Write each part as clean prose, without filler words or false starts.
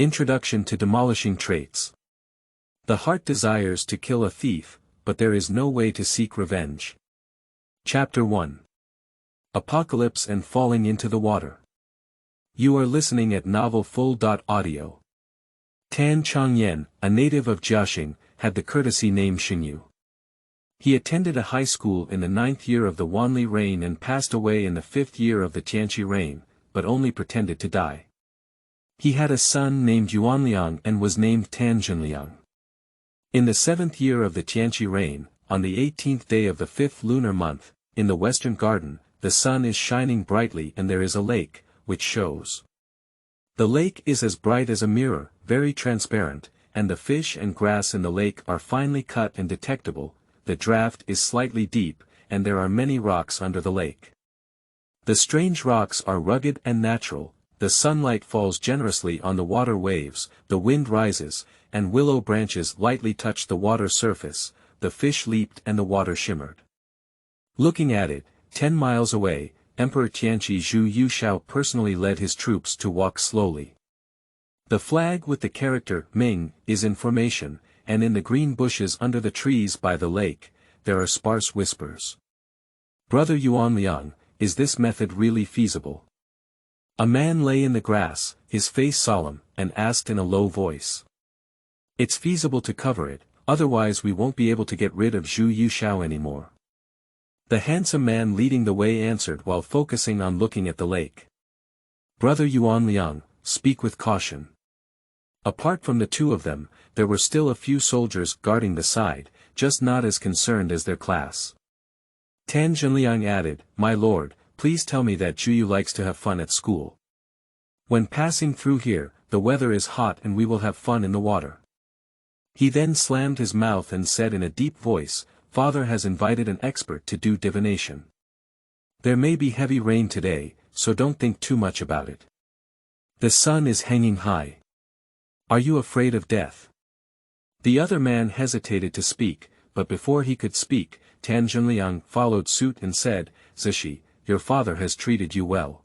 Introduction to Demolishing Traits. The heart desires to kill a thief, but there is no way to seek revenge. Chapter 1. Apocalypse and Falling into the Water. You are listening at Novel Full.audio. Tan Changyan, a native of Jiaxing, had the courtesy name Xingyu. He attended a high school in the 9th year of the Wanli reign and passed away in the 5th year of the Tianqi reign, but only pretended to die. He had a son named Yuanliang and was named Tan Zhenliang. In the 7th year of the Tianqi reign, on the 18th day of the 5th lunar month, in the western garden, the sun is shining brightly and there is a lake, which shows. The lake is as bright as a mirror, very transparent, and the fish and grass in the lake are finely cut and detectable. The draught is slightly deep, and there are many rocks under the lake. The strange rocks are rugged and natural, the sunlight falls generously on the water waves, the wind rises, and willow branches lightly touch the water surface, the fish leaped and the water shimmered. Looking at it, 10 miles away, Emperor Tianqi Zhu Yuxiao personally led his troops to walk slowly. The flag with the character Ming is in formation, and in the green bushes under the trees by the lake, there are sparse whispers. Brother Yuanliang, is this method really feasible? A man lay in the grass, his face solemn, and asked in a low voice. It's feasible to cover it, otherwise we won't be able to get rid of Zhu Yuxiao anymore. The handsome man leading the way answered while focusing on looking at the lake. Brother Yuanliang, speak with caution. Apart from the two of them, there were still a few soldiers guarding the side, just not as concerned as their class. Tan Zhenliang added, My lord, please tell me that Zhu Yu likes to have fun at school. When passing through here, the weather is hot and we will have fun in the water. He then slammed his mouth and said in a deep voice, Father has invited an expert to do divination. There may be heavy rain today, so don't think too much about it. The sun is hanging high. Are you afraid of death? The other man hesitated to speak, but before he could speak, Tan Zhenliang followed suit and said, Zishi, your father has treated you well.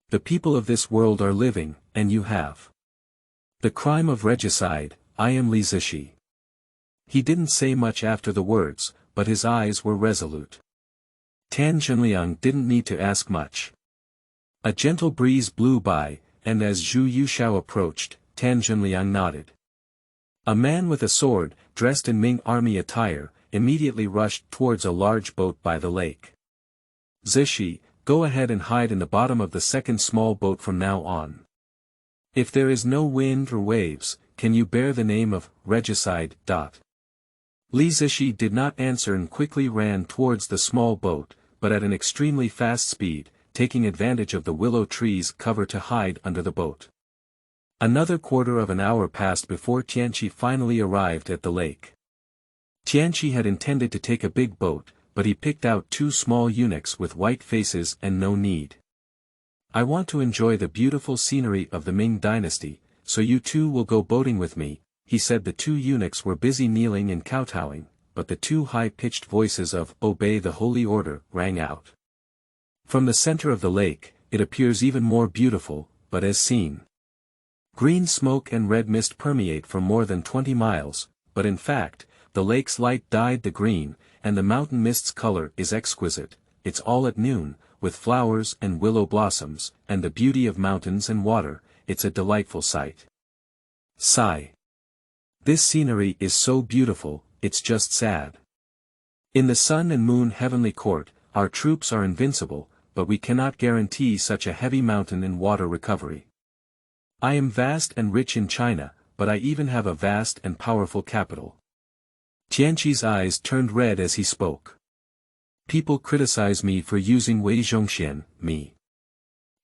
The people of this world are living, and you have. The crime of regicide, I am Li Zishi. He didn't say much after the words, but his eyes were resolute. Tan Zhenliang didn't need to ask much. A gentle breeze blew by, and as Zhu Yuxiao approached, Tan Zhenliang nodded. A man with a sword, dressed in Ming army attire, immediately rushed towards a large boat by the lake. Zishi, go ahead and hide in the bottom of the second small boat from now on. If there is no wind or waves, can you bear the name of regicide? Li Zishi did not answer and quickly ran towards the small boat, but at an extremely fast speed, taking advantage of the willow trees' cover to hide under the boat. Another quarter of an hour passed before Tianqi finally arrived at the lake. Tianqi had intended to take a big boat, but he picked out 2 small eunuchs with white faces and no need. I want to enjoy the beautiful scenery of the Ming dynasty, so you two will go boating with me, he said. The 2 eunuchs were busy kneeling and kowtowing, but the 2 high-pitched voices of Obey the Holy Order rang out. From the center of the lake, it appears even more beautiful, but as seen. Green smoke and red mist permeate for more than 20 miles, but in fact, the lake's light dyed the green, and the mountain mist's color is exquisite. It's all at noon, with flowers and willow blossoms, and the beauty of mountains and water. It's a delightful sight. Sigh. This scenery is so beautiful, it's just sad. In the sun and moon heavenly court, our troops are invincible, but we cannot guarantee such a heavy mountain and water recovery. I am vast and rich in China, but I even have a vast and powerful capital. Tianqi's eyes turned red as he spoke. People criticize me for using Wei Zhongxian, me.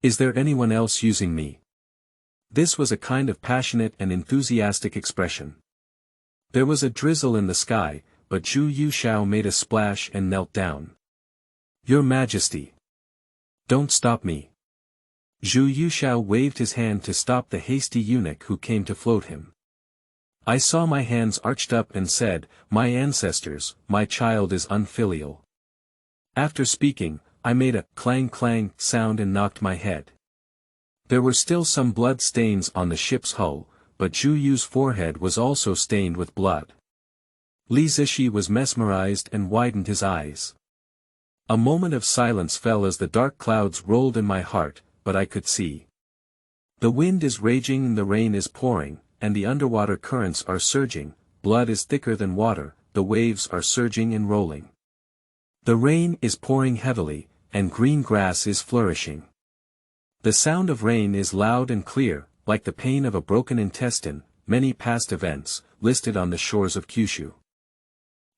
Is there anyone else using me? This was a kind of passionate and enthusiastic expression. There was a drizzle in the sky, but Zhu Yuxiao made a splash and knelt down. Your Majesty. Don't stop me. Zhu Yuxiao waved his hand to stop the hasty eunuch who came to float him. I saw my hands arched up and said, My ancestors, my child is unfilial. After speaking, I made a clang-clang sound and knocked my head. There were still some blood stains on the ship's hull, but Zhu Yu's forehead was also stained with blood. Li Zishi was mesmerized and widened his eyes. A moment of silence fell as the dark clouds rolled in my heart, but I could see. The wind is raging and the rain is pouring, and the underwater currents are surging, blood is thicker than water, the waves are surging and rolling. The rain is pouring heavily, and green grass is flourishing. The sound of rain is loud and clear, like the pain of a broken intestine, many past events, listed on the shores of Kyushu.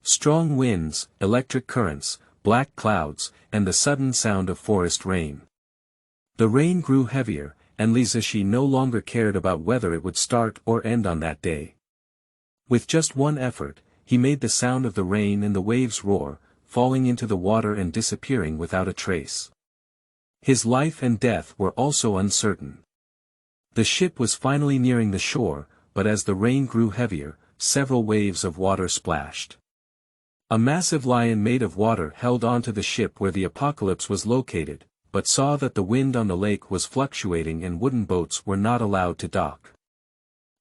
Strong winds, electric currents, black clouds, and the sudden sound of forest rain. The rain grew heavier, and Li Zishi no longer cared about whether it would start or end on that day. With just one effort, he made the sound of the rain and the waves roar, falling into the water and disappearing without a trace. His life and death were also uncertain. The ship was finally nearing the shore, but as the rain grew heavier, several waves of water splashed. A massive lion made of water held onto the ship where the apocalypse was located, but saw that the wind on the lake was fluctuating and wooden boats were not allowed to dock.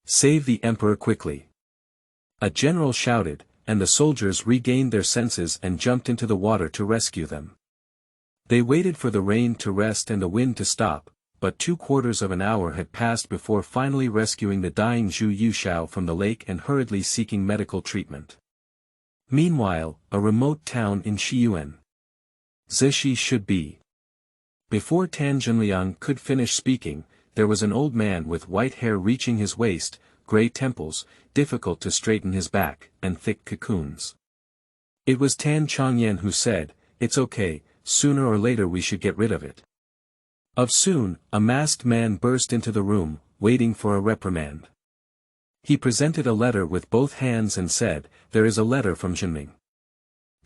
"Save the emperor quickly!" A general shouted, and the soldiers regained their senses and jumped into the water to rescue them. They waited for the rain to rest and the wind to stop, but 2/4 of an hour had passed before finally rescuing the dying Zhu Yuxiao from the lake and hurriedly seeking medical treatment. Meanwhile, a remote town in Shiyuan. Zishi should be. Before Tan Zhenliang could finish speaking, there was an old man with white hair reaching his waist, grey temples, difficult to straighten his back, and thick cocoons. It was Tan Chongyan who said, "It's okay, sooner or later we should get rid of it." Of soon, a masked man burst into the room, waiting for a reprimand. He presented a letter with both hands and said, "There is a letter from Jinming."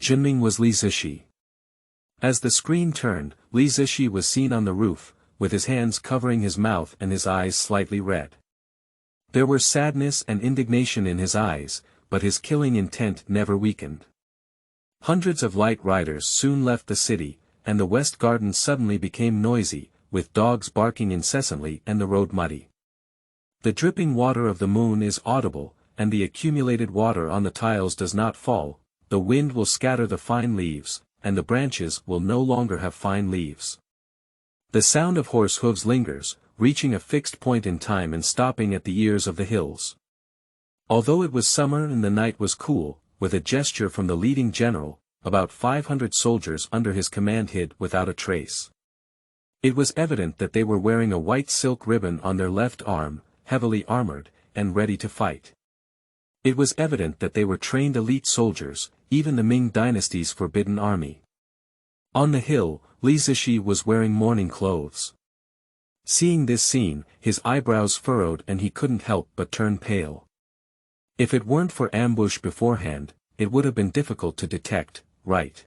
Jinming was Li Zishi. As the screen turned, Li Zishi was seen on the roof, with his hands covering his mouth and his eyes slightly red. There were sadness and indignation in his eyes, but his killing intent never weakened. Hundreds of light riders soon left the city, and the West Garden suddenly became noisy, with dogs barking incessantly and the road muddy. The dripping water of the moon is audible, and the accumulated water on the tiles does not fall, the wind will scatter the fine leaves, and the branches will no longer have fine leaves. The sound of horse hooves lingers, reaching a fixed point in time and stopping at the ears of the hills. Although it was summer and the night was cool, with a gesture from the leading general, about 500 soldiers under his command hid without a trace. It was evident that they were wearing a white silk ribbon on their left arm, heavily armored, and ready to fight. It was evident that they were trained elite soldiers, even the Ming dynasty's forbidden army. On the hill, Li Zishi was wearing mourning clothes. Seeing this scene, his eyebrows furrowed and he couldn't help but turn pale. If it weren't for ambush beforehand, it would have been difficult to detect, right?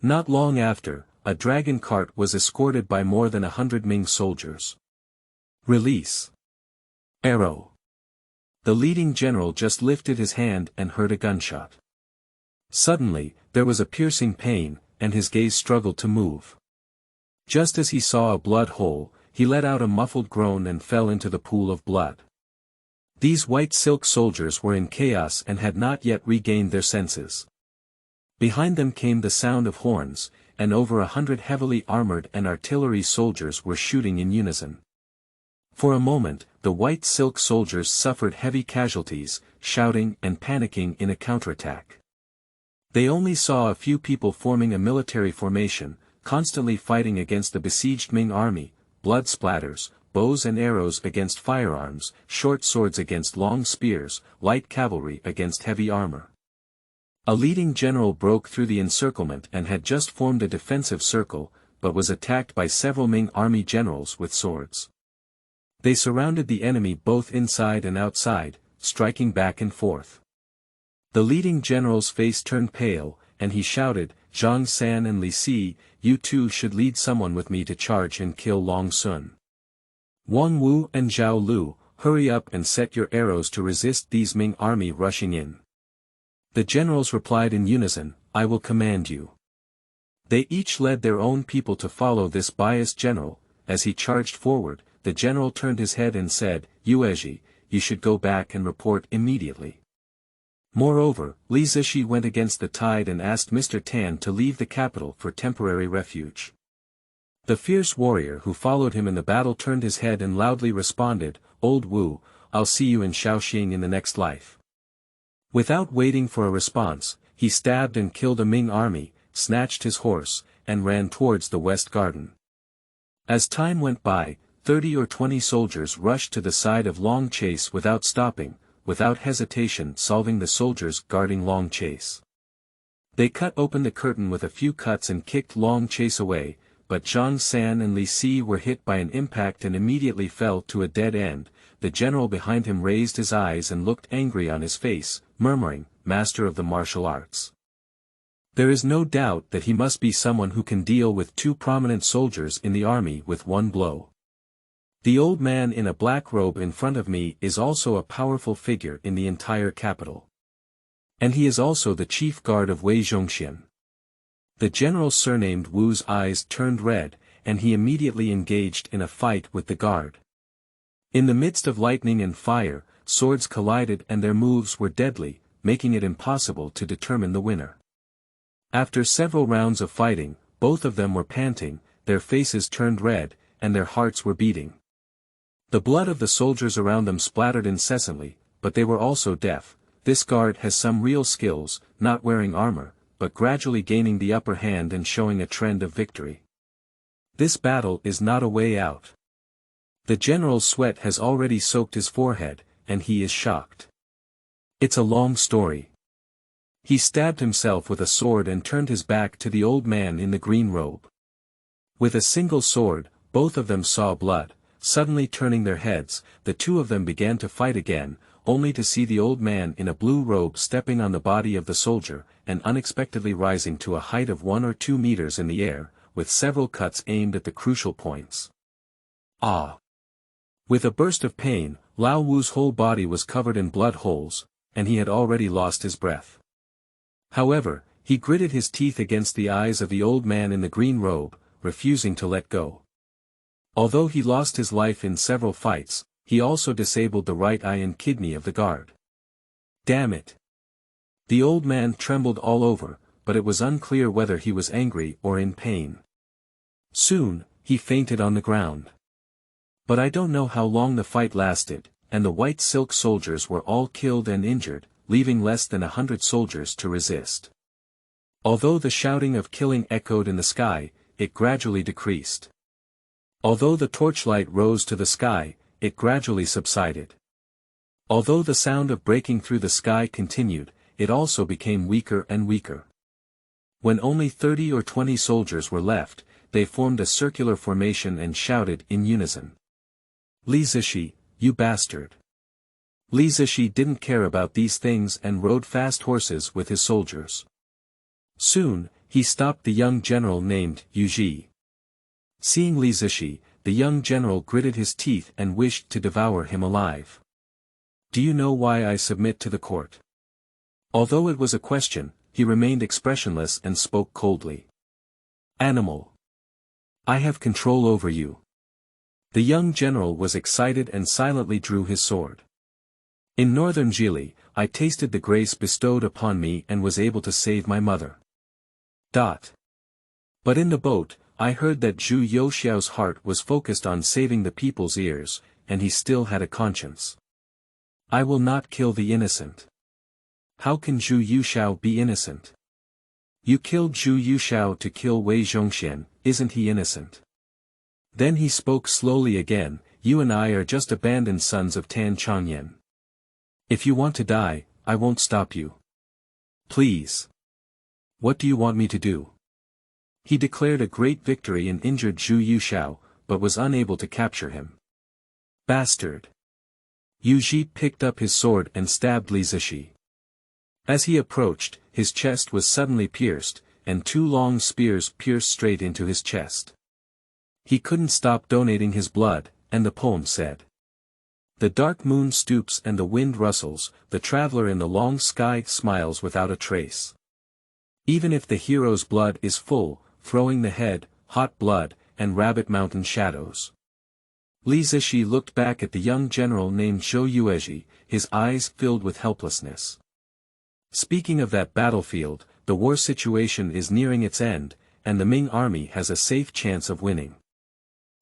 Not long after, a dragon cart was escorted by more than 100 Ming soldiers. Release. Arrow. The leading general just lifted his hand and heard a gunshot. Suddenly, there was a piercing pain, and his gaze struggled to move. Just as he saw a blood hole, he let out a muffled groan and fell into the pool of blood. These white silk soldiers were in chaos and had not yet regained their senses. Behind them came the sound of horns, and over 100 heavily armored and artillery soldiers were shooting in unison. For a moment, the white silk soldiers suffered heavy casualties, shouting and panicking in a counterattack. They only saw a few people forming a military formation, constantly fighting against the besieged Ming army, blood splatters, bows and arrows against firearms, short swords against long spears, light cavalry against heavy armor. A leading general broke through the encirclement and had just formed a defensive circle, but was attacked by several Ming army generals with swords. They surrounded the enemy both inside and outside, striking back and forth. The leading general's face turned pale, and he shouted, "Zhang San and Li Si, you two should lead someone with me to charge and kill Long Sun. Wang Wu and Zhao Lu, hurry up and set your arrows to resist these Ming army rushing in." The generals replied in unison, "I will command you." They each led their own people to follow this biased general. As he charged forward, the general turned his head and said, Yuezhi, you should go back and report immediately. Moreover, Li Zishi went against the tide and asked Mr. Tan to leave the capital for temporary refuge. The fierce warrior who followed him in the battle turned his head and loudly responded, Old Wu, I'll see you in Shaoxing in the next life. Without waiting for a response, he stabbed and killed a Ming army, snatched his horse, and ran towards the West Garden. As time went by, 30 or 20 soldiers rushed to the side of Long Chase without stopping, without hesitation solving the soldiers guarding Long Chase. They cut open the curtain with a few cuts and kicked Long Chase away, but Zhang San and Li Si were hit by an impact and immediately fell to a dead end. The general behind him raised his eyes and looked angry on his face, murmuring, Master of the martial arts. There is no doubt that he must be someone who can deal with 2 prominent soldiers in the army with one blow. The old man in a black robe in front of me is also a powerful figure in the entire capital. And he is also the chief guard of Wei Zhongxian. The general surnamed Wu's eyes turned red, and he immediately engaged in a fight with the guard. In the midst of lightning and fire, swords collided and their moves were deadly, making it impossible to determine the winner. After several rounds of fighting, both of them were panting, their faces turned red, and their hearts were beating. The blood of the soldiers around them splattered incessantly, but they were also deaf. This guard has some real skills, not wearing armor, but gradually gaining the upper hand and showing a trend of victory. This battle is not a way out. The general's sweat has already soaked his forehead, and he is shocked. It's a long story. He stabbed himself with a sword and turned his back to the old man in the green robe. With a single sword, both of them saw blood. Suddenly turning their heads, the 2 of them began to fight again, only to see the old man in a blue robe stepping on the body of the soldier, and unexpectedly rising to a height of 1 or 2 meters in the air, with several cuts aimed at the crucial points. Ah! With a burst of pain, Lao Wu's whole body was covered in blood holes, and he had already lost his breath. However, he gritted his teeth against the eyes of the old man in the green robe, refusing to let go. Although he lost his life in several fights, he also disabled the right eye and kidney of the guard. Damn it! The old man trembled all over, but it was unclear whether he was angry or in pain. Soon, he fainted on the ground. But I don't know how long the fight lasted, and the white silk soldiers were all killed and injured, leaving less than 100 soldiers to resist. Although the shouting of killing echoed in the sky, it gradually decreased. Although the torchlight rose to the sky, it gradually subsided. Although the sound of breaking through the sky continued, it also became weaker and weaker. When only 30 or 20 soldiers were left, they formed a circular formation and shouted in unison. Li Zishi, you bastard! Li Zishi didn't care about these things and rode fast horses with his soldiers. Soon, he stopped the young general named Yu Ji. Seeing Li Zishi, the young general gritted his teeth and wished to devour him alive. Do you know why I submit to the court? Although it was a question, he remained expressionless and spoke coldly. Animal! I have control over you. The young general was excited and silently drew his sword. In northern Jili, I tasted the grace bestowed upon me and was able to save my mother. But in the boat, I heard that Zhu Youxiao's heart was focused on saving the people's ears, and he still had a conscience. I will not kill the innocent. How can Zhu Youxiao be innocent? You killed Zhu Youxiao to kill Wei Zhongxian, isn't he innocent? Then he spoke slowly again, you and I are just abandoned sons of Tan Changyan. If you want to die, I won't stop you. Please. What do you want me to do? He declared a great victory and injured Zhu Youxiao, but was unable to capture him. Bastard! Yu Ji picked up his sword and stabbed Li Zishi. As he approached, his chest was suddenly pierced, and 2 long spears pierced straight into his chest. He couldn't stop donating his blood, and the poem said. The dark moon stoops and the wind rustles, the traveler in the long sky smiles without a trace. Even if the hero's blood is full, throwing the head, hot blood, and rabbit mountain shadows. Li Zishi looked back at the young general named Zhou Yuezhi, his eyes filled with helplessness. Speaking of that battlefield, the war situation is nearing its end, and the Ming army has a safe chance of winning.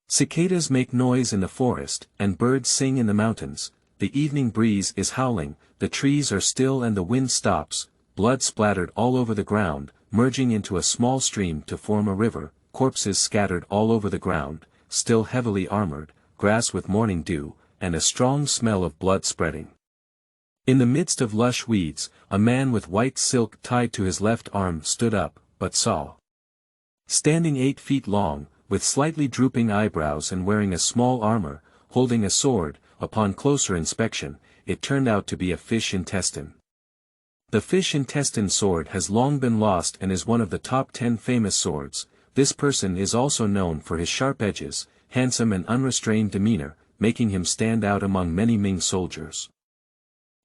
Cicadas make noise in the forest, and birds sing in the mountains, the evening breeze is howling, the trees are still and the wind stops, blood splattered all over the ground, merging into a small stream to form a river, corpses scattered all over the ground, still heavily armored, grass with morning dew, and a strong smell of blood spreading. In the midst of lush weeds, a man with white silk tied to his left arm stood up, but saw. Standing 8 feet long, with slightly drooping eyebrows and wearing a small armor, holding a sword, upon closer inspection, it turned out to be a fish intestine. The fish intestine sword has long been lost and is one of the top 10 famous swords. This person is also known for his sharp edges, handsome and unrestrained demeanor, making him stand out among many Ming soldiers.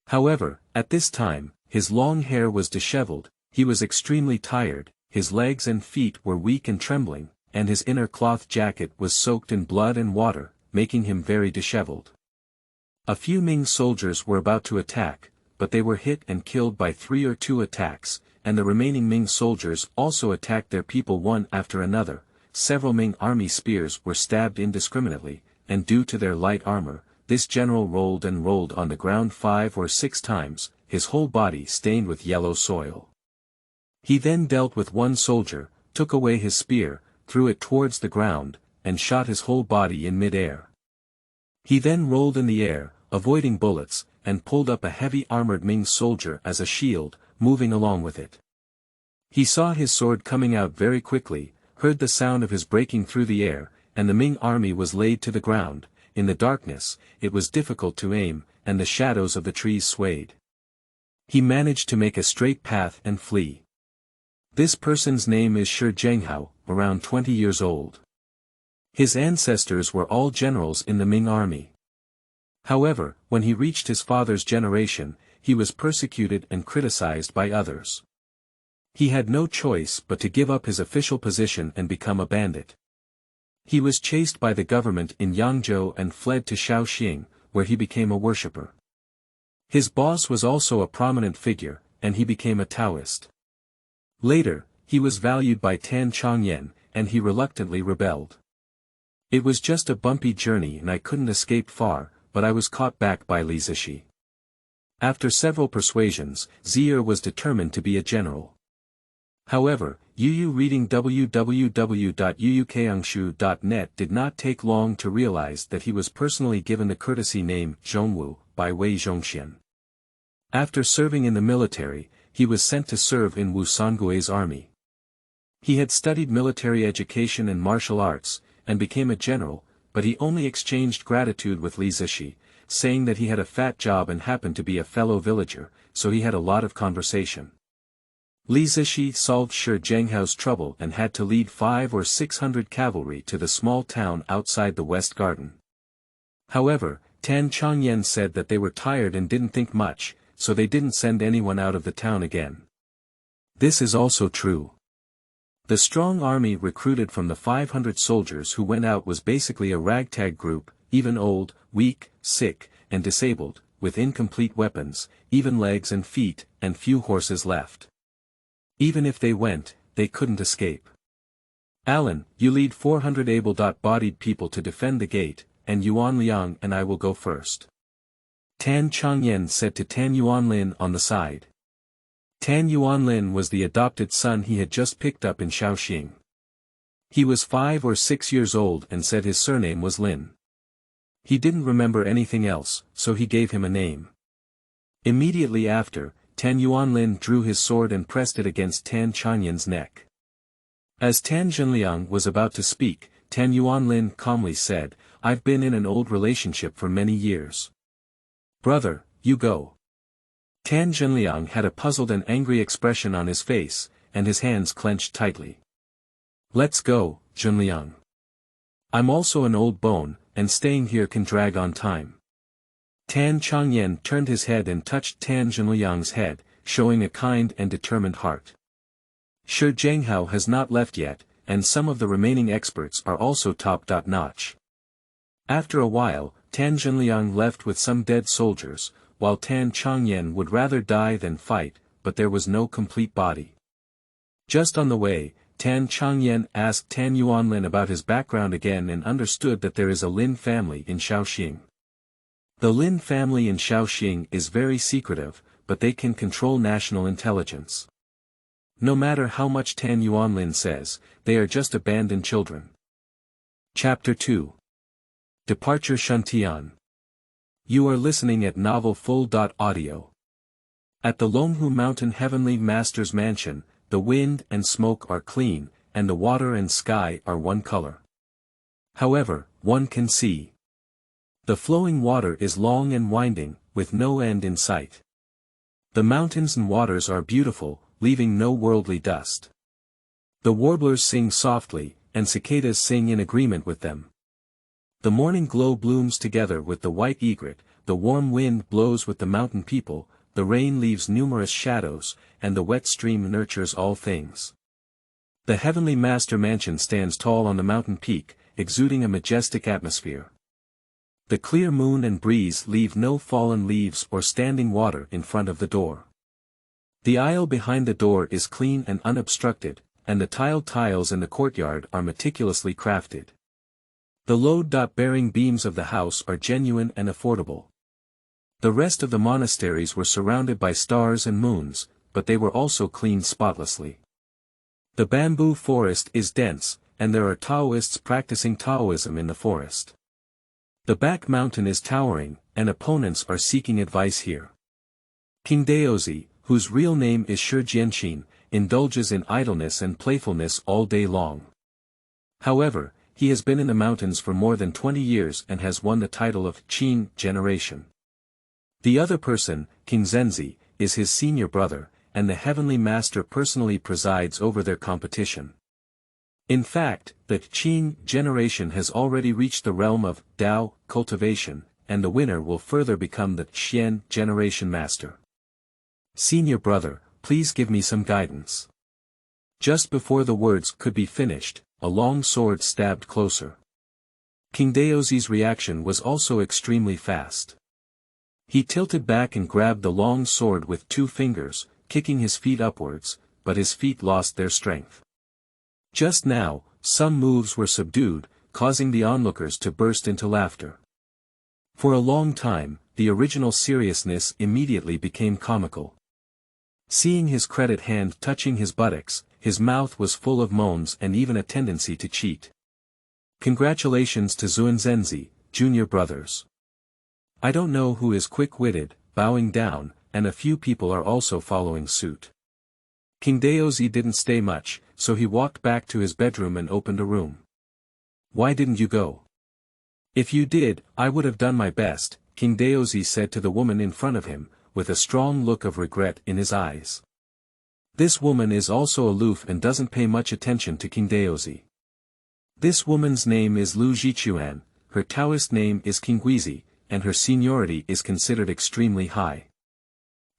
However, at this time, his long hair was disheveled, he was extremely tired, his legs and feet were weak and trembling, and his inner cloth jacket was soaked in blood and water, making him very disheveled. A few Ming soldiers were about to attack, but they were hit and killed by 3 or 2 attacks, and the remaining Ming soldiers also attacked their people one after another. Several Ming army spears were stabbed indiscriminately, and due to their light armor, this general rolled and rolled on the ground 5 or 6 times, his whole body stained with yellow soil. He then dealt with one soldier, took away his spear, threw it towards the ground, and shot his whole body in mid-air. He then rolled in the air, avoiding bullets, and pulled up a heavy armored Ming soldier as a shield, moving along with it. He saw his sword coming out very quickly, heard the sound of his breaking through the air, and the Ming army was laid to the ground. In the darkness, it was difficult to aim, and the shadows of the trees swayed. He managed to make a straight path and flee. This person's name is Shi Zhenghao, around 20 years old. His ancestors were all generals in the Ming army. However, when he reached his father's generation, he was persecuted and criticized by others. He had no choice but to give up his official position and become a bandit. He was chased by the government in Yangzhou and fled to Shaoxing, where he became a worshipper. His boss was also a prominent figure, and he became a Taoist. Later, he was valued by Tan Chongyan, and he reluctantly rebelled. It was just a bumpy journey and I couldn't escape far, but I was caught back by Li Zishi. After several persuasions, Zier was determined to be a general. However, Yu reading www.yuyukeangshu.net did not take long to realize that he was personally given the courtesy name Zhongwu by Wei Zhongxian. After serving in the military, he was sent to serve in Wu Sangui's army. He had studied military education and martial arts, and became a general, but he only exchanged gratitude with Li Zishi, saying that he had a fat job and happened to be a fellow villager, so he had a lot of conversation. Li Zishi solved Shi Zhenghao's trouble and had to lead 500 or 600 cavalry to the small town outside the West Garden. However, Tan Chongyan said that they were tired and didn't think much, so they didn't send anyone out of the town again. This is also true. The strong army recruited from the 500 soldiers who went out was basically a ragtag group, even old, weak, sick, and disabled, with incomplete weapons, even legs and feet, and few horses left. Even if they went, they couldn't escape. Alan, you lead 400 able-bodied people to defend the gate, and Yuan Liang and I will go first. Tan Chongyan said to Tan Yuanlin on the side. Tan Yuanlin was the adopted son he had just picked up in Shaoxing. He was 5 or 6 years old and said his surname was Lin. He didn't remember anything else, so he gave him a name. Immediately after, Tan Yuanlin drew his sword and pressed it against Tan Chongyan's neck. As Tan Zhenliang was about to speak, Tan Yuanlin calmly said, "I've been in an old relationship for many years. Brother, you go." Tan Zhenliang had a puzzled and angry expression on his face, and his hands clenched tightly. "Let's go, Zhenliang. I'm also an old bone, and staying here can drag on time." Tan Chongyan turned his head and touched Tan Zhenliang's head, showing a kind and determined heart. Shi Zhenghao has not left yet, and some of the remaining experts are also top-notch. After a while, Tan Zhenliang left with some dead soldiers, while Tan Changyan would rather die than fight, but there was no complete body. Just on the way, Tan Changyan asked Tan Yuanlin about his background again and understood that there is a Lin family in Shaoxing. The Lin family in Shaoxing is very secretive, but they can control national intelligence. No matter how much Tan Yuanlin says, they are just abandoned children. Chapter 2. Departure Shuntian. You are listening at Novel Full.audio. At the Longhu Mountain Heavenly Master's mansion, the wind and smoke are clean, and the water and sky are one color. However, one can see. The flowing water is long and winding, with no end in sight. The mountains and waters are beautiful, leaving no worldly dust. The warblers sing softly, and cicadas sing in agreement with them. The morning glow blooms together with the white egret, the warm wind blows with the mountain people, the rain leaves numerous shadows, and the wet stream nurtures all things. The Heavenly Master Mansion stands tall on the mountain peak, exuding a majestic atmosphere. The clear moon and breeze leave no fallen leaves or standing water in front of the door. The aisle behind the door is clean and unobstructed, and the tiled tiles in the courtyard are meticulously crafted. The load-bearing beams of the house are genuine and affordable. The rest of the monasteries were surrounded by stars and moons, but they were also cleaned spotlessly. The bamboo forest is dense, and there are Taoists practicing Taoism in the forest. The back mountain is towering, and opponents are seeking advice here. King Daozi, whose real name is Shi Jianqin, indulges in idleness and playfulness all day long. However, he has been in the mountains for more than 20 years and has won the title of Qing generation. The other person, King Zhenzi, is his senior brother, and the Heavenly Master personally presides over their competition. In fact, the Qing generation has already reached the realm of Dao cultivation, and the winner will further become the Xian generation master. Senior brother, please give me some guidance. Just before the words could be finished, a long sword stabbed closer. King Daozi's reaction was also extremely fast. He tilted back and grabbed the long sword with 2 fingers, kicking his feet upwards, but his feet lost their strength. Just now, some moves were subdued, causing the onlookers to burst into laughter. For a long time, the original seriousness immediately became comical. Seeing his credit hand touching his buttocks, his mouth was full of moans and even a tendency to cheat. Congratulations to Zhenzi, junior brothers. I don't know who is quick-witted, bowing down, and a few people are also following suit. King Daozi didn't stay much, so he walked back to his bedroom and opened a room. Why didn't you go? If you did, I would have done my best, King Daozi said to the woman in front of him, with a strong look of regret in his eyes. This woman is also aloof and doesn't pay much attention to King Daozi. This woman's name is Lu Jichuan, her Taoist name is Qingguan, and her seniority is considered extremely high.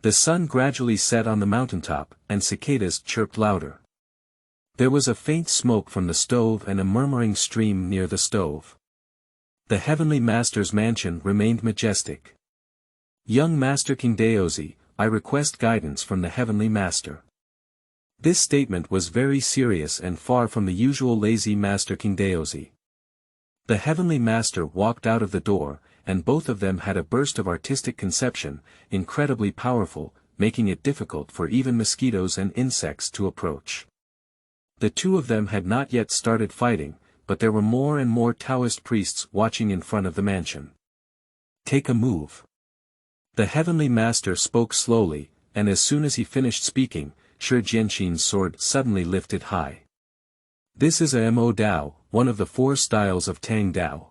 The sun gradually set on the mountaintop, and cicadas chirped louder. There was a faint smoke from the stove and a murmuring stream near the stove. The Heavenly Master's mansion remained majestic. Young Master King Daozi, I request guidance from the Heavenly Master. This statement was very serious and far from the usual lazy Master King Daozi. The Heavenly Master walked out of the door, and both of them had a burst of artistic conception, incredibly powerful, making it difficult for even mosquitoes and insects to approach. The two of them had not yet started fighting, but there were more and more Taoist priests watching in front of the mansion. Take a move. The Heavenly Master spoke slowly, and as soon as he finished speaking, Shi Jianqin's sword suddenly lifted high. This is a Mo Dao, one of the 4 styles of Tang Dao.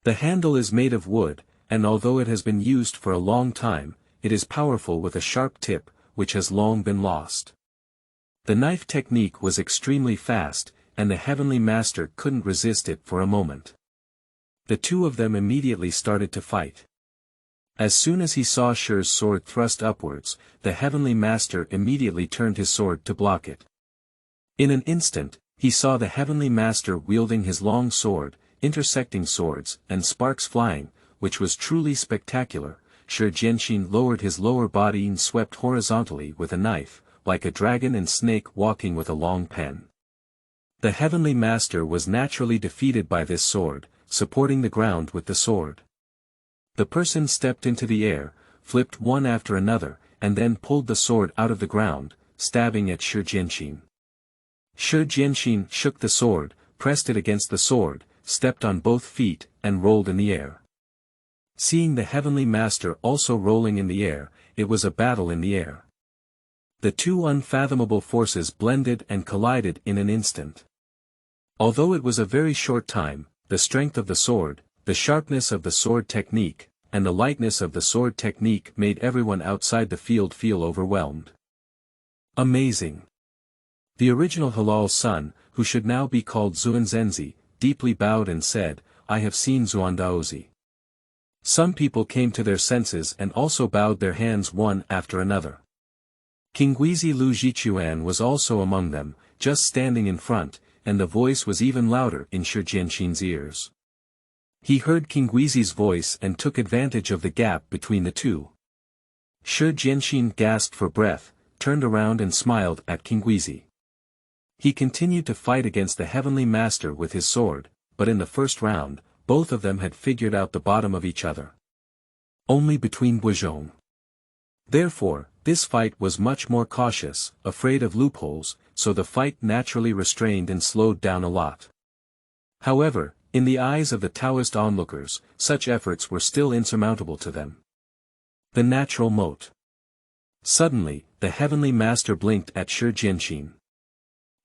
The handle is made of wood, and although it has been used for a long time, it is powerful with a sharp tip, which has long been lost. The knife technique was extremely fast, and the Heavenly Master couldn't resist it for a moment. The two of them immediately started to fight. As soon as he saw Shi's sword thrust upwards, the Heavenly Master immediately turned his sword to block it. In an instant, he saw the Heavenly Master wielding his long sword, intersecting swords, and sparks flying, which was truly spectacular. Shi Jianxin lowered his lower body and swept horizontally with a knife, like a dragon and snake walking with a long pen. The heavenly master was naturally defeated by this sword, supporting the ground with the sword. The person stepped into the air, flipped one after another, and then pulled the sword out of the ground, stabbing at Shi Jianxin. Shi Jianxin shook the sword, pressed it against the sword, stepped on both feet, and rolled in the air. Seeing the heavenly master also rolling in the air, it was a battle in the air. The two unfathomable forces blended and collided in an instant. Although it was a very short time, the strength of the sword, the sharpness of the sword technique, and the lightness of the sword technique made everyone outside the field feel overwhelmed. Amazing! The original Halal's son, who should now be called Zuanzenzi, deeply bowed and said, "I have seen Zuandaozi." Some people came to their senses and also bowed their hands one after another. Qingguizi Lu Jichuan was also among them, just standing in front, and the voice was even louder in Shi Jianxin's ears. He heard Qingguizi's voice and took advantage of the gap between the two. Shi Jianxin gasped for breath, turned around and smiled at Qingguizi. He continued to fight against the heavenly master with his sword, but in the first round, both of them had figured out the bottom of each other. Only between Guizhong. Therefore, this fight was much more cautious, afraid of loopholes, so the fight naturally restrained and slowed down a lot. However, in the eyes of the Taoist onlookers, such efforts were still insurmountable to them. The natural moat. Suddenly, the heavenly master blinked at Shi Jianxin.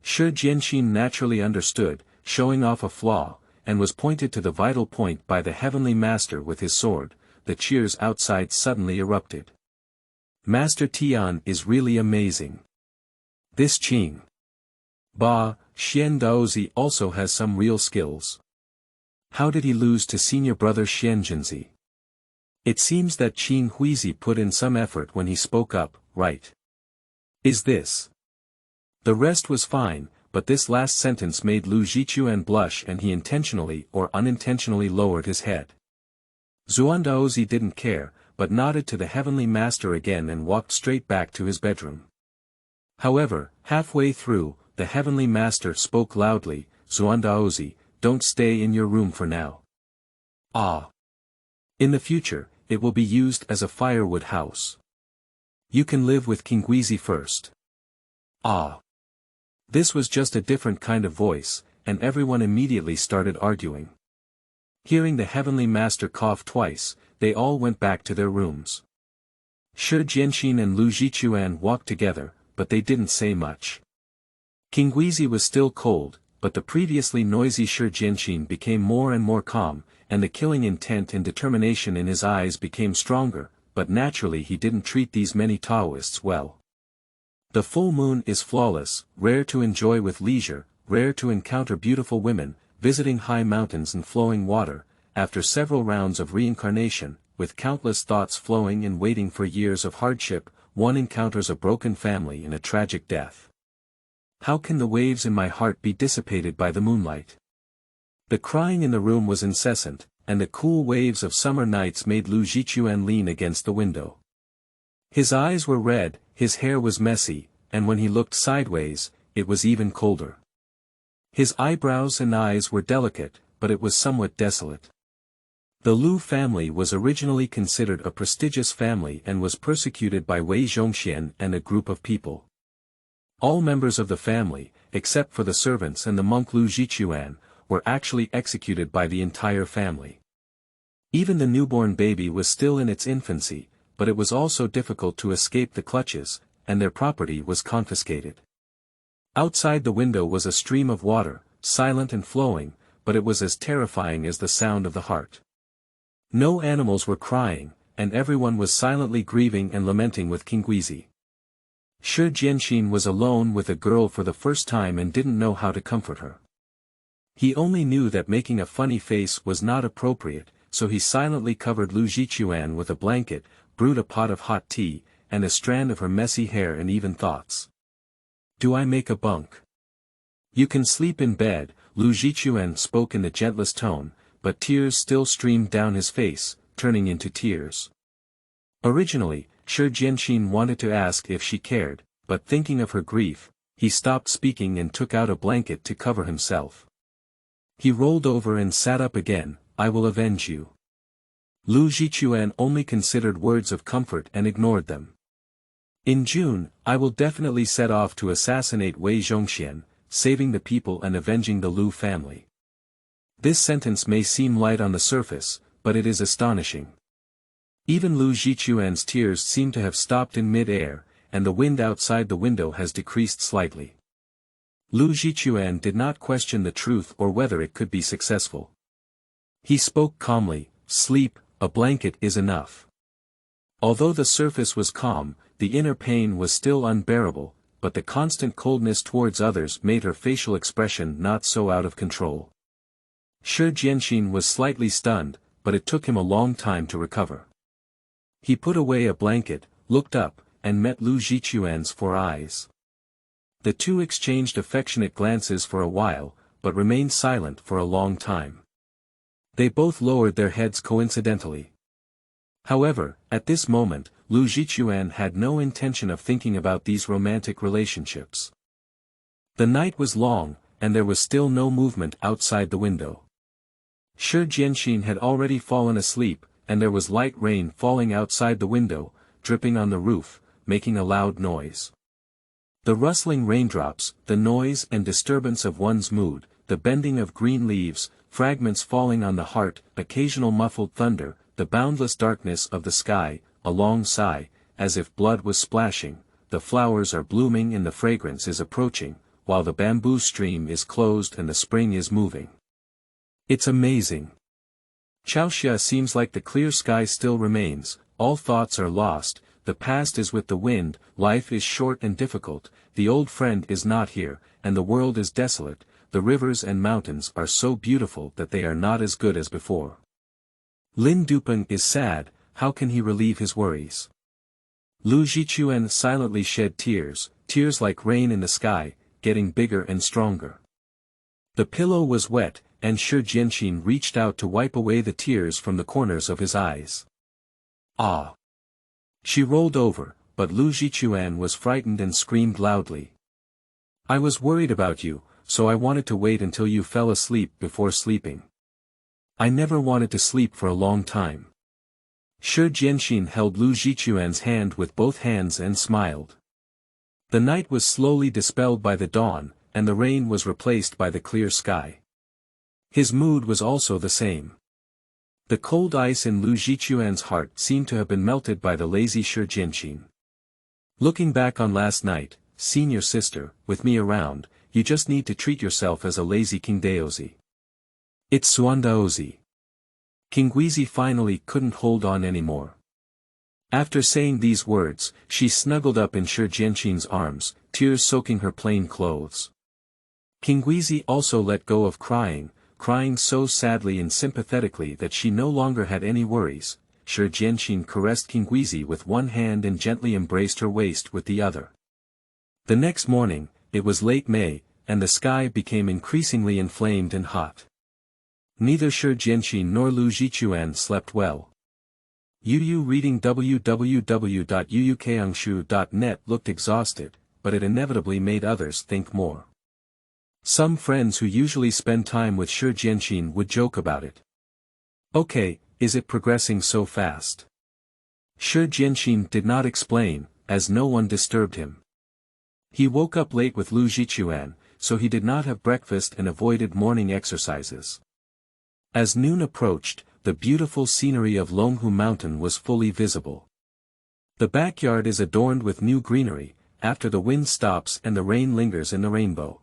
Shi Jianxin naturally understood, showing off a flaw, and was pointed to the vital point by the heavenly master with his sword. The cheers outside suddenly erupted. Master Tian is really amazing. This Qing Xian Daozi also has some real skills. How did he lose to senior brother Xianzhenzi? It seems that Qing Huizi put in some effort when he spoke up, right? Is this? The rest was fine, but this last sentence made Lu Jichuan blush and he intentionally or unintentionally lowered his head. Zuandaozi didn't care, but nodded to the heavenly master again and walked straight back to his bedroom. However, halfway through, the heavenly master spoke loudly, "Zuandaozi, don't stay in your room for now. In the future, it will be used as a firewood house. You can live with Qingguizi first." This was just a different kind of voice, and everyone immediately started arguing. Hearing the heavenly master cough twice, they all went back to their rooms. Shi Jianxin and Lu Jichuan walked together, but they didn't say much. Qingguizi was still cold, but the previously noisy Shi Jianxin became more and more calm, and the killing intent and determination in his eyes became stronger, but naturally he didn't treat these many Taoists well. The full moon is flawless, rare to enjoy with leisure, rare to encounter beautiful women, visiting high mountains and flowing water, after several rounds of reincarnation, with countless thoughts flowing and waiting for years of hardship, one encounters a broken family and a tragic death. How can the waves in my heart be dissipated by the moonlight? The crying in the room was incessant, and the cool waves of summer nights made Lu Jichuan lean against the window. His eyes were red, his hair was messy, and when he looked sideways, it was even colder. His eyebrows and eyes were delicate, but it was somewhat desolate. The Lu family was originally considered a prestigious family and was persecuted by Wei Zhongxian and a group of people. All members of the family, except for the servants and the monk Lu Jichuan, were actually executed by the entire family. Even the newborn baby was still in its infancy, but it was also difficult to escape the clutches, and their property was confiscated. Outside the window was a stream of water, silent and flowing, but it was as terrifying as the sound of the heart. No animals were crying, and everyone was silently grieving and lamenting with Qingguizi. Shi Jianxin was alone with a girl for the first time and didn't know how to comfort her. He only knew that making a funny face was not appropriate, so he silently covered Lu Jichuan with a blanket, brewed a pot of hot tea, and a strand of her messy hair and even thoughts. "Do I make a bunk? You can sleep in bed, Lu Jichuan spoke in the gentlest tone, but tears still streamed down his face, turning into tears. Originally, Shi Jianxin wanted to ask if she cared, but thinking of her grief, he stopped speaking and took out a blanket to cover himself. He rolled over and sat up again. I will avenge you. Lu Jichuan only considered words of comfort and ignored them. In June, I will definitely set off to assassinate Wei Zhongxian, saving the people and avenging the Lu family. This sentence may seem light on the surface, but it is astonishing. Even Lu Jichuan's tears seem to have stopped in mid-air, and the wind outside the window has decreased slightly. Lu Jichuan did not question the truth or whether it could be successful. He spoke calmly, sleep, a blanket is enough. Although the surface was calm, the inner pain was still unbearable, but the constant coldness towards others made her facial expression not so out of control. Shi Jianxin was slightly stunned, but it took him a long time to recover. He put away a blanket, looked up, and met Lu Jichuan's 4 eyes. The two exchanged affectionate glances for a while, but remained silent for a long time. They both lowered their heads coincidentally. However, at this moment, Lu Jichuan had no intention of thinking about these romantic relationships. The night was long, and there was still no movement outside the window. Shi Jianxin had already fallen asleep, and there was light rain falling outside the window, dripping on the roof, making a loud noise. The rustling raindrops, the noise and disturbance of one's mood, the bending of green leaves, fragments falling on the heart, occasional muffled thunder, the boundless darkness of the sky, a long sigh, as if blood was splashing, the flowers are blooming and the fragrance is approaching, while the bamboo stream is closed and the spring is moving. It's amazing. Chaoxia seems like the clear sky still remains, all thoughts are lost, the past is with the wind, life is short and difficult, the old friend is not here, and the world is desolate, the rivers and mountains are so beautiful that they are not as good as before. Lin Dupeng is sad, how can he relieve his worries? Lu Jichuan silently shed tears, tears like rain in the sky, getting bigger and stronger. The pillow was wet, and Shi Jianxin reached out to wipe away the tears from the corners of his eyes. Ah! She rolled over, but Lu Jichuan was frightened and screamed loudly. I was worried about you, so I wanted to wait until you fell asleep before sleeping. I never wanted to sleep for a long time. Shi Jianxin held Lu Jichuan's hand with both hands and smiled. The night was slowly dispelled by the dawn, and the rain was replaced by the clear sky. His mood was also the same. The cold ice in Lu Jichuan's heart seemed to have been melted by the lazy Shi Jianxin. Looking back on last night, senior sister, with me around, you just need to treat yourself as a lazy Qingdaozi. It's Suandaozi. Qingguizi finally couldn't hold on anymore. After saying these words, she snuggled up in Shi Jianxin's arms, tears soaking her plain clothes. Qingguizi also let go of crying, crying so sadly and sympathetically that she no longer had any worries. Shi Jianxin caressed Qingguizi with one hand and gently embraced her waist with the other. The next morning, it was late May, and the sky became increasingly inflamed and hot. Neither Shi Jianxin nor Lu Jichuan slept well. Yu reading www.yuukangshu.net looked exhausted, but it inevitably made others think more. Some friends who usually spend time with Shi Jianxin would joke about it. Okay, is it progressing so fast? Shi Jianxin did not explain, as no one disturbed him. He woke up late with Lu Jichuan, so he did not have breakfast and avoided morning exercises. As noon approached, the beautiful scenery of Longhu Mountain was fully visible. The backyard is adorned with new greenery, after the wind stops and the rain lingers in the rainbow.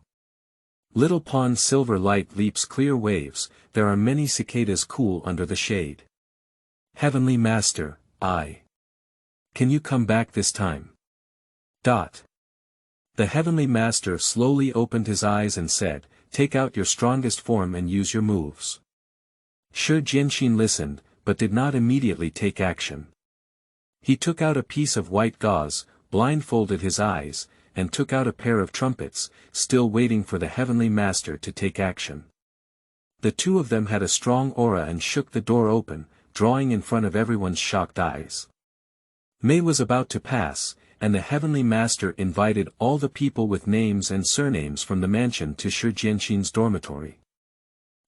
Little pond's silver light leaps clear waves, there are many cicadas cool under the shade. Heavenly Master, can you come back this time? The Heavenly Master slowly opened his eyes and said, take out your strongest form and use your moves. Shi Jianxin listened, but did not immediately take action. He took out a piece of white gauze, blindfolded his eyes, and took out a pair of trumpets, still waiting for the Heavenly Master to take action. The two of them had a strong aura and shook the door open, drawing in front of everyone's shocked eyes. May was about to pass, and the Heavenly Master invited all the people with names and surnames from the mansion to Shuntian's dormitory.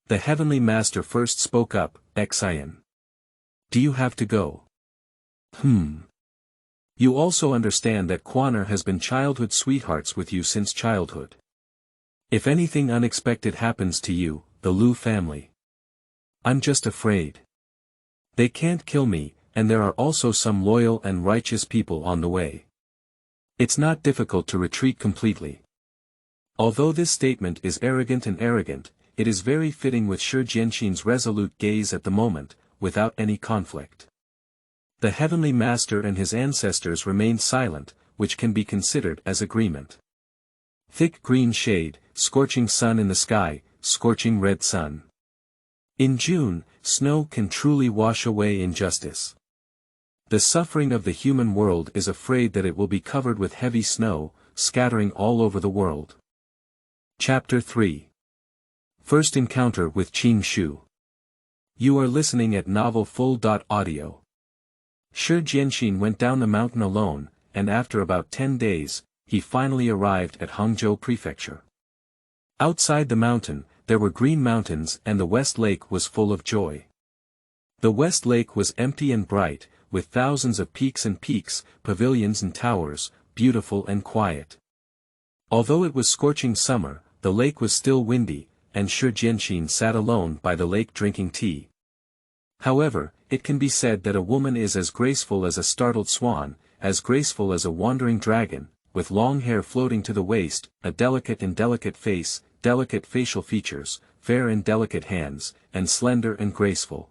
The Heavenly Master first spoke up, Xian. Do you have to go? You also understand that Quaner has been childhood sweethearts with you since childhood. If anything unexpected happens to you, the Lu family. I'm just afraid. They can't kill me, and there are also some loyal and righteous people on the way. It's not difficult to retreat completely. Although this statement is arrogant, it is very fitting with Shi Jianxin's resolute gaze at the moment, without any conflict. The Heavenly Master and his ancestors remained silent, which can be considered as agreement. Thick green shade, scorching sun in the sky, scorching red sun. In June, snow can truly wash away injustice. The suffering of the human world is afraid that it will be covered with heavy snow, scattering all over the world. Chapter 3. First Encounter with Qing Shu. You are listening at novelfull.audio. Shi Jianxin went down the mountain alone, and after about 10 days, he finally arrived at Hangzhou Prefecture. Outside the mountain, there were green mountains and the West Lake was full of joy. The West Lake was empty and bright, with thousands of peaks, pavilions and towers, beautiful and quiet. Although it was scorching summer, the lake was still windy, and Shi Jianxin sat alone by the lake drinking tea. However, it can be said that a woman is as graceful as a startled swan, as graceful as a wandering dragon, with long hair floating to the waist, a delicate face, delicate facial features, fair and delicate hands, and slender and graceful.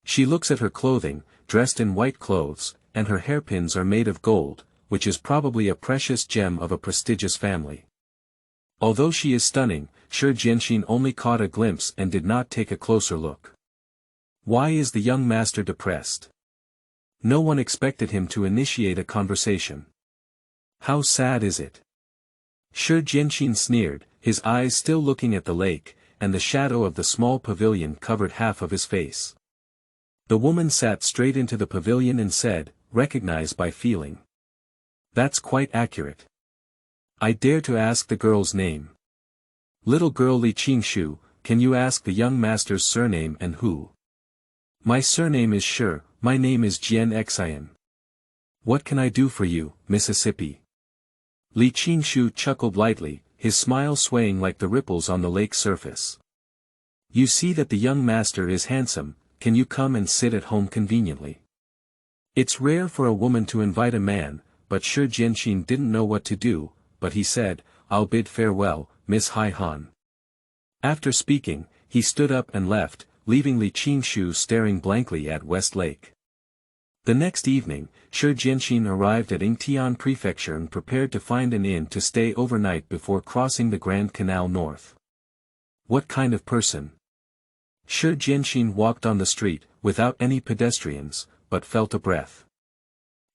She looks at her clothing, dressed in white clothes, and her hairpins are made of gold, which is probably a precious gem of a prestigious family. Although she is stunning, Shi Jianxin only caught a glimpse and did not take a closer look. Why is the young master depressed? No one expected him to initiate a conversation. How sad is it? Shi Jianxin sneered, his eyes still looking at the lake, and the shadow of the small pavilion covered half of his face. The woman sat straight into the pavilion and said, "Recognize by feeling." That's quite accurate. I dare to ask the girl's name. Little girl Li Qingshu, can you ask the young master's surname and who? My surname is Shi, my name is Jian Xian. What can I do for you, Mississippi? Li Qingshu chuckled lightly, his smile swaying like the ripples on the lake's surface. You see that the young master is handsome, can you come and sit at home conveniently? It's rare for a woman to invite a man, but Shi Jianxin didn't know what to do, but he said, I'll bid farewell, Miss Hai Han. After speaking, he stood up and left, leaving Li Qingshu staring blankly at West Lake. The next evening, Shi Jianxin arrived at Yingtian Prefecture and prepared to find an inn to stay overnight before crossing the Grand Canal north. What kind of person? Shi Jianxin walked on the street, without any pedestrians, but felt a breath.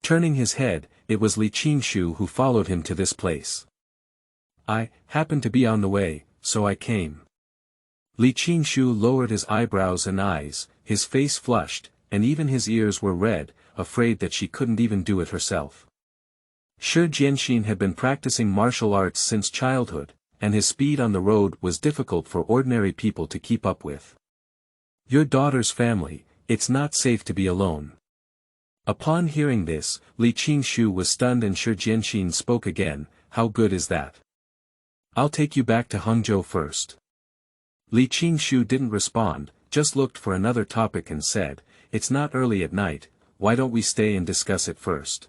Turning his head, it was Li Qingshu who followed him to this place. I happened to be on the way, so I came. Li Qingshu lowered his eyebrows and eyes, his face flushed, and even his ears were red, afraid that she couldn't even do it herself. Shi Jianxin had been practicing martial arts since childhood, and his speed on the road was difficult for ordinary people to keep up with. Your daughter's family, it's not safe to be alone. Upon hearing this, Li Qingshu was stunned and Shi Jianxin spoke again, how good is that? I'll take you back to Hangzhou first. Li Qingshu didn't respond, just looked for another topic and said, it's not early at night, why don't we stay and discuss it first?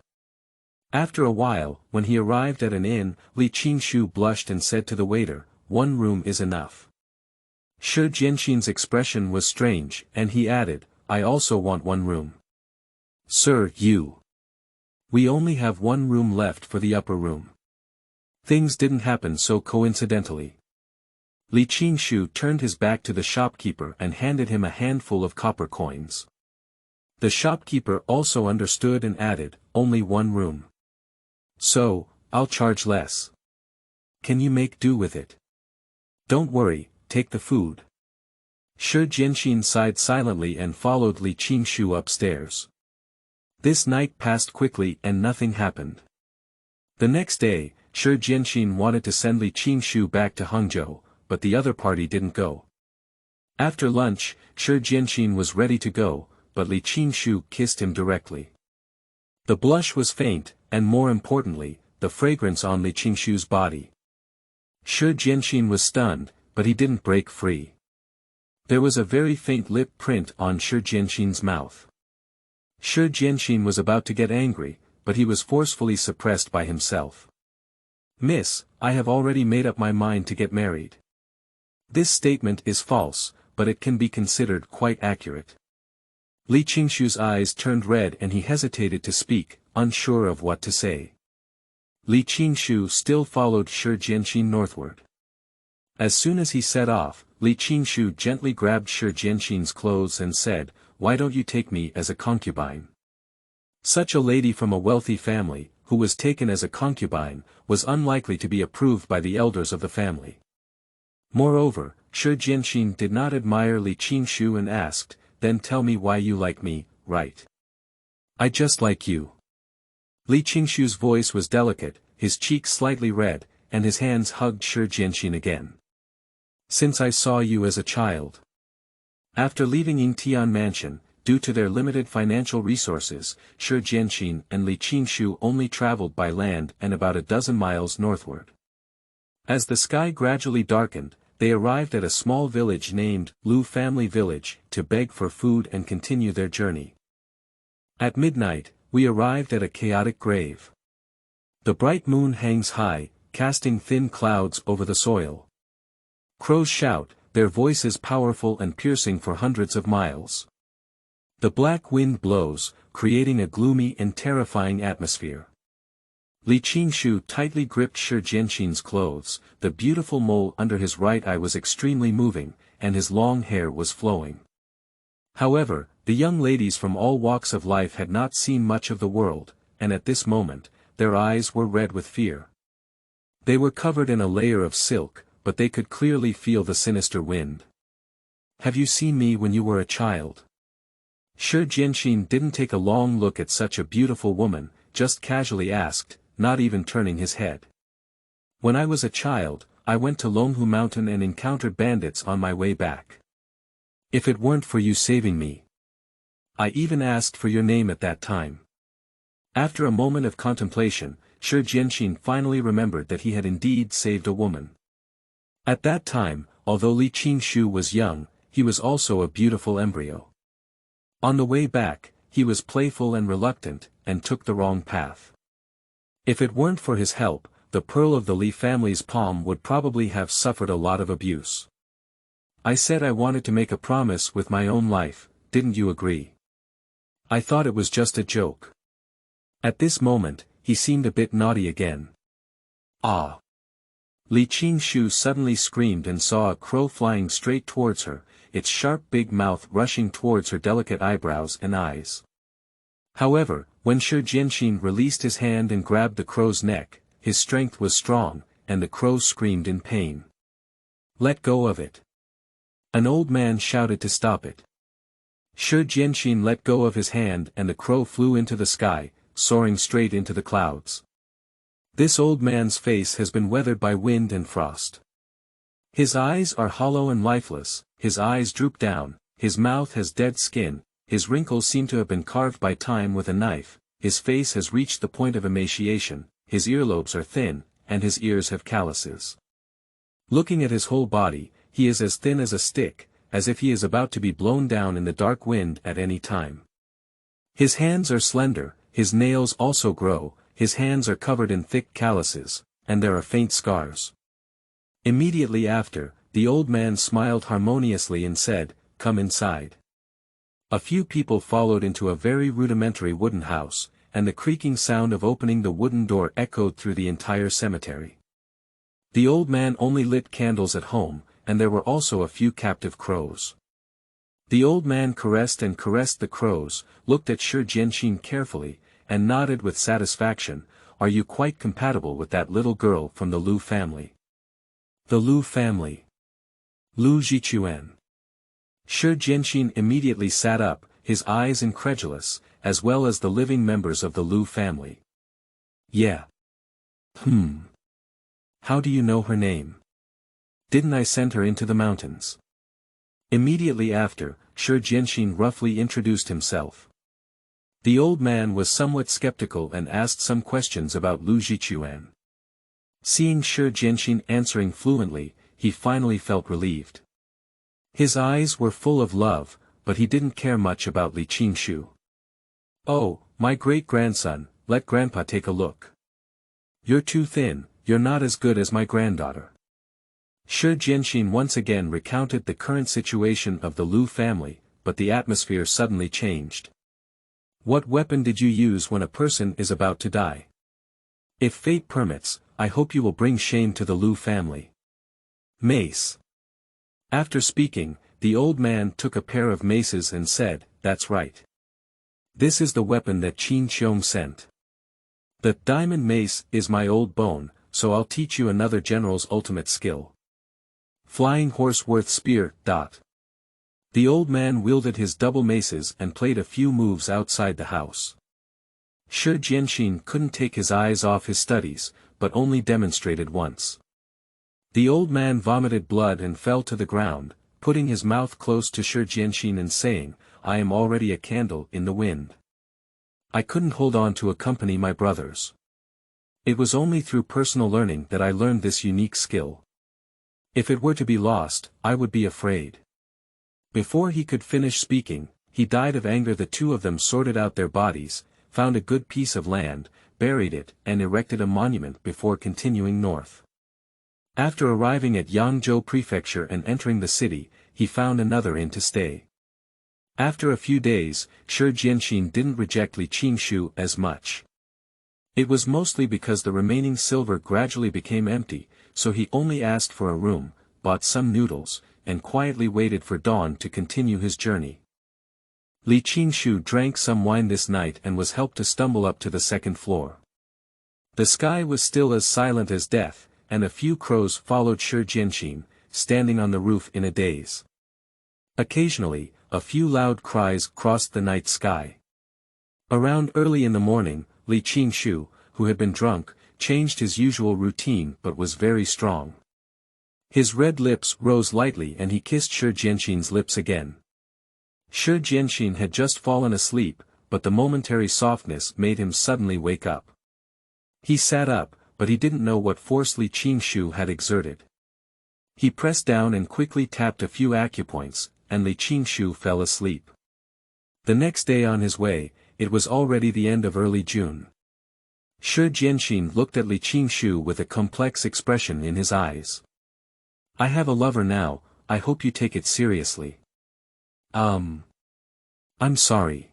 After a while, when he arrived at an inn, Li Qingshu blushed and said to the waiter, one room is enough. Shi Jianxin's expression was strange, and he added, I also want one room. Sir, we only have one room left for the upper room. Things didn't happen so coincidentally. Li Qingshu turned his back to the shopkeeper and handed him a handful of copper coins. The shopkeeper also understood and added, only one room. So, I'll charge less. Can you make do with it? Don't worry, take the food. Shuzhi sighed silently and followed Li Qingshu upstairs. This night passed quickly and nothing happened. The next day, Shuzhi wanted to send Li Qingshu back to Hangzhou, but the other party didn't go. After lunch, Shuzhi was ready to go, but Li Qingshu kissed him directly. The blush was faint, and more importantly, the fragrance on Li Qingshu's body. Shuzhi was stunned, but he didn't break free. There was a very faint lip print on Shuzhi's mouth. Shuzhi was about to get angry, but he was forcefully suppressed by himself. Miss, I have already made up my mind to get married. This statement is false, but it can be considered quite accurate. Li Qingshu's eyes turned red and he hesitated to speak, unsure of what to say. Li Qingshu still followed Shuzhi northward. As soon as he set off, Li Qingshu gently grabbed Shuzhi's clothes and said, "Why don't you take me as a concubine?" Such a lady from a wealthy family, who was taken as a concubine, was unlikely to be approved by the elders of the family. Moreover, Shuzhi did not admire Li Qingshu and asked, "Then tell me why you like me, right?" "I just like you." Li Qingshu's voice was delicate, his cheeks slightly red, and his hands hugged Shuzhi again. "Since I saw you as a child." After leaving Yingtian Mansion, due to their limited financial resources, Shuzhi and Li Qingshu only traveled by land and about a dozen miles northward. As the sky gradually darkened, they arrived at a small village named Lu Family Village to beg for food and continue their journey. At midnight, we arrived at a chaotic grave. The bright moon hangs high, casting thin clouds over the soil. Crows shout, their voices powerful and piercing for hundreds of miles. The black wind blows, creating a gloomy and terrifying atmosphere. Li Qingshu tightly gripped Shuzhi's clothes, the beautiful mole under his right eye was extremely moving, and his long hair was flowing. However, the young ladies from all walks of life had not seen much of the world, and at this moment, their eyes were red with fear. They were covered in a layer of silk, but they could clearly feel the sinister wind. "Have you seen me when you were a child?" Shuzhi didn't take a long look at such a beautiful woman, just casually asked, not even turning his head. "When I was a child, I went to Longhu Mountain and encountered bandits on my way back. If it weren't for you saving me. I even asked for your name at that time." After a moment of contemplation, Shuzhi finally remembered that he had indeed saved a woman. At that time, although Li Qingshu was young, he was also a beautiful embryo. On the way back, he was playful and reluctant, and took the wrong path. If it weren't for his help, the pearl of the Li family's palm would probably have suffered a lot of abuse. I said I wanted to make a promise with my own life, didn't you agree? I thought it was just a joke. At this moment, he seemed a bit naughty again. Ah! Li Qingshu suddenly screamed and saw a crow flying straight towards her, its sharp big mouth rushing towards her delicate eyebrows and eyes. However, when Shuzhi released his hand and grabbed the crow's neck, his strength was strong, and the crow screamed in pain. "Let go of it." An old man shouted to stop it. Shuzhi let go of his hand and the crow flew into the sky, soaring straight into the clouds. This old man's face has been weathered by wind and frost. His eyes are hollow and lifeless, his eyes droop down, his mouth has dead skin, his wrinkles seem to have been carved by time with a knife, his face has reached the point of emaciation, his earlobes are thin, and his ears have calluses. Looking at his whole body, he is as thin as a stick, as if he is about to be blown down in the dark wind at any time. His hands are slender, his nails also grow, his hands are covered in thick calluses, and there are faint scars. Immediately after, the old man smiled harmoniously and said, "Come inside." A few people followed into a very rudimentary wooden house, and the creaking sound of opening the wooden door echoed through the entire cemetery. The old man only lit candles at home, and there were also a few captive crows. The old man caressed the crows, looked at Shuzhi carefully, and nodded with satisfaction. Are you quite compatible with that little girl from the Lu family? The Lu family. Lu Jichuan. Shi Jianxin immediately sat up, his eyes incredulous, as well as the living members of the Lu family. Yeah. How do you know her name? Didn't I send her into the mountains? Immediately after, Shi Jianxin roughly introduced himself. The old man was somewhat skeptical and asked some questions about Lu Jichuan. Seeing Shi Jianxin answering fluently, he finally felt relieved. His eyes were full of love, but he didn't care much about Li Qingshu. Oh, my great-grandson, let grandpa take a look. You're too thin, you're not as good as my granddaughter. Shi Jianxin once again recounted the current situation of the Lu family, but the atmosphere suddenly changed. What weapon did you use when a person is about to die? If fate permits, I hope you will bring shame to the Lu family. Mace. After speaking, the old man took a pair of maces and said, that's right. This is the weapon that Qin Qiong sent. The diamond mace is my old bone, so I'll teach you another general's ultimate skill. Flying horse worth spear. The old man wielded his double maces and played a few moves outside the house. Shi Jianxin couldn't take his eyes off his studies, but only demonstrated once. The old man vomited blood and fell to the ground, putting his mouth close to Shi Jianxin and saying, I am already a candle in the wind. I couldn't hold on to accompany my brothers. It was only through personal learning that I learned this unique skill. If it were to be lost, I would be afraid. Before he could finish speaking, he died of anger. The two of them sorted out their bodies, found a good piece of land, buried it, and erected a monument before continuing north. After arriving at Yangzhou Prefecture and entering the city, he found another inn to stay. After a few days, Shi Jianxin didn't reject Li Qingshu as much. It was mostly because the remaining silver gradually became empty, so he only asked for a room, bought some noodles, and quietly waited for dawn to continue his journey. Li Qingshu drank some wine this night and was helped to stumble up to the second floor. The sky was still as silent as death, and a few crows followed Shi Jianxin, standing on the roof in a daze. Occasionally, a few loud cries crossed the night sky. Around early in the morning, Li Qingshu, who had been drunk, changed his usual routine but was very strong. His red lips rose lightly and he kissed Shi Jianxin's lips again. Shi Jianxin had just fallen asleep, but the momentary softness made him suddenly wake up. He sat up, but he didn't know what force Li Qingshu had exerted. He pressed down and quickly tapped a few acupoints, and Li Qingshu fell asleep. The next day on his way, it was already the end of early June. Shi Jianxin looked at Li Qingshu with a complex expression in his eyes. I have a lover now, I hope you take it seriously. I'm sorry.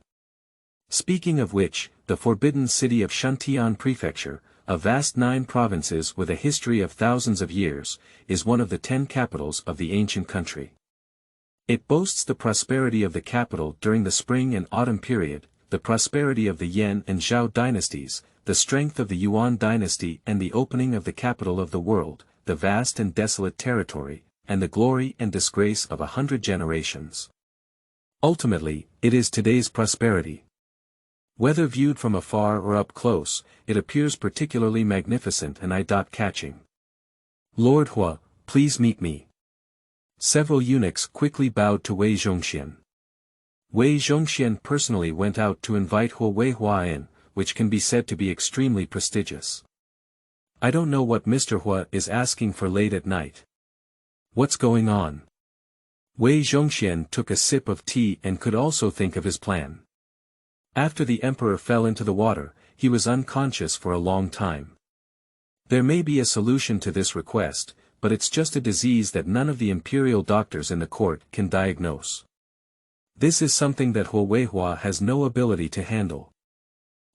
Speaking of which, the forbidden city of Shuntian Prefecture, a vast 9 provinces with a history of thousands of years, is one of the 10 capitals of the ancient country. It boasts the prosperity of the capital during the spring and autumn period, the prosperity of the Yan and Zhao dynasties, the strength of the Yuan dynasty and the opening of the capital of the world, the vast and desolate territory, and the glory and disgrace of 100 generations. Ultimately, it is today's prosperity. Whether viewed from afar or up close, it appears particularly magnificent and eye-catching. Lord Hua, please meet me. Several eunuchs quickly bowed to Wei Zhongxian. Wei Zhongxian personally went out to invite Hua Weihua in, which can be said to be extremely prestigious. I don't know what Mr. Hua is asking for late at night. What's going on? Wei Zhongxian took a sip of tea and could also think of his plan. After the emperor fell into the water, he was unconscious for a long time. There may be a solution to this request, but it's just a disease that none of the imperial doctors in the court can diagnose. This is something that Hua Weihua has no ability to handle.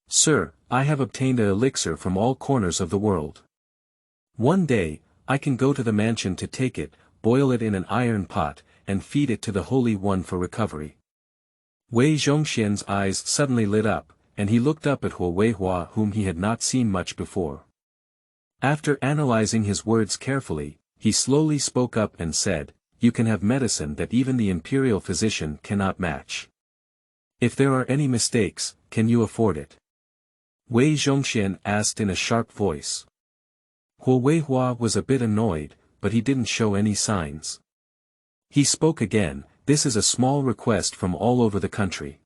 Sir, I have obtained an elixir from all corners of the world. One day, I can go to the mansion to take it, boil it in an iron pot, and feed it to the Holy One for recovery. Wei Zhongxian's eyes suddenly lit up, and he looked up at Huo whom he had not seen much before. After analyzing his words carefully, he slowly spoke up and said, "You can have medicine that even the imperial physician cannot match. If there are any mistakes, can you afford it?" Wei Zhongxian asked in a sharp voice. Huo was a bit annoyed, but he didn't show any signs. He spoke again, "This is a small request from all over the country.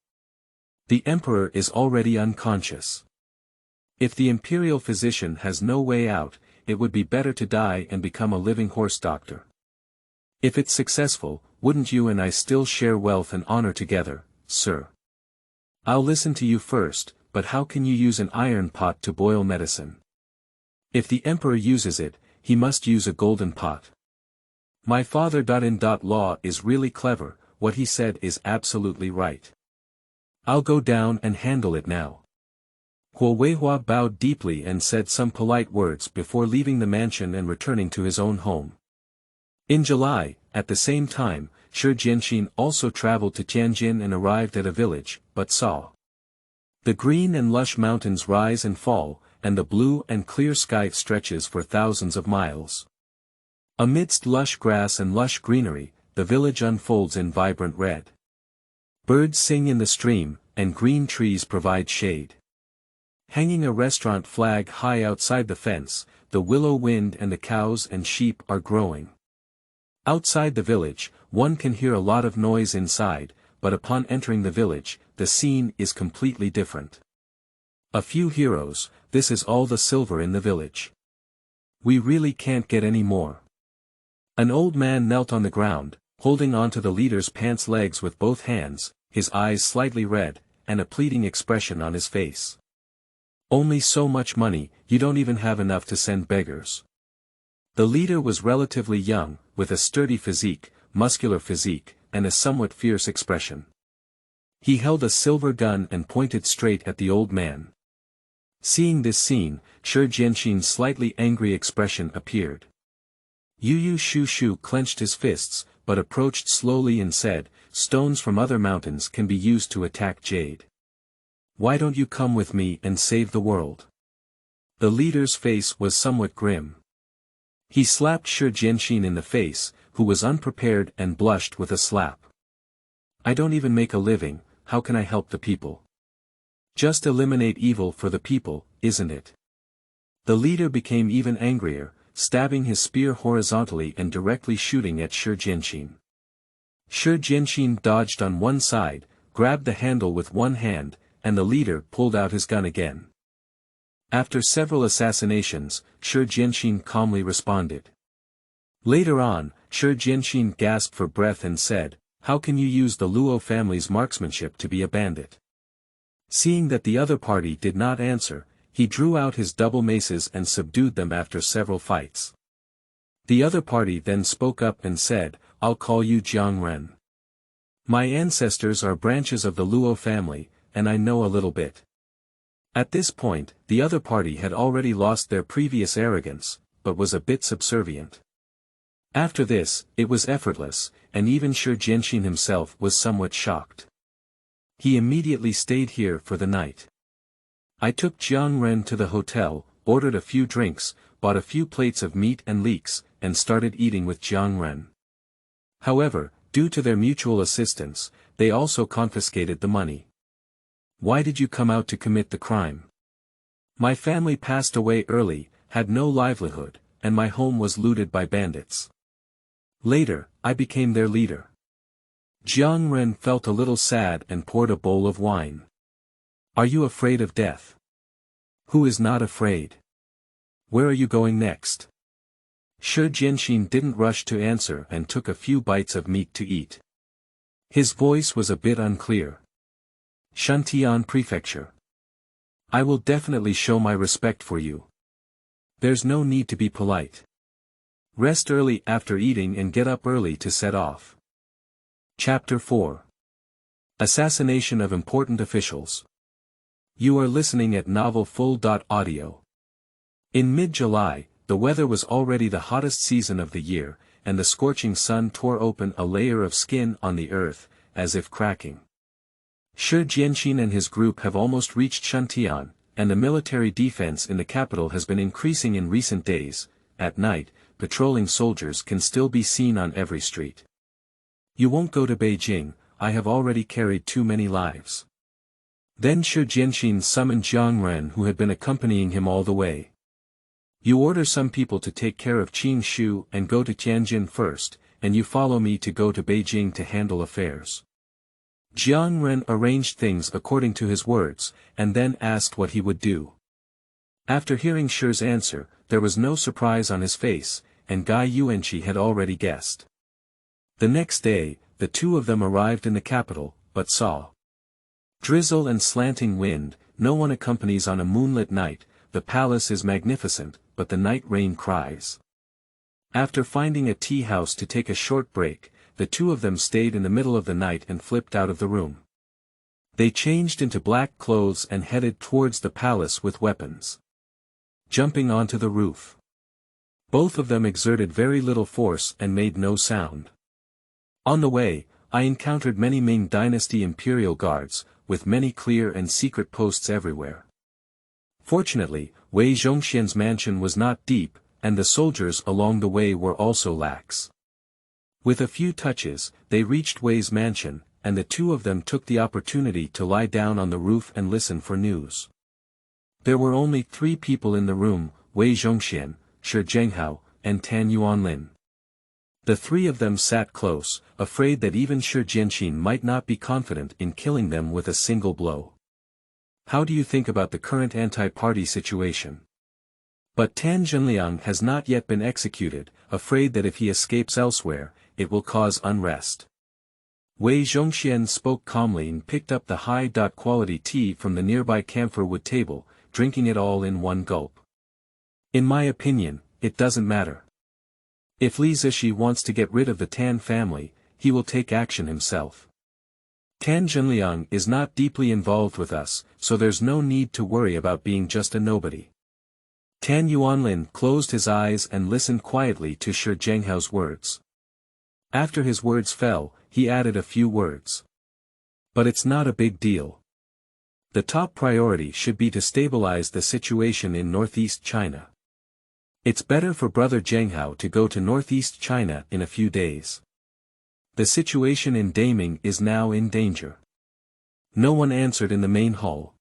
The emperor is already unconscious. If the imperial physician has no way out, it would be better to die and become a living horse doctor. If it's successful, wouldn't you and I still share wealth and honor together, sir? I'll listen to you first, but how can you use an iron pot to boil medicine? If the emperor uses it, he must use a golden pot. My father-in-law is really clever, what he said is absolutely right. I'll go down and handle it now." Huo bowed deeply and said some polite words before leaving the mansion and returning to his own home. In July, at the same time, Shuzhi also traveled to Tianjin and arrived at a village, but saw the green and lush mountains rise and fall, and the blue and clear sky stretches for thousands of miles. Amidst lush grass and lush greenery, the village unfolds in vibrant red. Birds sing in the stream, and green trees provide shade. Hanging a restaurant flag high outside the fence, the willow wind and the cows and sheep are growing. Outside the village, one can hear a lot of noise inside, but upon entering the village, the scene is completely different. A few heroes, this is all the silver in the village. We really can't get any more. An old man knelt on the ground, holding onto the leader's pants legs with both hands, his eyes slightly red, and a pleading expression on his face. "Only so much money, you don't even have enough to send beggars." The leader was relatively young, with a sturdy physique, muscular physique, and a somewhat fierce expression. He held a silver gun and pointed straight at the old man. Seeing this scene, Shuzhi's slightly angry expression appeared. Yu Shu clenched his fists, but approached slowly and said, "Stones from other mountains can be used to attack jade. Why don't you come with me and save the world?" The leader's face was somewhat grim. He slapped Shuzhi in the face, who was unprepared and blushed with a slap. "I don't even make a living, how can I help the people? Just eliminate evil for the people, isn't it?" The leader became even angrier, stabbing his spear horizontally and directly shooting at Shuzhi. Shuzhi dodged on one side, grabbed the handle with one hand, and the leader pulled out his gun again. After several assassinations, Shuzhi calmly responded. Later on, Shuzhi gasped for breath and said, "How can you use the Luo family's marksmanship to be a bandit?" Seeing that the other party did not answer, he drew out his double maces and subdued them after several fights. The other party then spoke up and said, "I'll call you Jiang. My ancestors are branches of the Luo family, and I know a little bit." At this point, the other party had already lost their previous arrogance, but was a bit subservient. After this, it was effortless, and even Shuzhi himself was somewhat shocked. He immediately stayed here for the night. I took Jiang to the hotel, ordered a few drinks, bought a few plates of meat and leeks, and started eating with Jiang. However, due to their mutual assistance, they also confiscated the money. "Why did you come out to commit the crime?" "My family passed away early, had no livelihood, and my home was looted by bandits. Later, I became their leader." Jiang felt a little sad and poured a bowl of wine. "Are you afraid of death?" "Who is not afraid? Where are you going next?" Shuzhi didn't rush to answer and took a few bites of meat to eat. His voice was a bit unclear. "Shuntian Prefecture. I will definitely show my respect for you. There's no need to be polite. Rest early after eating and get up early to set off." Chapter 4. Assassination of Important Officials. You are listening at novelfull.audio. In mid-July, the weather was already the hottest season of the year, and the scorching sun tore open a layer of skin on the earth, as if cracking. Shi Jianxin and his group have almost reached Shuntian, and the military defense in the capital has been increasing in recent days. At night, patrolling soldiers can still be seen on every street. You won't go to Beijing, I have already carried too many lives. Then Shi Jianxin summoned Zhang Ren, who had been accompanying him all the way. You order some people to take care of Qing Shu and go to Tianjin first, and you follow me to go to Beijing to handle affairs. Jiang Ren arranged things according to his words, and then asked what he would do. After hearing Shi's answer, there was no surprise on his face, and Gai Yuanqi had already guessed. The next day, the two of them arrived in the capital, but saw drizzle and slanting wind. No one accompanies on a moonlit night. The palace is magnificent, but the night rain cries. After finding a tea house to take a short break, the two of them stayed in the middle of the night and flipped out of the room. They changed into black clothes and headed towards the palace with weapons. Jumping onto the roof. Both of them exerted very little force and made no sound. On the way, I encountered many Ming Dynasty imperial guards, with many clear and secret posts everywhere. Fortunately, Wei Zhongxian's mansion was not deep, and the soldiers along the way were also lax. With a few touches, they reached Wei's mansion, and the two of them took the opportunity to lie down on the roof and listen for news. There were only 3 people in the room, Wei Zhongxian, Shi Zhenghao, and Tan Yuanlin. The 3 of them sat close, afraid that even Shi Jianxin might not be confident in killing them with a single blow. How do you think about the current anti-party situation? But Tan Zhenliang has not yet been executed, afraid that if he escapes elsewhere, it will cause unrest. Wei Zhongxian spoke calmly and picked up the high-quality tea from the nearby camphor wood table, drinking it all in one gulp. In my opinion, it doesn't matter. If Li Zishi wants to get rid of the Tan family, he will take action himself. Tan Zhenliang is not deeply involved with us, so there's no need to worry about being just a nobody. Tan Yuanlin closed his eyes and listened quietly to Shi Zhenghao's words. After his words fell, he added a few words. But it's not a big deal. The top priority should be to stabilize the situation in northeast China. It's better for Brother Zhenghao to go to northeast China in a few days. The situation in Daming is now in danger. No one answered in the main hall.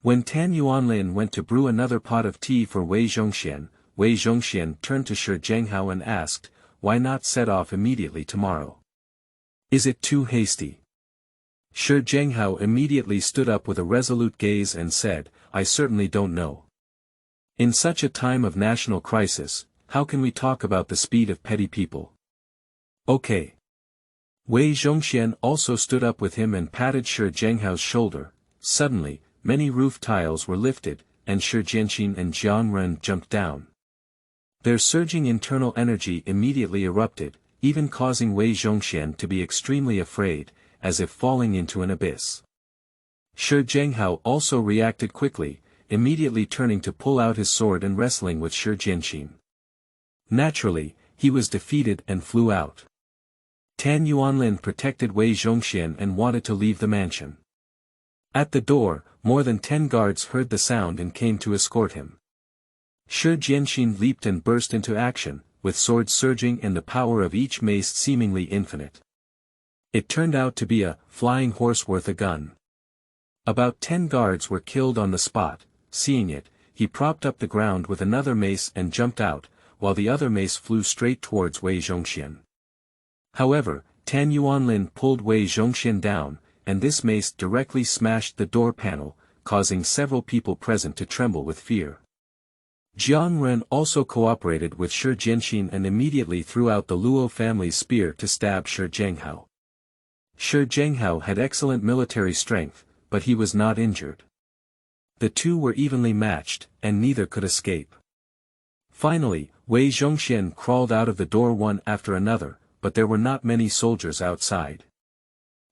When Tan Yuanlin went to brew another pot of tea for Wei Zhongxian turned to Shi Zhenghao and asked, why not set off immediately tomorrow? Is it too hasty? Shi Zhenghao immediately stood up with a resolute gaze and said, I certainly don't know. In such a time of national crisis, how can we talk about the speed of petty people? Okay. Wei Zhongxian also stood up with him and patted Shi Zhenghao's shoulder. Suddenly, many roof tiles were lifted, and Shi Jianxin and Jiang Ren jumped down. Their surging internal energy immediately erupted, even causing Wei Zhongxian to be extremely afraid, as if falling into an abyss. Shi Zhenghao also reacted quickly, immediately turning to pull out his sword and wrestling with Shi Jianxin. Naturally, he was defeated and flew out. Tan Yuanlin protected Wei Zhongxian and wanted to leave the mansion. At the door, more than 10 guards heard the sound and came to escort him. Shi Jianxin leaped and burst into action, with swords surging and the power of each mace seemingly infinite. It turned out to be a flying horse worth a gun. About 10 guards were killed on the spot. Seeing it, he propped up the ground with another mace and jumped out, while the other mace flew straight towards Wei Zhongxian. However, Tan Yuanlin pulled Wei Zhongxian down, and this mace directly smashed the door panel, causing several people present to tremble with fear. Jiang Ren also cooperated with Shi Jianxin and immediately threw out the Luo family's spear to stab Shi Zhenghao. Shi Zhenghao had excellent military strength, but he was not injured. The two were evenly matched, and neither could escape. Finally, Wei Zhongxian crawled out of the door one after another, but there were not many soldiers outside.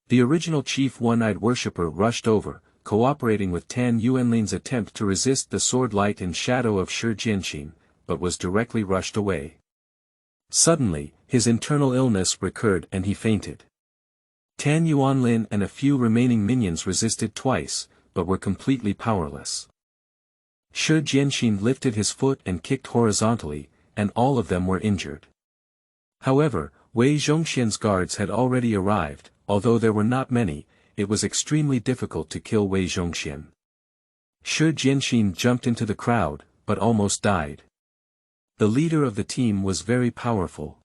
The original chief one-eyed worshipper rushed over, cooperating with Tan Yuanlin's attempt to resist the sword light and shadow of Shi Jianxin, but was directly rushed away. Suddenly, his internal illness recurred and he fainted. Tan Yuanlin and a few remaining minions resisted twice, but were completely powerless. Shi Jianxin lifted his foot and kicked horizontally, and all of them were injured. However, Wei Zhongxian's guards had already arrived. Although there were not many, it was extremely difficult to kill Wei Zhongxian. Shi Jianxin jumped into the crowd, but almost died. The leader of the team was very powerful.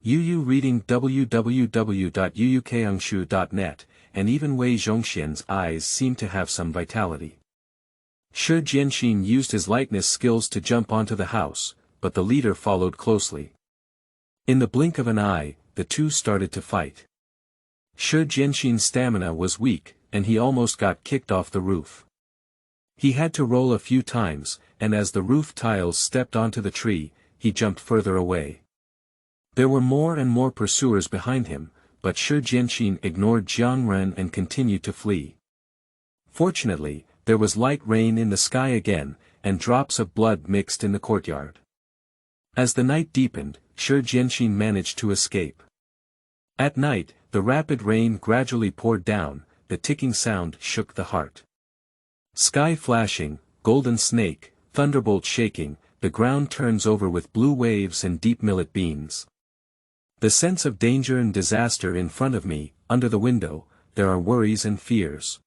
Yu reading www.yuukangshu.net, and even Wei Zhongxian's eyes seemed to have some vitality. Shi Jianxin used his lightness skills to jump onto the house, but the leader followed closely. In the blink of an eye, the two started to fight. Shi Jianxin's stamina was weak, and he almost got kicked off the roof. He had to roll a few times, and as the roof tiles stepped onto the tree, he jumped further away. There were more and more pursuers behind him, but Shi Jianxin ignored Jiang Ren and continued to flee. Fortunately, there was light rain in the sky again, and drops of blood mixed in the courtyard. As the night deepened, Shi Jianxin managed to escape. At night, the rapid rain gradually poured down, the ticking sound shook the heart. Sky flashing, golden snake, thunderbolt shaking, the ground turns over with blue waves and deep millet beans. The sense of danger and disaster in front of me, under the window, there are worries and fears.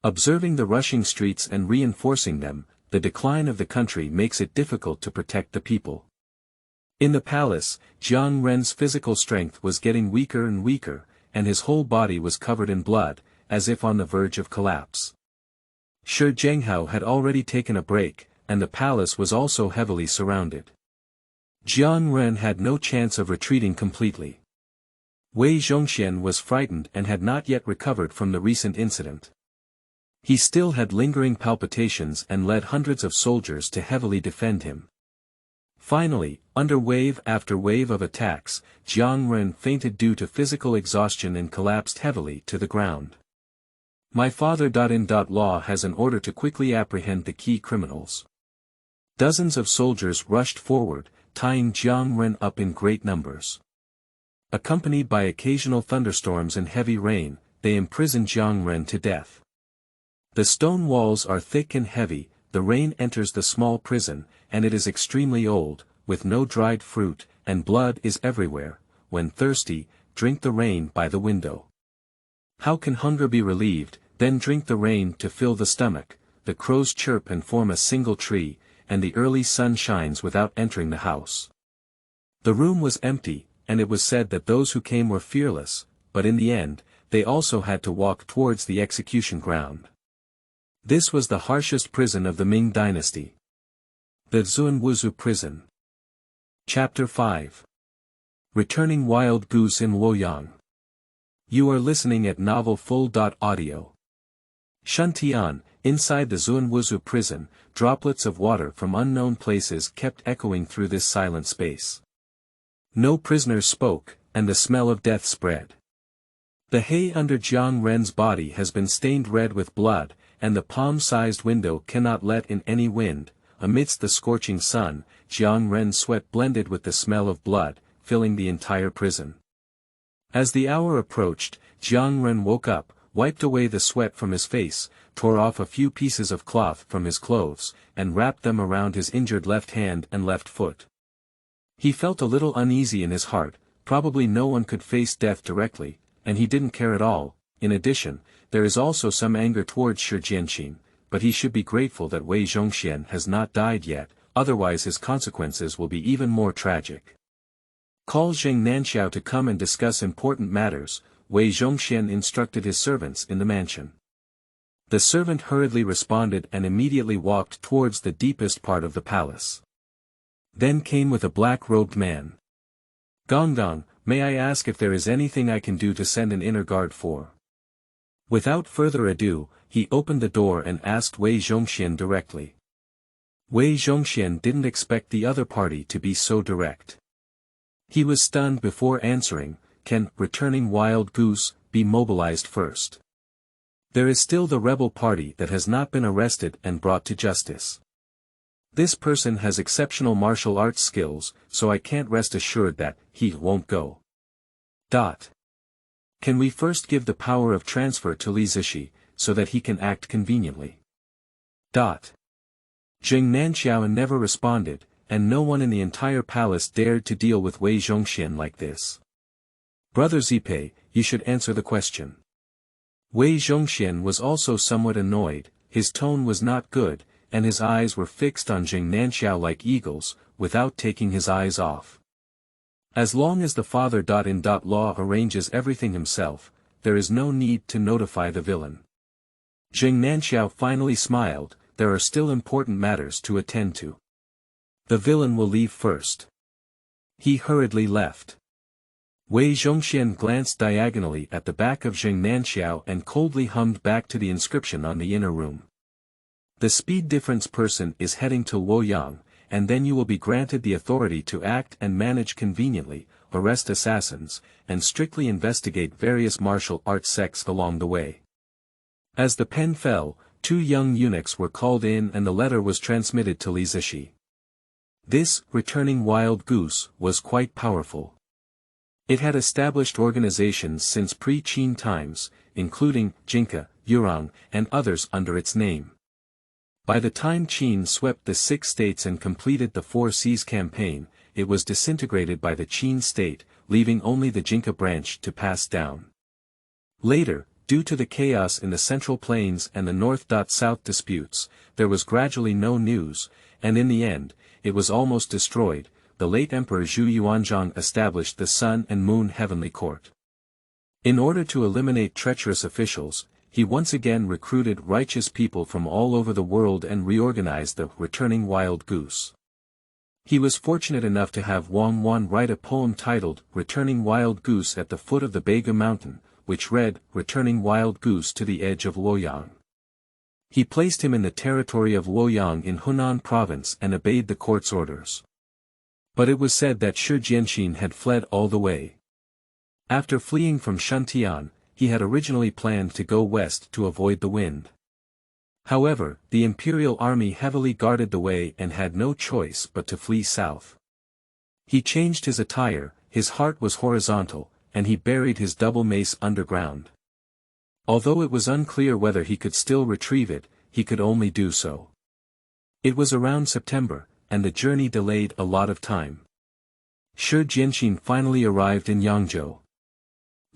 Observing the rushing streets and reinforcing them, the decline of the country makes it difficult to protect the people. In the palace, Jiang Ren's physical strength was getting weaker and weaker, and his whole body was covered in blood, as if on the verge of collapse. Shi Zhenghao had already taken a break, and the palace was also heavily surrounded. Jiang Ren had no chance of retreating completely. Wei Zhongxian was frightened and had not yet recovered from the recent incident. He still had lingering palpitations and led hundreds of soldiers to heavily defend him. Finally, under wave after wave of attacks, Jiang Ren fainted due to physical exhaustion and collapsed heavily to the ground. My father.in.law has an order to quickly apprehend the key criminals. Dozens of soldiers rushed forward, tying Jiang Ren up in great numbers. Accompanied by occasional thunderstorms and heavy rain, they imprisoned Jiang Ren to death. The stone walls are thick and heavy, the rain enters the small prison, and it is extremely old, with no dried fruit, and blood is everywhere. When thirsty, drink the rain by the window. How can hunger be relieved? Then drink the rain to fill the stomach. The crows chirp and form a single tree, and the early sun shines without entering the house. The room was empty, and it was said that those who came were fearless, but in the end, they also had to walk towards the execution ground. This was the harshest prison of the Ming dynasty. The Zunwuzu Prison. Chapter 5. Returning Wild Goose in Luoyang. You are listening at novelfull.audio. Shuntian, inside the Zunwuzu prison, droplets of water from unknown places kept echoing through this silent space. No prisoners spoke, and the smell of death spread. The hay under Jiang Ren's body has been stained red with blood, and the palm-sized window cannot let in any wind. Amidst the scorching sun, Jiang Ren's sweat blended with the smell of blood, filling the entire prison. As the hour approached, Jiang Ren woke up, wiped away the sweat from his face, tore off a few pieces of cloth from his clothes, and wrapped them around his injured left hand and left foot. He felt a little uneasy in his heart. Probably no one could face death directly, and he didn't care at all. In addition, there is also some anger towards Shi Jianxin, but he should be grateful that Wei Zhongxian has not died yet, otherwise his consequences will be even more tragic. Call Zhang Nanxiao to come and discuss important matters. Wei Zhongxian instructed his servants in the mansion. The servant hurriedly responded and immediately walked towards the deepest part of the palace. Then came with a black-robed man. Gongdong, may I ask if there is anything I can do to send an inner guard for? Without further ado, he opened the door and asked Wei Zhongxian directly. Wei Zhongxian didn't expect the other party to be so direct. He was stunned before answering. Can returning Wild Goose be mobilized first? There is still the rebel party that has not been arrested and brought to justice. This person has exceptional martial arts skills, so I can't rest assured that he won't go. Can we first give the power of transfer to Li Zishi, so that he can act conveniently? Jing Nanxiao never responded, and no one in the entire palace dared to deal with Wei Zhongxian like this. Brother Zipei, you should answer the question. Wei Zhongxian was also somewhat annoyed, his tone was not good, and his eyes were fixed on Jing Nanxiao like eagles, without taking his eyes off. As long as the father-in-law arranges everything himself, there is no need to notify the villain. Jing Nanxiao finally smiled, there are still important matters to attend to. The villain will leave first. He hurriedly left. Wei Zhongxian glanced diagonally at the back of Jing Nanxiao and coldly hummed back to the inscription on the inner room. The speed difference person is heading to Luoyang, and then you will be granted the authority to act and manage conveniently, arrest assassins, and strictly investigate various martial arts sects along the way. As the pen fell, 2 young eunuchs were called in and the letter was transmitted to Li Zishi. This, returning wild goose, was quite powerful. It had established organizations since pre-Qing times, including Jinka, Yurong, and others under its name. By the time Qin swept the 6 states and completed the 4 Seas campaign, it was disintegrated by the Qin state, leaving only the Jinka branch to pass down. Later, due to the chaos in the Central Plains and the North-South disputes, there was gradually no news, and in the end, it was almost destroyed. The late Emperor Zhu Yuanzhang established the Sun and Moon Heavenly Court. In order to eliminate treacherous officials, he once again recruited righteous people from all over the world and reorganized the returning wild goose. He was fortunate enough to have Wang Wan write a poem titled Returning Wild Goose at the foot of the Beiga Mountain, which read, Returning Wild Goose to the edge of Luoyang. He placed him in the territory of Luoyang in Hunan province and obeyed the court's orders. But it was said that Shi Jianxin had fled all the way. After fleeing from Shuntian, he had originally planned to go west to avoid the wind. However, the imperial army heavily guarded the way and had no choice but to flee south. He changed his attire, his heart was horizontal, and he buried his double mace underground. Although it was unclear whether he could still retrieve it, he could only do so. It was around September, and the journey delayed a lot of time. Shi Jianxin finally arrived in Yangzhou.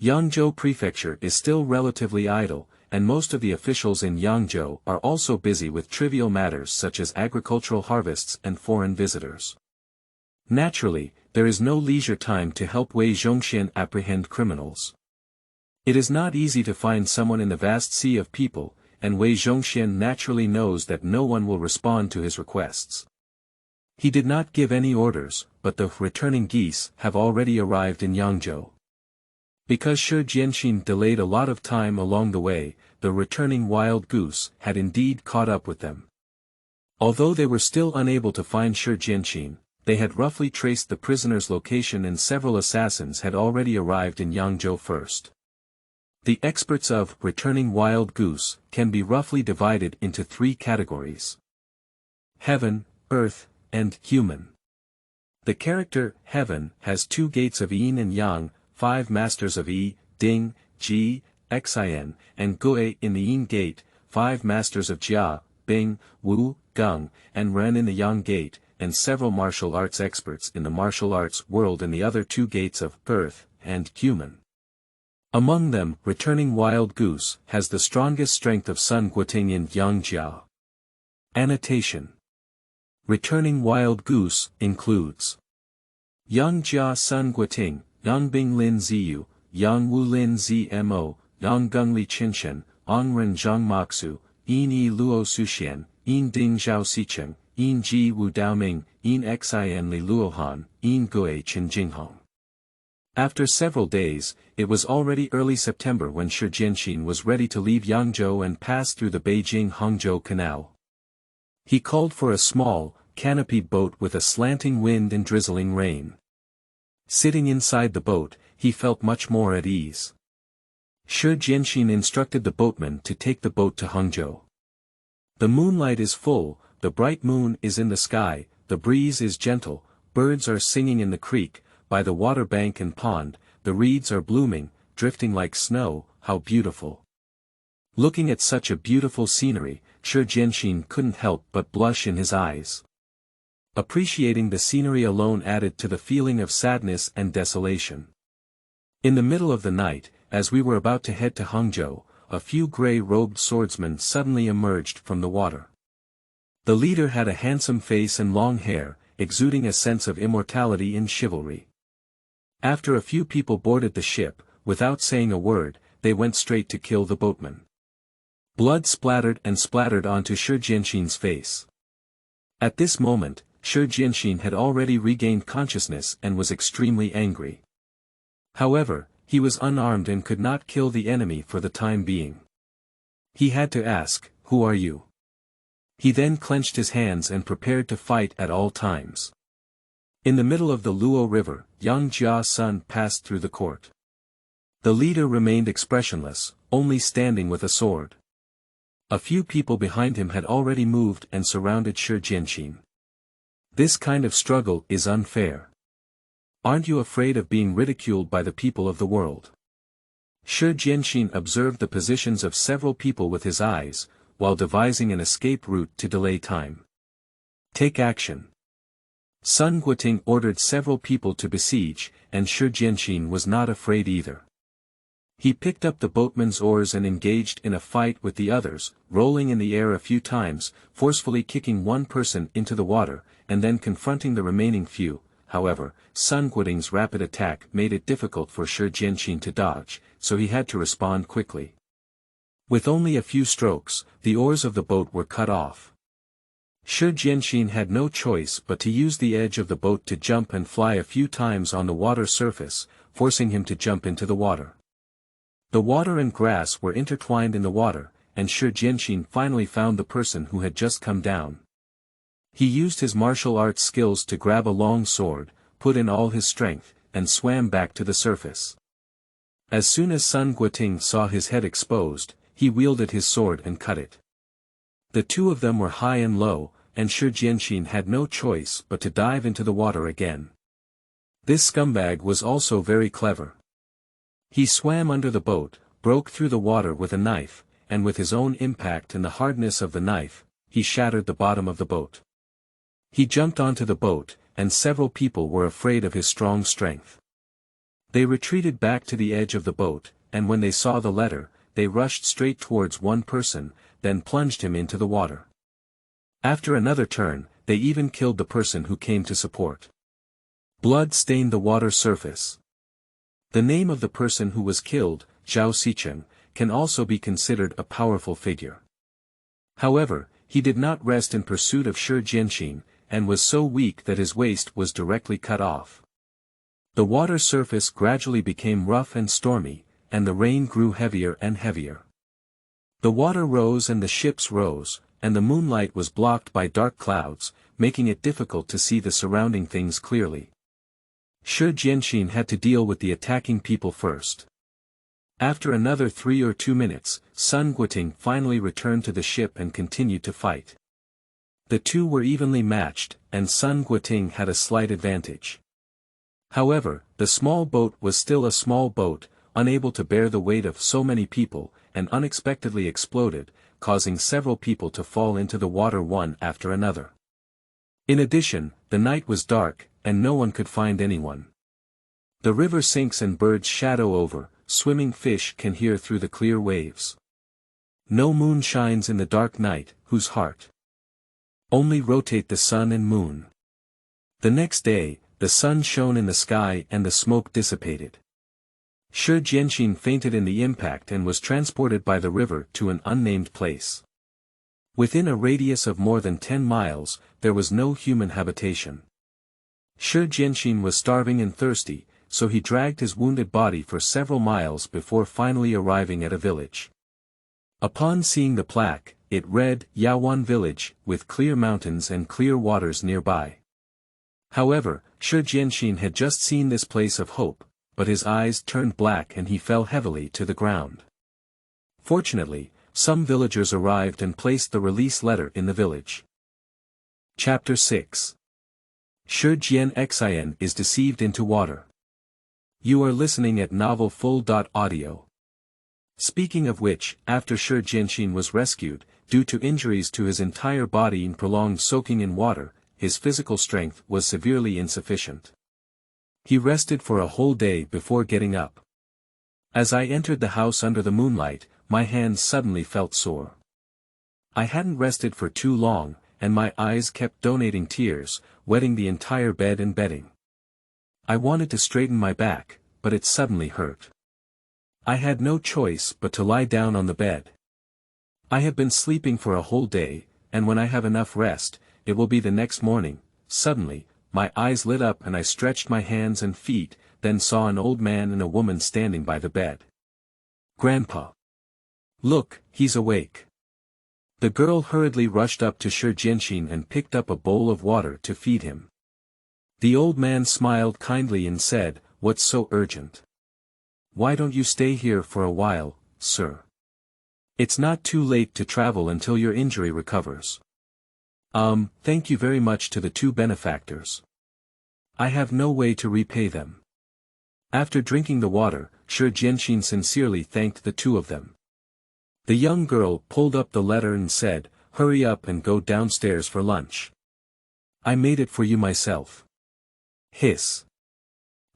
Yangzhou Prefecture is still relatively idle, and most of the officials in Yangzhou are also busy with trivial matters such as agricultural harvests and foreign visitors. Naturally, there is no leisure time to help Wei Zhongxian apprehend criminals. It is not easy to find someone in the vast sea of people, and Wei Zhongxian naturally knows that no one will respond to his requests. He did not give any orders, but the returning geese have already arrived in Yangzhou. Because Shi Jianxin delayed a lot of time along the way, the returning wild goose had indeed caught up with them. Although they were still unable to find Shi Jianxin, they had roughly traced the prisoner's location and several assassins had already arrived in Yangzhou first. The experts of returning wild goose can be roughly divided into 3 categories: heaven, earth, and human. The character heaven has 2 gates of yin and yang, 5 masters of Yi, Ding, Ji, Xin, and Gui in the Yin gate, 5 masters of Jia, Bing, Wu, Geng, and Ren in the Yang gate, and several martial arts experts in the martial arts world in the other 2 gates of earth and human. Among them, returning wild goose has the strongest strength of Sun Guoting in Yang Jia. Annotation: returning wild goose includes Yang Jia Sun Guoting, Yang Bing Lin Ziyu, Yang Wu Lin Zmo, Yang Geng Li Qinshen, Ang Ren Zhang Maxu, Yin Yi Luo Suxian, Yin Ding Zhao Xicheng, Yin Ji Wu Daoming, Yin Xin Li Luohan, Yin Gui Qin Jinghong. After several days, it was already early September when Shi Jianxin was ready to leave Yangzhou and pass through the Beijing-Hangzhou Canal. He called for a small, canopied boat with a slanting wind and drizzling rain. Sitting inside the boat, he felt much more at ease. Shi Jianxin instructed the boatman to take the boat to Hangzhou. The moonlight is full, the bright moon is in the sky, the breeze is gentle, birds are singing in the creek, by the water bank and pond, the reeds are blooming, drifting like snow, how beautiful. Looking at such a beautiful scenery, Shuzhi couldn't help but blush in his eyes. Appreciating the scenery alone added to the feeling of sadness and desolation. In the middle of the night, as we were about to head to Hangzhou, a few grey-robed swordsmen suddenly emerged from the water. The leader had a handsome face and long hair, exuding a sense of immortality and chivalry. After a few people boarded the ship, without saying a word, they went straight to kill the boatman. Blood splattered onto Shuzhi's face. At this moment, Shuzhi had already regained consciousness and was extremely angry. However, he was unarmed and could not kill the enemy for the time being. He had to ask, "Who are you?" He then clenched his hands and prepared to fight at all times. In the middle of the Luo River, Yang Jia's son passed through the court. The leader remained expressionless, only standing with a sword. A few people behind him had already moved and surrounded Shuzhi. This kind of struggle is unfair. Aren't you afraid of being ridiculed by the people of the world? Shuzhi observed the positions of several people with his eyes, while devising an escape route to delay time. Take action. Sun Guoting ordered several people to besiege, and Shuzhi was not afraid either. He picked up the boatman's oars and engaged in a fight with the others, rolling in the air a few times, forcefully kicking one person into the water, and then confronting the remaining few. However, Sun Guoting's rapid attack made it difficult for Shuzhi to dodge, so he had to respond quickly. With only a few strokes, the oars of the boat were cut off. Shuzhi had no choice but to use the edge of the boat to jump and fly a few times on the water surface, forcing him to jump into the water. The water and grass were intertwined in the water, and Shuzhi finally found the person who had just come down. He used his martial arts skills to grab a long sword, put in all his strength, and swam back to the surface. As soon as Sun Guoting saw his head exposed, he wielded his sword and cut it. The two of them were high and low, and Shuzhi had no choice but to dive into the water again. This scumbag was also very clever. He swam under the boat, broke through the water with a knife, and with his own impact and the hardness of the knife, he shattered the bottom of the boat. He jumped onto the boat, and several people were afraid of his strong strength. They retreated back to the edge of the boat, and when they saw the letter, they rushed straight towards one person, then plunged him into the water. After another turn, they even killed the person who came to support. Blood stained the water surface. The name of the person who was killed, Zhao Sicheng, can also be considered a powerful figure. However, he did not rest in pursuit of Shuzhi, and was so weak that his waist was directly cut off. The water surface gradually became rough and stormy, and the rain grew heavier and heavier. The water rose and the ships rose, and the moonlight was blocked by dark clouds, making it difficult to see the surrounding things clearly. Shuzhi had to deal with the attacking people first. After another 3 or 2 minutes, Sun Guoting finally returned to the ship and continued to fight. The two were evenly matched, and Sun Guoting had a slight advantage. However, the small boat was still a small boat, unable to bear the weight of so many people, and unexpectedly exploded, causing several people to fall into the water one after another. In addition, the night was dark, and no one could find anyone. The river sinks and birds shadow over, swimming fish can hear through the clear waves. No moon shines in the dark night, whose heart only rotate the sun and moon. The next day, the sun shone in the sky and the smoke dissipated. Shuzhi fainted in the impact and was transported by the river to an unnamed place. Within a radius of more than 10 miles, there was no human habitation. Shuzhi was starving and thirsty, so he dragged his wounded body for several miles before finally arriving at a village. Upon seeing the plaque, it read, Yawan Village, with clear mountains and clear waters nearby. However, Shuzhi had just seen this place of hope, but his eyes turned black and he fell heavily to the ground. Fortunately, some villagers arrived and placed the release letter in the village. Chapter 6. Shuzhi Xian is deceived into water. You are listening at Novel Full.audio. Speaking of which, after Shi Jianxin was rescued, due to injuries to his entire body and prolonged soaking in water, his physical strength was severely insufficient. He rested for a whole day before getting up. As I entered the house under the moonlight, my hands suddenly felt sore. I hadn't rested for too long, and my eyes kept donating tears, wetting the entire bed and bedding. I wanted to straighten my back, but it suddenly hurt. I had no choice but to lie down on the bed. I have been sleeping for a whole day, and when I have enough rest, it will be the next morning. Suddenly, my eyes lit up and I stretched my hands and feet, then saw an old man and a woman standing by the bed. Grandpa! Look, he's awake. The girl hurriedly rushed up to Shi Jianxin and picked up a bowl of water to feed him. The old man smiled kindly and said, "What's so urgent? Why don't you stay here for a while, sir? It's not too late to travel until your injury recovers." Thank you very much to the two benefactors. I have no way to repay them." After drinking the water, Shi Jianxin sincerely thanked the two of them. The young girl pulled up the letter and said, "Hurry up and go downstairs for lunch. I made it for you myself." Hiss.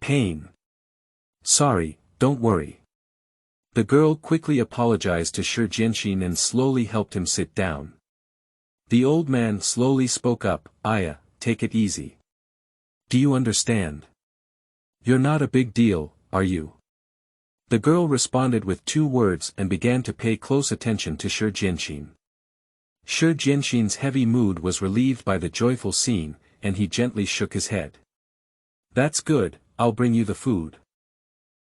Pain. Sorry, don't worry. The girl quickly apologized to Shi Jianxin and slowly helped him sit down. The old man slowly spoke up, "Aya, take it easy. Do you understand? You're not a big deal, are you?" The girl responded with 2 words and began to pay close attention to Shi Jianxin. Shi Jianxin's heavy mood was relieved by the joyful scene, and he gently shook his head. "That's good, I'll bring you the food."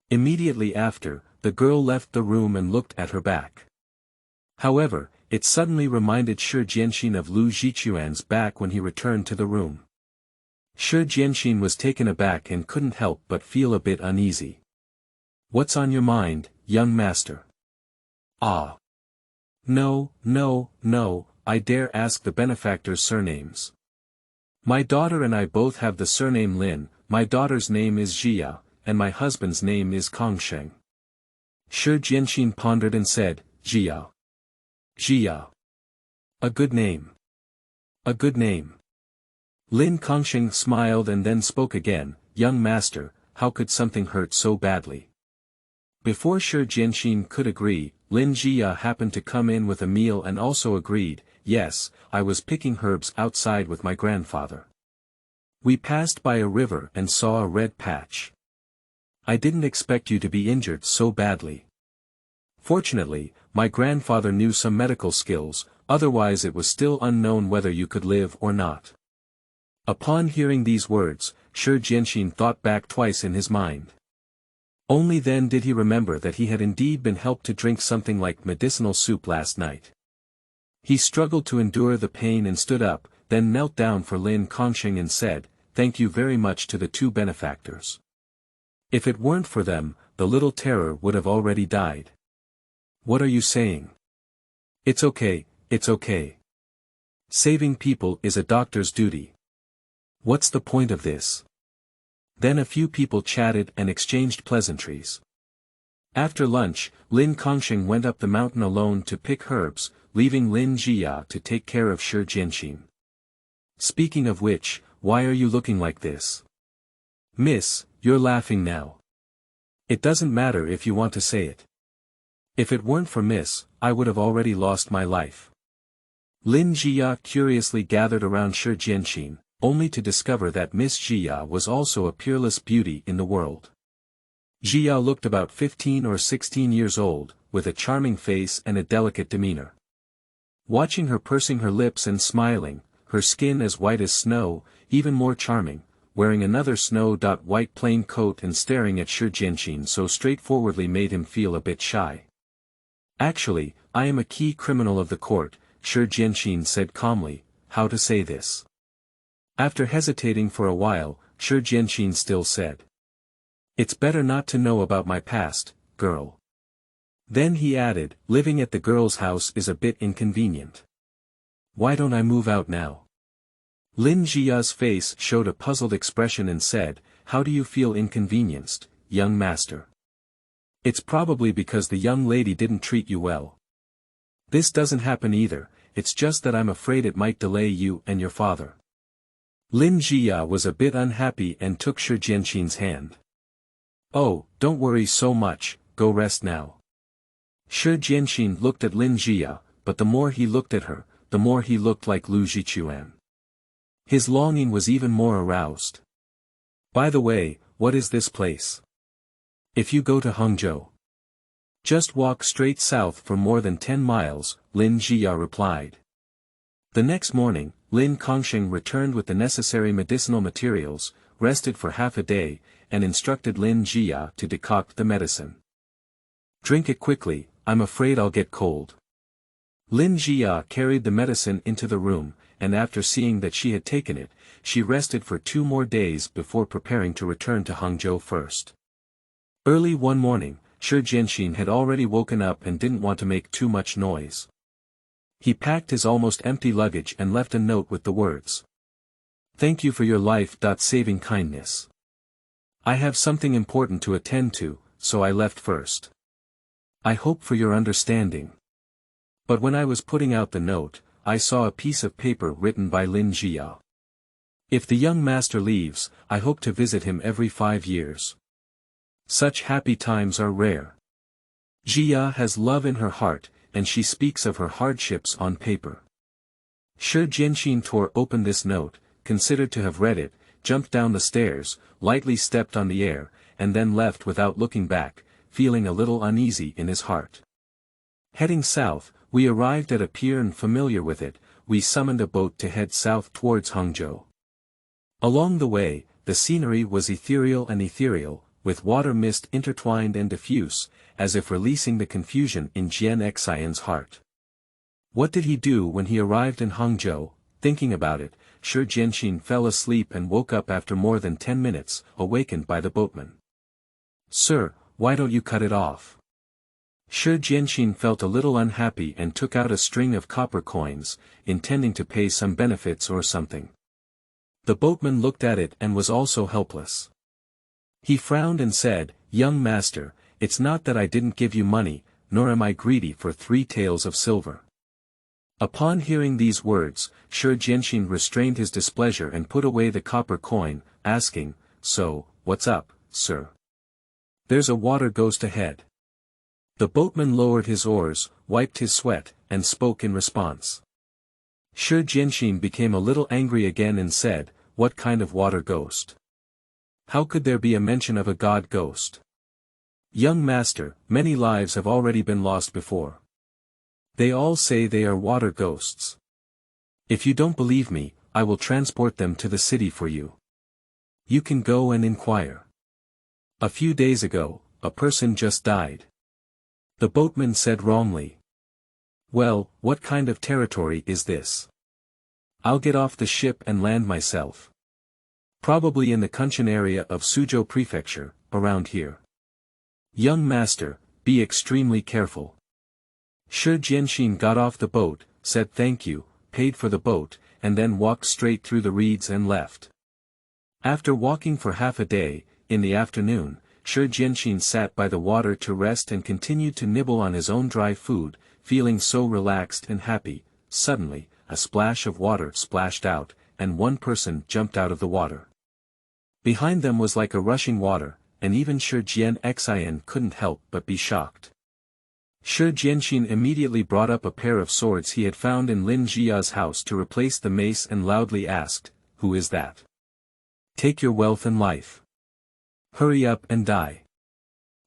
Immediately after, the girl left the room and looked at her back. However, it suddenly reminded Shi Jianxin of Lu Zhichuan's back when he returned to the room. Shi Jianxin was taken aback and couldn't help but feel a bit uneasy. "What's on your mind, young master?" "Ah. No, I dare ask the benefactors' surnames. My daughter and I both have the surname Lin, my daughter's name is Jia, and my husband's name is Kongsheng." Shi Jianxin pondered and said, "Jia. Jia. A good name. A good name." Lin Kongsheng smiled and then spoke again, "Young master, how could something hurt so badly?" Before Shi Jianxin could agree, Lin Jia happened to come in with a meal and also agreed, "Yes, I was picking herbs outside with my grandfather. We passed by a river and saw a red patch. I didn't expect you to be injured so badly. Fortunately, my grandfather knew some medical skills, otherwise it was still unknown whether you could live or not." Upon hearing these words, Shi Jianxin thought back twice in his mind. Only then did he remember that he had indeed been helped to drink something like medicinal soup last night. He struggled to endure the pain and stood up, then knelt down for Lin Kongsheng and said, "Thank you very much to the two benefactors. If it weren't for them, the little terror would have already died." "What are you saying?" It's okay. Saving people is a doctor's duty. What's the point of this?" Then a few people chatted and exchanged pleasantries. After lunch, Lin Kongsheng went up the mountain alone to pick herbs, leaving Lin Jia to take care of Shi Jianxin. "Speaking of which, why are you looking like this?" "Miss, you're laughing now. It doesn't matter if you want to say it. If it weren't for Miss, I would have already lost my life." Lin Jia curiously gathered around Shi Jianxin, only to discover that Miss Jia was also a peerless beauty in the world. Jia looked about 15 or 16 years old, with a charming face and a delicate demeanor. Watching her pursing her lips and smiling, her skin as white as snow, even more charming, wearing another snow-white plain coat and staring at Shi Jianxin so straightforwardly made him feel a bit shy. "Actually, I am a key criminal of the court," Shi Jianxin said calmly. "How to say this?" After hesitating for a while, Shi Jianxin still said, "It's better not to know about my past, girl." Then he added, "Living at the girl's house is a bit inconvenient. Why don't I move out now?" Lin Jia's face showed a puzzled expression and said, "How do you feel inconvenienced, young master. It's probably because the young lady didn't treat you well. This doesn't happen either, it's just that I'm afraid it might delay you and your father. Lin Jia was a bit unhappy and took Shi Jianxin's hand. Oh, don't worry so much, go rest now. Shi Jianxin looked at Lin Jia, but the more he looked at her, the more he looked like Lu Jichuan. His longing was even more aroused. By the way, what is this place? If you go to Hangzhou, just walk straight south for more than 10 miles, Lin Jia replied. The next morning, Lin Kongsheng returned with the necessary medicinal materials, rested for half a day, and instructed Lin Jia to decoct the medicine. Drink it quickly, I'm afraid I'll get cold. Lin Jia carried the medicine into the room, and after seeing that she had taken it, she rested for 2 more days before preparing to return to Hangzhou first. Early one morning, Shi Jianxin had already woken up and didn't want to make too much noise. He packed his almost empty luggage and left a note with the words, "Thank you for your life-saving kindness. I have something important to attend to, so I left first. I hope for your understanding." But when I was putting out the note, I saw a piece of paper written by Lin Jia. If the young master leaves, I hope to visit him every 5 years. Such happy times are rare. Jia has love in her heart, and she speaks of her hardships on paper. Shi Jianxin tore open this note, considered to have read it, jumped down the stairs, lightly stepped on the air, and then left without looking back, feeling a little uneasy in his heart. Heading south, we arrived at a pier and familiar with it, we summoned a boat to head south towards Hangzhou. Along the way, the scenery was ethereal, with water mist intertwined and diffuse, as if releasing the confusion in Jian Xian's heart. What did he do when he arrived in Hangzhou? Thinking about it, Shi Jianxin fell asleep and woke up after more than 10 minutes, awakened by the boatman. "Sir, why don't you cut it off?" Shi Jianxin felt a little unhappy and took out a string of copper coins, intending to pay some benefits or something. The boatman looked at it and was also helpless. He frowned and said, "Young master, it's not that I didn't give you money, nor am I greedy for 3 taels of silver." Upon hearing these words, Shi Jianxin restrained his displeasure and put away the copper coin, asking, "So, what's up, sir?" "There's a water ghost ahead." The boatman lowered his oars, wiped his sweat, and spoke in response. Shi Jianxin became a little angry again and said, "What kind of water ghost? How could there be a mention of a god ghost?" "Young master, many lives have already been lost before. They all say they are water ghosts. If you don't believe me, I will transport them to the city for you. You can go and inquire. A few days ago, a person just died." The boatman said wrongly. "Well, what kind of territory is this? I'll get off the ship and land myself. Probably in the Kunshan area of Suzhou Prefecture, around here." "Young master, be extremely careful." Shi Jianxin got off the boat, said thank you, paid for the boat, and then walked straight through the reeds and left. After walking for half a day, in the afternoon, Shi Jianxin sat by the water to rest and continued to nibble on his own dry food, feeling so relaxed and happy. Suddenly, a splash of water splashed out, and one person jumped out of the water. Behind them was like a rushing water, and even Shi Jian couldn't help but be shocked. Shi Jianxin immediately brought up a pair of swords he had found in Lin Jia's house to replace the mace and loudly asked, "Who is that? Take your wealth and life. Hurry up and die."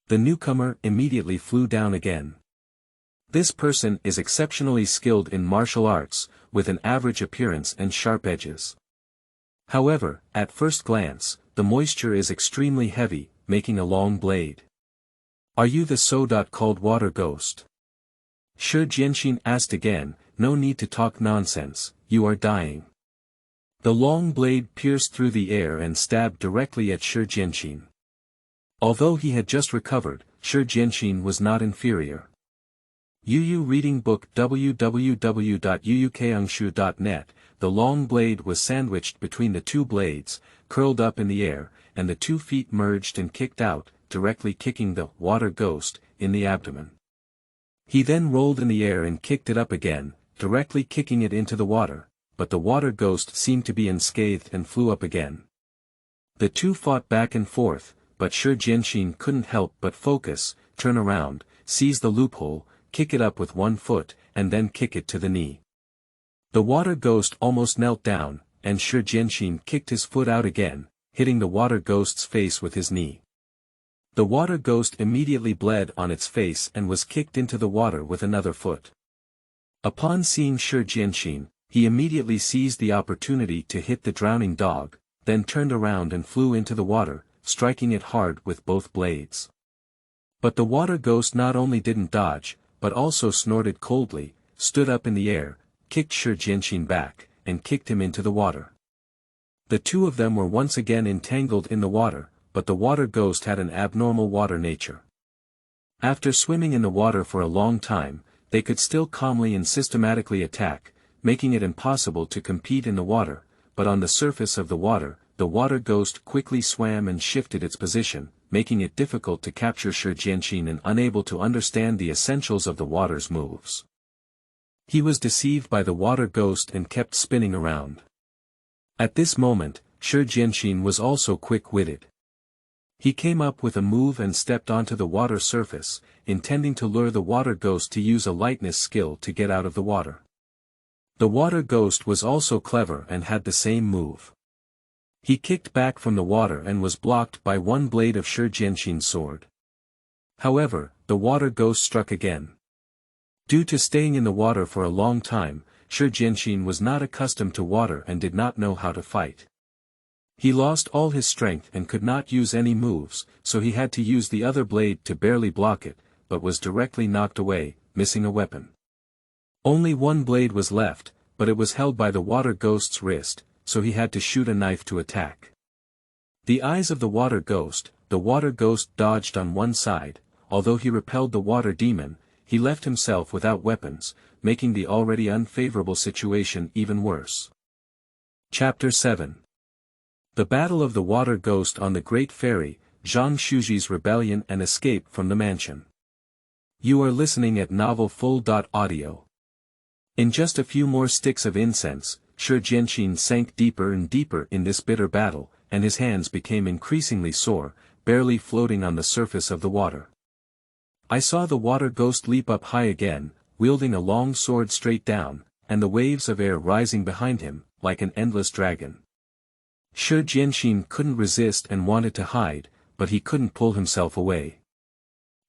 The newcomer immediately flew down again. This person is exceptionally skilled in martial arts, with an average appearance and sharp edges. However, at first glance, the moisture is extremely heavy, making a long blade. "Are you the so-called water ghost?" Shi Jianxin asked again, "No need to talk nonsense, you are dying." The long blade pierced through the air and stabbed directly at Shi Jianxin. Although he had just recovered, Shi Jianxin was not inferior. Yu reading book www.yuukangshu.net. The long blade was sandwiched between the 2 blades, curled up in the air, and the 2 feet merged and kicked out, directly kicking the water ghost in the abdomen. He then rolled in the air and kicked it up again, directly kicking it into the water, but the water ghost seemed to be unscathed and flew up again. The two fought back and forth, but Shuzhi couldn't help but focus, turn around, seize the loophole, kick it up with one foot, and then kick it to the knee. The water ghost almost knelt down, and Shuzhi kicked his foot out again, hitting the water ghost's face with his knee. The water ghost immediately bled on its face and was kicked into the water with another foot. Upon seeing Shuzhi, he immediately seized the opportunity to hit the drowning dog, then turned around and flew into the water, striking it hard with both blades. But the water ghost not only didn't dodge, but also snorted coldly, stood up in the air, kicked Shuzhi back, and kicked him into the water. The two of them were once again entangled in the water, but the water ghost had an abnormal water nature. After swimming in the water for a long time, they could still calmly and systematically attack, making it impossible to compete in the water, but on the surface of the water ghost quickly swam and shifted its position, making it difficult to capture Shuzhi and unable to understand the essentials of the water's moves. He was deceived by the water ghost and kept spinning around. At this moment, Shuzhi was also quick-witted. He came up with a move and stepped onto the water surface, intending to lure the water ghost to use a lightness skill to get out of the water. The water ghost was also clever and had the same move. He kicked back from the water and was blocked by one blade of Shuzhi's sword. However, the water ghost struck again. Due to staying in the water for a long time, Shuzhi was not accustomed to water and did not know how to fight. He lost all his strength and could not use any moves, so he had to use the other blade to barely block it, but was directly knocked away, missing a weapon. Only one blade was left, but it was held by the water ghost's wrist, so he had to shoot a knife to attack. The eyes of the water ghost dodged on one side, although he repelled the water demon, he left himself without weapons, making the already unfavorable situation even worse. Chapter 7. The Battle of the Water Ghost on the Great Ferry, Zhang Shuzhi's Rebellion and Escape from the Mansion. You are listening at Novel Full.audio. In just a few more sticks of incense, Shuzhi sank deeper and deeper in this bitter battle, and his hands became increasingly sore, barely floating on the surface of the water. I saw the water ghost leap up high again, wielding a long sword straight down, and the waves of air rising behind him, like an endless dragon. Shuzhi couldn't resist and wanted to hide, but he couldn't pull himself away.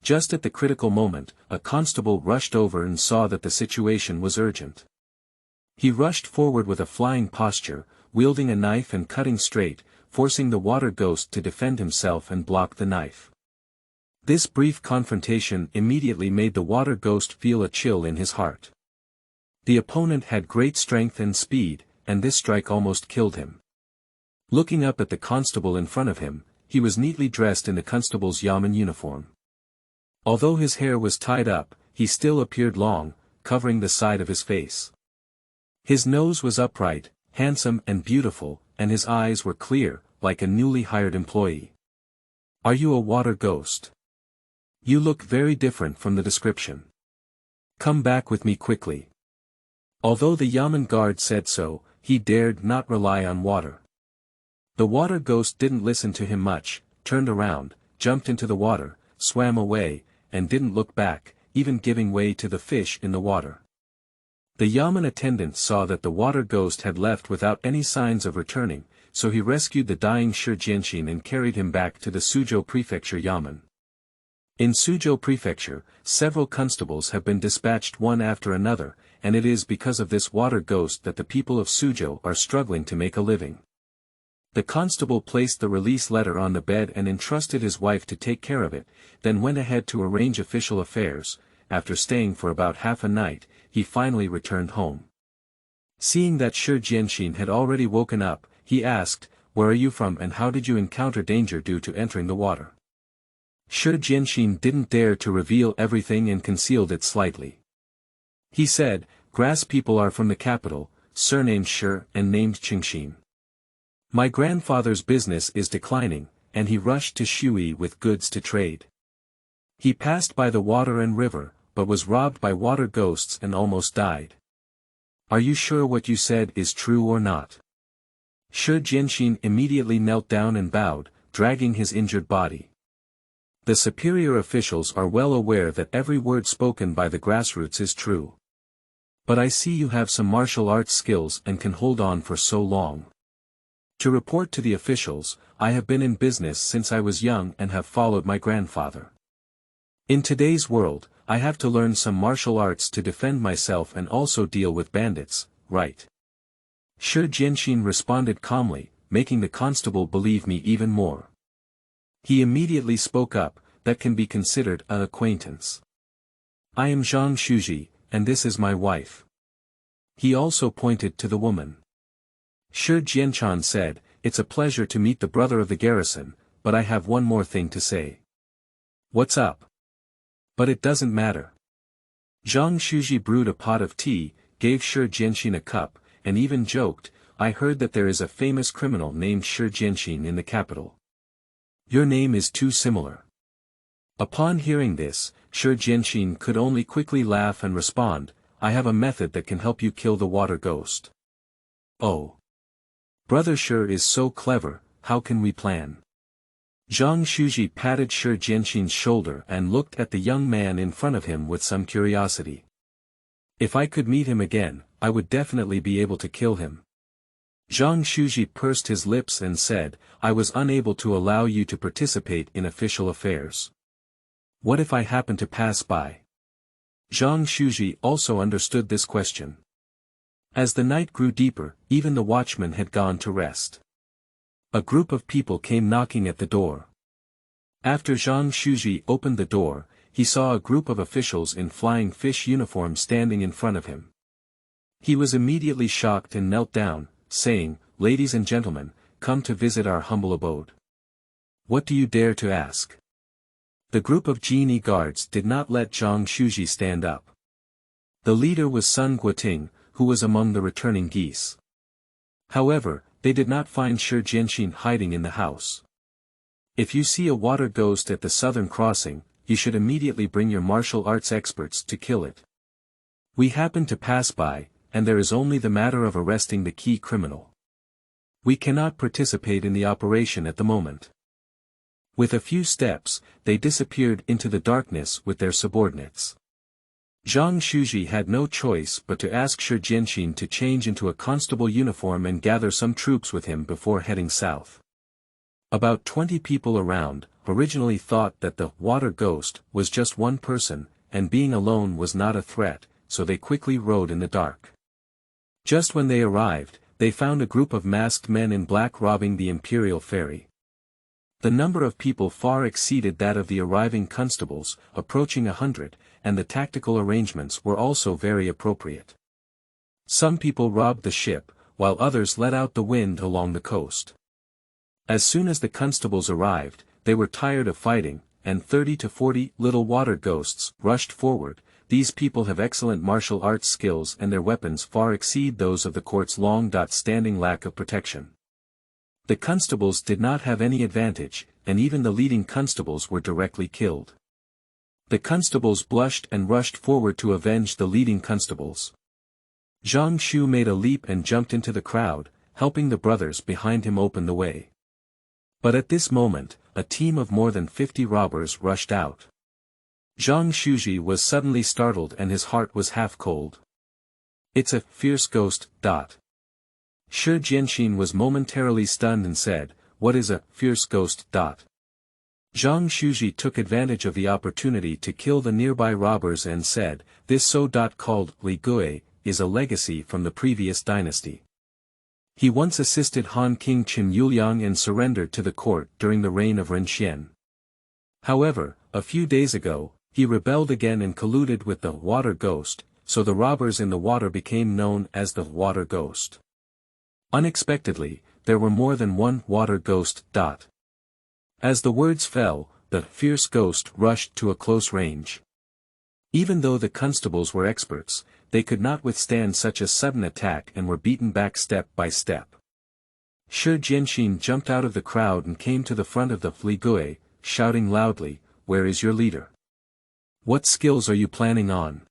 Just at the critical moment, a constable rushed over and saw that the situation was urgent. He rushed forward with a flying posture, wielding a knife and cutting straight, forcing the water ghost to defend himself and block the knife. This brief confrontation immediately made the water ghost feel a chill in his heart. The opponent had great strength and speed, and this strike almost killed him. Looking up at the constable in front of him, he was neatly dressed in the constable's yamen uniform. Although his hair was tied up, he still appeared long, covering the side of his face. His nose was upright, handsome and beautiful, and his eyes were clear, like a newly hired employee. Are you a water ghost? You look very different from the description. Come back with me quickly. Although the yamen guard said so, he dared not rely on water. The water ghost didn't listen to him much, turned around, jumped into the water, swam away, and didn't look back, even giving way to the fish in the water. The yamen attendant saw that the water ghost had left without any signs of returning, so he rescued the dying Shuzhi and carried him back to the Suzhou Prefecture yamen. In Suzhou Prefecture, several constables have been dispatched one after another, and it is because of this water ghost that the people of Suzhou are struggling to make a living. The constable placed the release letter on the bed and entrusted his wife to take care of it, then went ahead to arrange official affairs. After staying for about half a night, he finally returned home. Seeing that Shuzhi had already woken up, he asked, "Where are you from and how did you encounter danger due to entering the water?" Shuzhi didn't dare to reveal everything and concealed it slightly. He said, "Grass people are from the capital, surnamed Shi and named Qingxin. My grandfather's business is declining, and he rushed to Shui with goods to trade. He passed by the water and river, but was robbed by water ghosts and almost died. Are you sure what you said is true or not? Shuzhi immediately knelt down and bowed, dragging his injured body. The superior officials are well aware that every word spoken by the grassroots is true. But I see you have some martial arts skills and can hold on for so long. To report to the officials, I have been in business since I was young and have followed my grandfather. In today's world, I have to learn some martial arts to defend myself and also deal with bandits, right? Shuzhi responded calmly, making the constable believe me even more. He immediately spoke up, that can be considered an acquaintance. I am Zhang Shuzhi, and this is my wife. He also pointed to the woman. Shuzhi said, it's a pleasure to meet the brother of the garrison, but I have one more thing to say. What's up? But it doesn't matter. Zhang Shuzhi brewed a pot of tea, gave Shuzhi a cup, and even joked, I heard that there is a famous criminal named Shuzhi in the capital. Your name is too similar. Upon hearing this, Shuzhi could only quickly laugh and respond, I have a method that can help you kill the water ghost. Oh. Brother Shi is so clever, how can we plan? Zhang Shuzhi patted Shuzhi's shoulder and looked at the young man in front of him with some curiosity. If I could meet him again, I would definitely be able to kill him. Zhang Shuzhi pursed his lips and said, I was unable to allow you to participate in official affairs. What if I happen to pass by? Zhang Shuzhi also understood this question. As the night grew deeper, even the watchman had gone to rest. A group of people came knocking at the door. After Zhang Shuzhi opened the door, he saw a group of officials in flying fish uniforms standing in front of him. He was immediately shocked and knelt down, saying, Ladies and gentlemen, come to visit our humble abode. What do you dare to ask? The group of genie guards did not let Zhang Shuzhi stand up. The leader was Sun Guoting, who was among the returning geese. However, they did not find Shuzhi hiding in the house. If you see a water ghost at the southern crossing, you should immediately bring your martial arts experts to kill it. We happen to pass by, and there is only the matter of arresting the key criminal. We cannot participate in the operation at the moment. With a few steps, they disappeared into the darkness with their subordinates. Zhang Shuzhi had no choice but to ask Shuzhi to change into a constable uniform and gather some troops with him before heading south. About 20 people around, originally thought that the water ghost was just one person, and being alone was not a threat, so they quickly rode in the dark. Just when they arrived, they found a group of masked men in black robbing the imperial ferry. The number of people far exceeded that of the arriving constables, approaching 100, and the tactical arrangements were also very appropriate. Some people robbed the ship, while others let out the wind along the coast. As soon as the constables arrived, they were tired of fighting, and 30 to 40 little water ghosts rushed forward. These people have excellent martial arts skills and their weapons far exceed those of the court's long-standing lack of protection. The constables did not have any advantage, and even the leading constables were directly killed. The constables blushed and rushed forward to avenge the leading constables. Zhang Shu made a leap and jumped into the crowd, helping the brothers behind him open the way. But at this moment, a team of more than 50 robbers rushed out. Zhang Shuzhi was suddenly startled and his heart was half cold. It's a fierce ghost. Shuzhi was momentarily stunned and said, What is a fierce ghost? Zhang Shuzhi took advantage of the opportunity to kill the nearby robbers and said, This so-called Li Gui is a legacy from the previous dynasty. He once assisted Han King Qin Luoyang and surrendered to the court during the reign of Renxian. However, a few days ago, he rebelled again and colluded with the water ghost, so the robbers in the water became known as the water ghost. Unexpectedly, there were more than one water ghost. As the words fell, the fierce ghost rushed to a close range. Even though the constables were experts, they could not withstand such a sudden attack and were beaten back step by step. Shi Jianxin jumped out of the crowd and came to the front of the Li Gui, shouting loudly, "Where is your leader? What skills are you planning on?"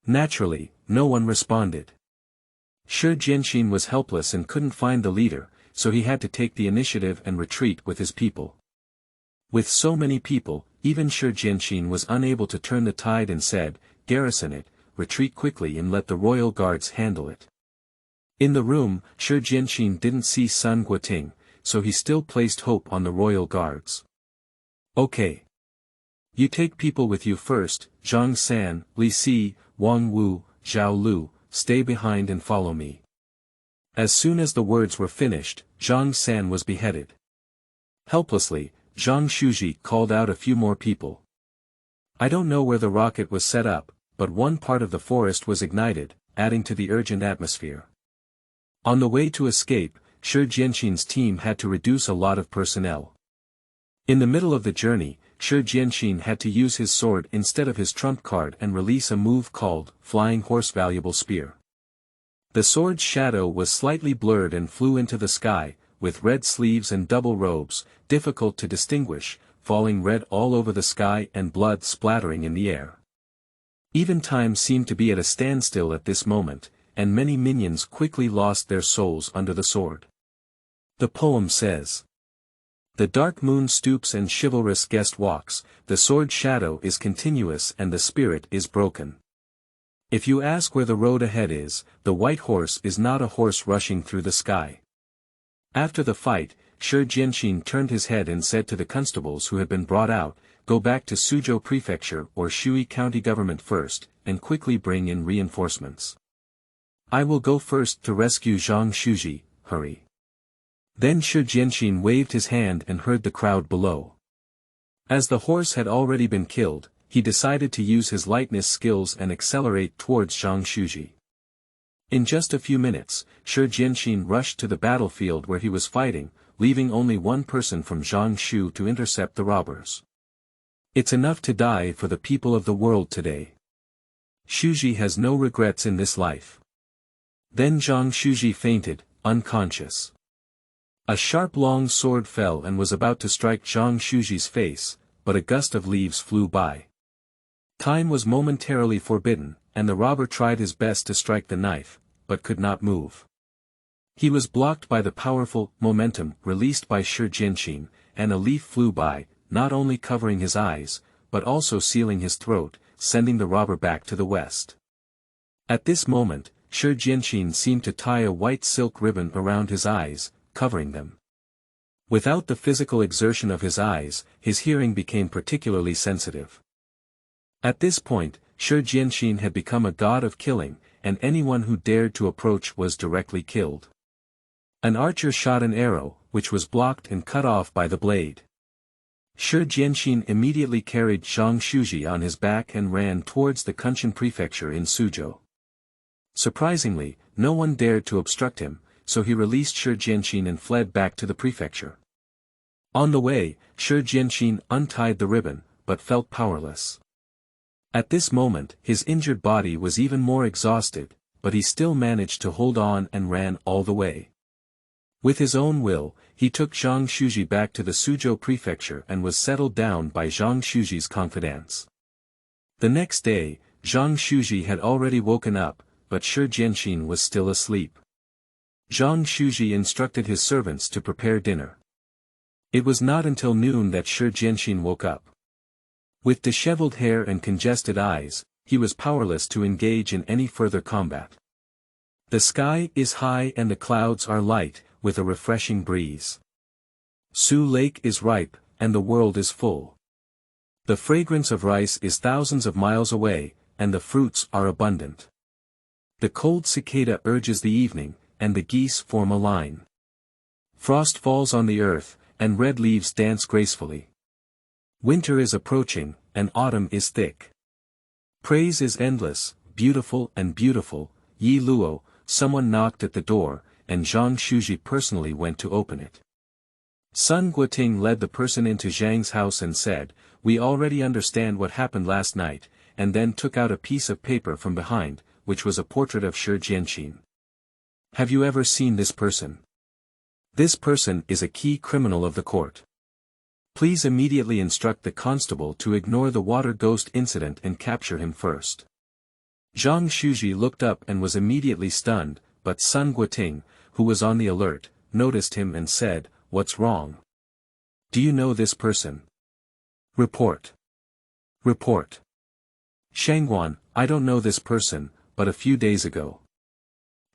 Naturally, no one responded. Shi Jianxin was helpless and couldn't find the leader, so he had to take the initiative and retreat with his people. With so many people, even Shi Jianxin was unable to turn the tide and said, "Garrison it, retreat quickly and let the royal guards handle it." In the room, Shi Jianxin didn't see Sun Guoting, so he still placed hope on the royal guards. "Okay. You take people with you first, Zhang San, Li Si, Wang Wu, Zhao Lu, stay behind and follow me." As soon as the words were finished, Zhang San was beheaded. Helplessly, Zhang Shuzhi called out a few more people. I don't know where the rocket was set up, but one part of the forest was ignited, adding to the urgent atmosphere. On the way to escape, Shi Jianxin's team had to reduce a lot of personnel. In the middle of the journey, Shi Jianxin had to use his sword instead of his trump card and release a move called Flying Horse Valuable Spear. The sword's shadow was slightly blurred and flew into the sky, with red sleeves and double robes, difficult to distinguish, falling red all over the sky and blood splattering in the air. Even time seemed to be at a standstill at this moment, and many minions quickly lost their souls under the sword. The poem says, "The dark moon stoops and chivalrous guest walks, the sword shadow is continuous and the spirit is broken. If you ask where the road ahead is, the white horse is not a horse rushing through the sky." After the fight, Shi Jianxin turned his head and said to the constables who had been brought out, "Go back to Suzhou Prefecture or Shui County Government first, and quickly bring in reinforcements. I will go first to rescue Zhang Shuzhi, hurry." Then Shi Jianxin waved his hand and heard the crowd below. As the horse had already been killed, he decided to use his lightness skills and accelerate towards Zhang Shuzhi. In just a few minutes, Shi Jianxin rushed to the battlefield where he was fighting, leaving only one person from Zhang Shu to intercept the robbers. It's enough to die for the people of the world today. Shuzhi has no regrets in this life. Then Zhang Shuzhi fainted, unconscious. A sharp long sword fell and was about to strike Zhang Shuzhi's face, but a gust of leaves flew by. Time was momentarily forbidden, and the robber tried his best to strike the knife, but could not move. He was blocked by the powerful momentum released by Shi Jianxin, and a leaf flew by, not only covering his eyes, but also sealing his throat, sending the robber back to the west. At this moment, Shi Jianxin seemed to tie a white silk ribbon around his eyes, covering them. Without the physical exertion of his eyes, his hearing became particularly sensitive. At this point, Shi Jianxin had become a god of killing, and anyone who dared to approach was directly killed. An archer shot an arrow, which was blocked and cut off by the blade. Shi Jianxin immediately carried Zhang Shuzhi on his back and ran towards the Qingguan prefecture in Suzhou. Surprisingly, no one dared to obstruct him, so he released Shi Jianxin and fled back to the prefecture. On the way, Shi Jianxin untied the ribbon, but felt powerless. At this moment, his injured body was even more exhausted, but he still managed to hold on and ran all the way. With his own will, he took Zhang Shuzhi back to the Suzhou prefecture and was settled down by Zhang Shuzhi's confidants. The next day, Zhang Shuzhi had already woken up, but Shi Jianxin was still asleep. Zhang Shuzhi instructed his servants to prepare dinner. It was not until noon that Shi Jianxin woke up. With disheveled hair and congested eyes, he was powerless to engage in any further combat. The sky is high and the clouds are light, with a refreshing breeze. Su Lake is ripe, and the world is full. The fragrance of rice is thousands of miles away, and the fruits are abundant. The cold cicada urges the evening, and the geese form a line. Frost falls on the earth, and red leaves dance gracefully. Winter is approaching, and autumn is thick. Praise is endless, beautiful, Yi Luo. Someone knocked at the door, and Zhang Shuzhi personally went to open it. Sun Guoting led the person into Zhang's house and said, "We already understand what happened last night," and then took out a piece of paper from behind, which was a portrait of Shi Jianxin. "Have you ever seen this person?" This person is a key criminal of the court. Please immediately instruct the constable to ignore the water ghost incident and capture him first. Zhang Shuzhi looked up and was immediately stunned, but Sun Guoting, who was on the alert, noticed him and said, "What's wrong? Do you know this person?" "Report. Report." "Qingguan, I don't know this person, but a few days ago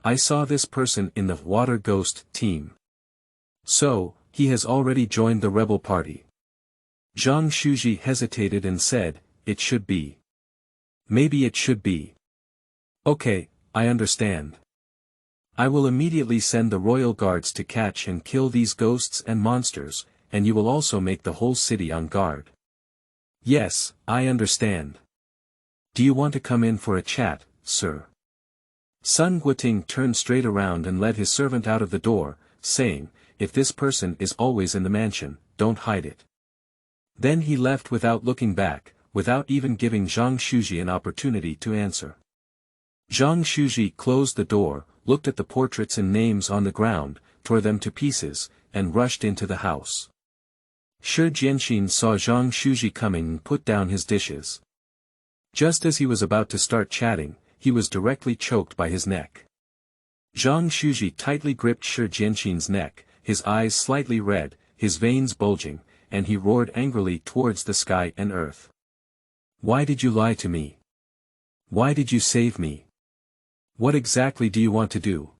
I saw this person in the water ghost team. So, he has already joined the rebel party." Zhang Shuzhi hesitated and said, "It should be. Maybe it should be. Okay, I understand. I will immediately send the royal guards to catch and kill these ghosts and monsters, and you will also make the whole city on guard." "Yes, I understand. Do you want to come in for a chat, sir?" Sun Guoting turned straight around and led his servant out of the door, saying, "If this person is always in the mansion, don't hide it." Then he left without looking back, without even giving Zhang Shuzhi an opportunity to answer. Zhang Shuzhi closed the door, looked at the portraits and names on the ground, tore them to pieces, and rushed into the house. Shi Jianxin saw Zhang Shuzhi coming and put down his dishes. Just as he was about to start chatting, he was directly choked by his neck. Zhang Shuzhi tightly gripped Shi Jianxin's neck, his eyes slightly red, his veins bulging, and he roared angrily towards the sky and earth. "Why did you lie to me? Why did you save me? What exactly do you want to do?"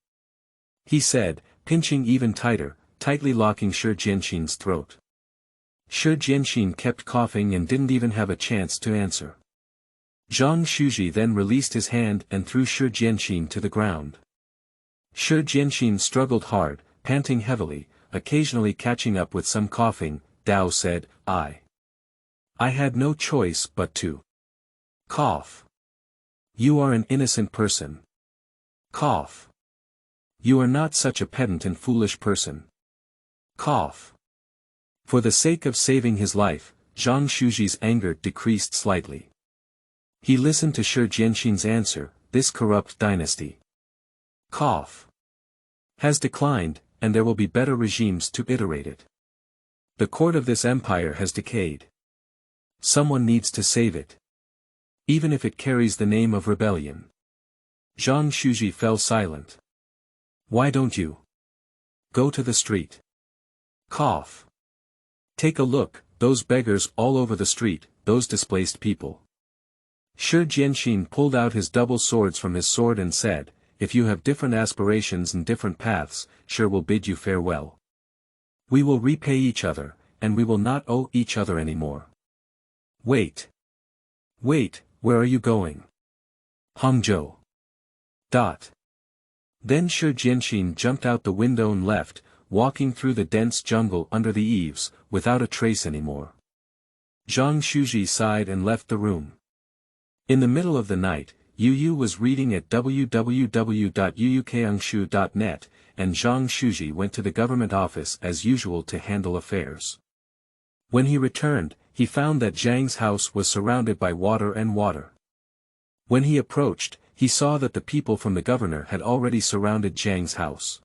he said, pinching even tighter, tightly locking Shi Jianxin's throat. Shi Jianxin kept coughing and didn't even have a chance to answer. Zhang Shuzhi then released his hand and threw Shi Jianxin to the ground. Shi Jianxin struggled hard, panting heavily, occasionally catching up with some coughing. Dao said, I had no choice but to cough. You are an innocent person. Cough. You are not such a pedant and foolish person. Cough." For the sake of saving his life, Zhang Shuzhi's anger decreased slightly. He listened to Shi Jianxin's answer, "This corrupt dynasty cough has declined, and there will be better regimes to iterate it. The court of this empire has decayed. Someone needs to save it. Even if it carries the name of rebellion." Zhang Shuzhi fell silent. "Why don't you go to the street? Cough. Take a look, those beggars all over the street, those displaced people." Shi Jianxin pulled out his double swords from his sword and said, "If you have different aspirations and different paths, sure will bid you farewell. We will repay each other, and we will not owe each other anymore." Wait. Wait, where are you going?" "Hangzhou." Then Shi Jianxin jumped out the window and left, walking through the dense jungle under the eaves, without a trace anymore. Zhang Shuzhi sighed and left the room. In the middle of the night, Yu Yu was reading at www.yuukangshu.net, and Zhang Shuzhi went to the government office as usual to handle affairs. When he returned, he found that Zhang's house was surrounded by water and water. When he approached, he saw that the people from the governor had already surrounded Zhang's house.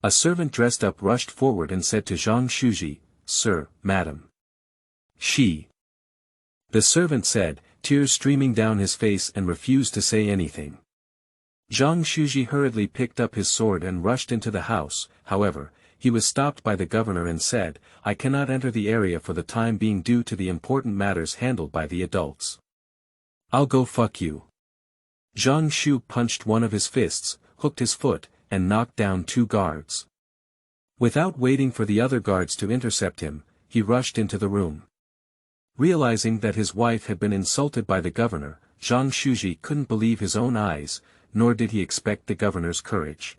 A servant dressed up rushed forward and said to Zhang Shuzhi, "Sir, madam." The servant said, tears streaming down his face, and refused to say anything. Zhang Shuzhi hurriedly picked up his sword and rushed into the house. However, he was stopped by the governor and said, "I cannot enter the area for the time being due to the important matters handled by the adults." "I'll go fuck you." Zhang Shu punched one of his fists, hooked his foot, and knocked down 2 guards. Without waiting for the other guards to intercept him, he rushed into the room. Realizing that his wife had been insulted by the governor, Zhang Shuzhi couldn't believe his own eyes, nor did he expect the governor's courage.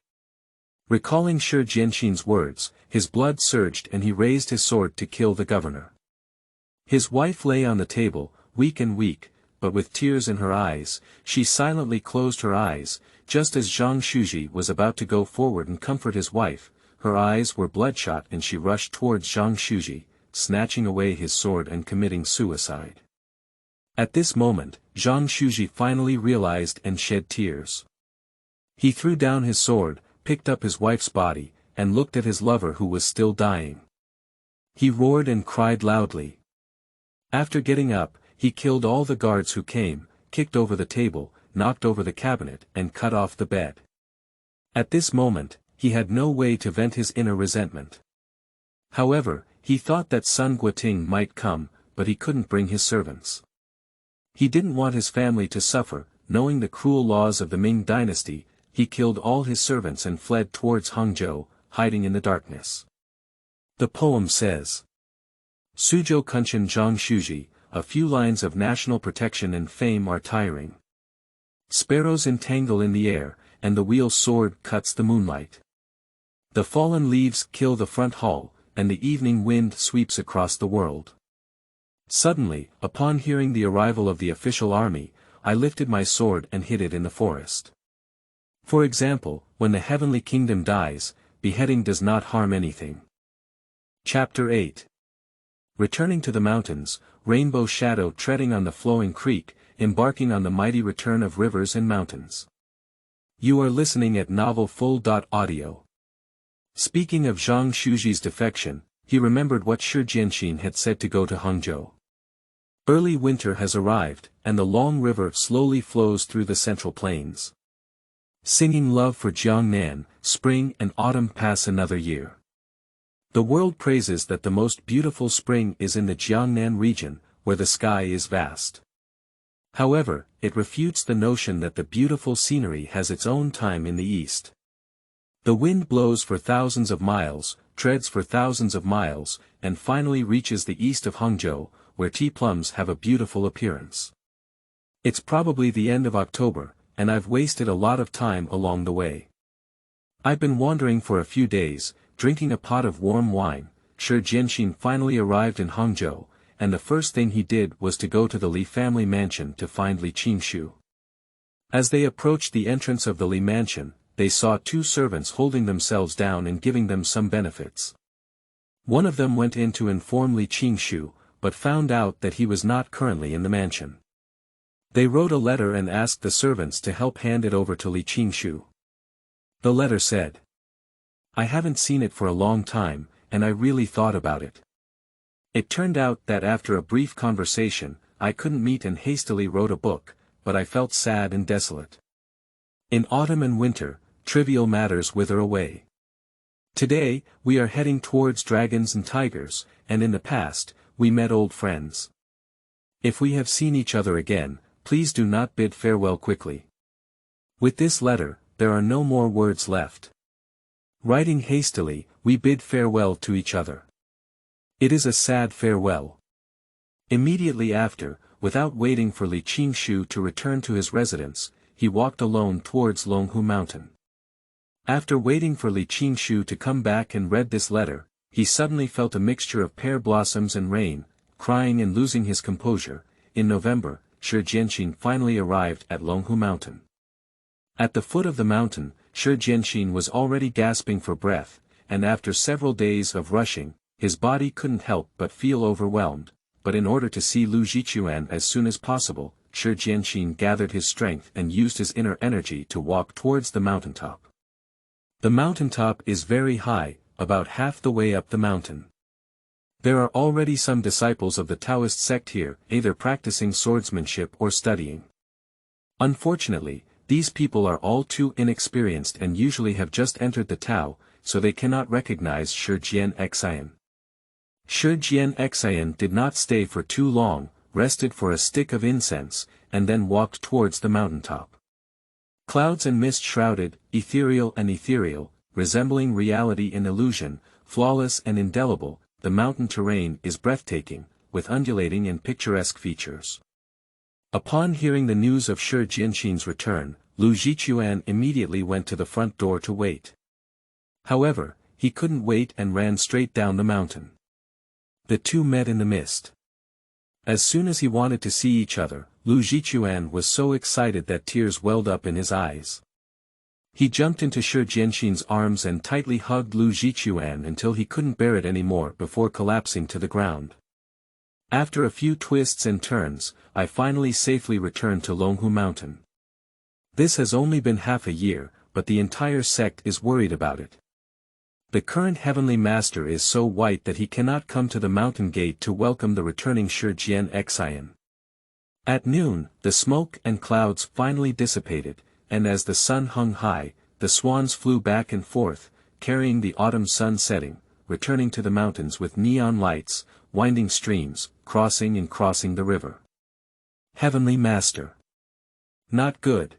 Recalling Shi Jianxin's words, his blood surged and he raised his sword to kill the governor. His wife lay on the table, weak and weak, but with tears in her eyes. She silently closed her eyes. Just as Zhang Shuzhi was about to go forward and comfort his wife, her eyes were bloodshot and she rushed towards Zhang Shuzhi, snatching away his sword and committing suicide. At this moment, Zhang Shuzhi finally realized and shed tears. He threw down his sword, picked up his wife's body, and looked at his lover who was still dying. He roared and cried loudly. After getting up, he killed all the guards who came, kicked over the table, knocked over the cabinet and cut off the bed. At this moment, he had no way to vent his inner resentment. However, he thought that Sun Guoting might come, but he couldn't bring his servants. He didn't want his family to suffer. Knowing the cruel laws of the Ming dynasty, he killed all his servants and fled towards Hangzhou, hiding in the darkness. The poem says, Suzhou Kunshan Zhang Shuzhi, a few lines of national protection and fame are tiring. Sparrows entangle in the air, and the wheel's sword cuts the moonlight. The fallen leaves kill the front hall, and the evening wind sweeps across the world. Suddenly, upon hearing the arrival of the official army, I lifted my sword and hid it in the forest. For example, when the heavenly kingdom dies, beheading does not harm anything. Chapter 8. Returning to the mountains, rainbow shadow treading on the flowing creek, embarking on the mighty return of rivers and mountains. You are listening at novelfull.audio. Speaking of Zhang Shuzhi's defection, he remembered what Shi Jianxin had said to go to Hangzhou. Early winter has arrived, and the long river slowly flows through the central plains. Singing love for Jiangnan, spring and autumn pass another year. The world praises that the most beautiful spring is in the Jiangnan region, where the sky is vast. However, it refutes the notion that the beautiful scenery has its own time in the east. The wind blows for thousands of miles, treads for thousands of miles, and finally reaches the east of Hangzhou, where tea plums have a beautiful appearance. It's probably the end of October, and I've wasted a lot of time along the way. I've been wandering for a few days, drinking a pot of warm wine. Shi Jianxin finally arrived in Hangzhou, and the first thing he did was to go to the Li family mansion to find Li Qingshu. As they approached the entrance of the Li mansion, they saw two servants holding themselves down and giving them some benefits. One of them went in to inform Li Qingshu, but found out that he was not currently in the mansion. They wrote a letter and asked the servants to help hand it over to Li Qingshu. The letter said, I haven't seen it for a long time, and I really thought about it. It turned out that after a brief conversation, I couldn't meet and hastily wrote a book, but I felt sad and desolate. In autumn and winter, trivial matters wither away. Today, we are heading towards dragons and tigers, and in the past, we met old friends. If we have seen each other again, please do not bid farewell quickly. With this letter, there are no more words left. Writing hastily, we bid farewell to each other. It is a sad farewell. Immediately after, without waiting for Li Qingshu to return to his residence, he walked alone towards Longhu mountain. After waiting for Li Qingshu to come back and read this letter, he suddenly felt a mixture of pear blossoms and rain, crying and losing his composure. In November, Shi Jianxin finally arrived at Longhu mountain. At the foot of the mountain, Shi Jianxin was already gasping for breath, and after several days of rushing, his body couldn't help but feel overwhelmed. But in order to see Lu Jichuan as soon as possible, Shi Jianxin gathered his strength and used his inner energy to walk towards the mountaintop. The mountaintop is very high, about half the way up the mountain. There are already some disciples of the Taoist sect here, either practicing swordsmanship or studying. Unfortunately, these people are all too inexperienced and usually have just entered the Tao, so they cannot recognize Shi Jian Xian. Shi Jian Xian did not stay for too long, rested for a stick of incense, and then walked towards the mountaintop. Clouds and mist shrouded, ethereal, resembling reality in illusion, flawless and indelible, the mountain terrain is breathtaking, with undulating and picturesque features. Upon hearing the news of Shi Jianxin's return, Lu Jichuan immediately went to the front door to wait. However, he couldn't wait and ran straight down the mountain. The two met in the mist. As soon as he wanted to see each other, Lu Jichuan was so excited that tears welled up in his eyes. He jumped into Shi Jianxin's arms and tightly hugged Lu Jichuan until he couldn't bear it anymore before collapsing to the ground. After a few twists and turns, I finally safely returned to Longhu mountain. This has only been half a year, but the entire sect is worried about it. The current heavenly master is so white that he cannot come to the mountain gate to welcome the returning Jian exile. At noon, the smoke and clouds finally dissipated, and as the sun hung high, the swans flew back and forth, carrying the autumn sun setting, returning to the mountains with neon lights, winding streams, crossing the river. Heavenly Master. Not good.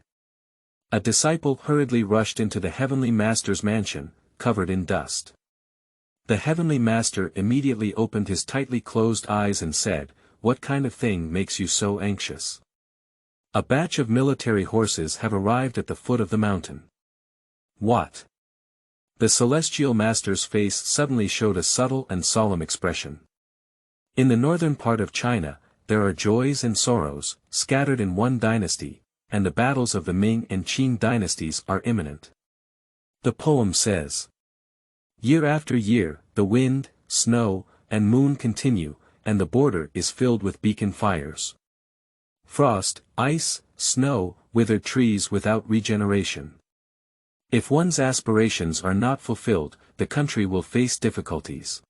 A disciple hurriedly rushed into the Heavenly Master's mansion, covered in dust. The Heavenly Master immediately opened his tightly closed eyes and said, "What kind of thing makes you so anxious?" "A batch of military horses have arrived at the foot of the mountain." "What?" The Celestial Master's face suddenly showed a subtle and solemn expression. "In the northern part of China, there are joys and sorrows, scattered in one dynasty, and the battles of the Ming and Qing dynasties are imminent." The poem says, "Year after year, the wind, snow, and moon continue, and the border is filled with beacon fires. Frost, ice, snow, withered trees without regeneration. If one's aspirations are not fulfilled, the country will face difficulties.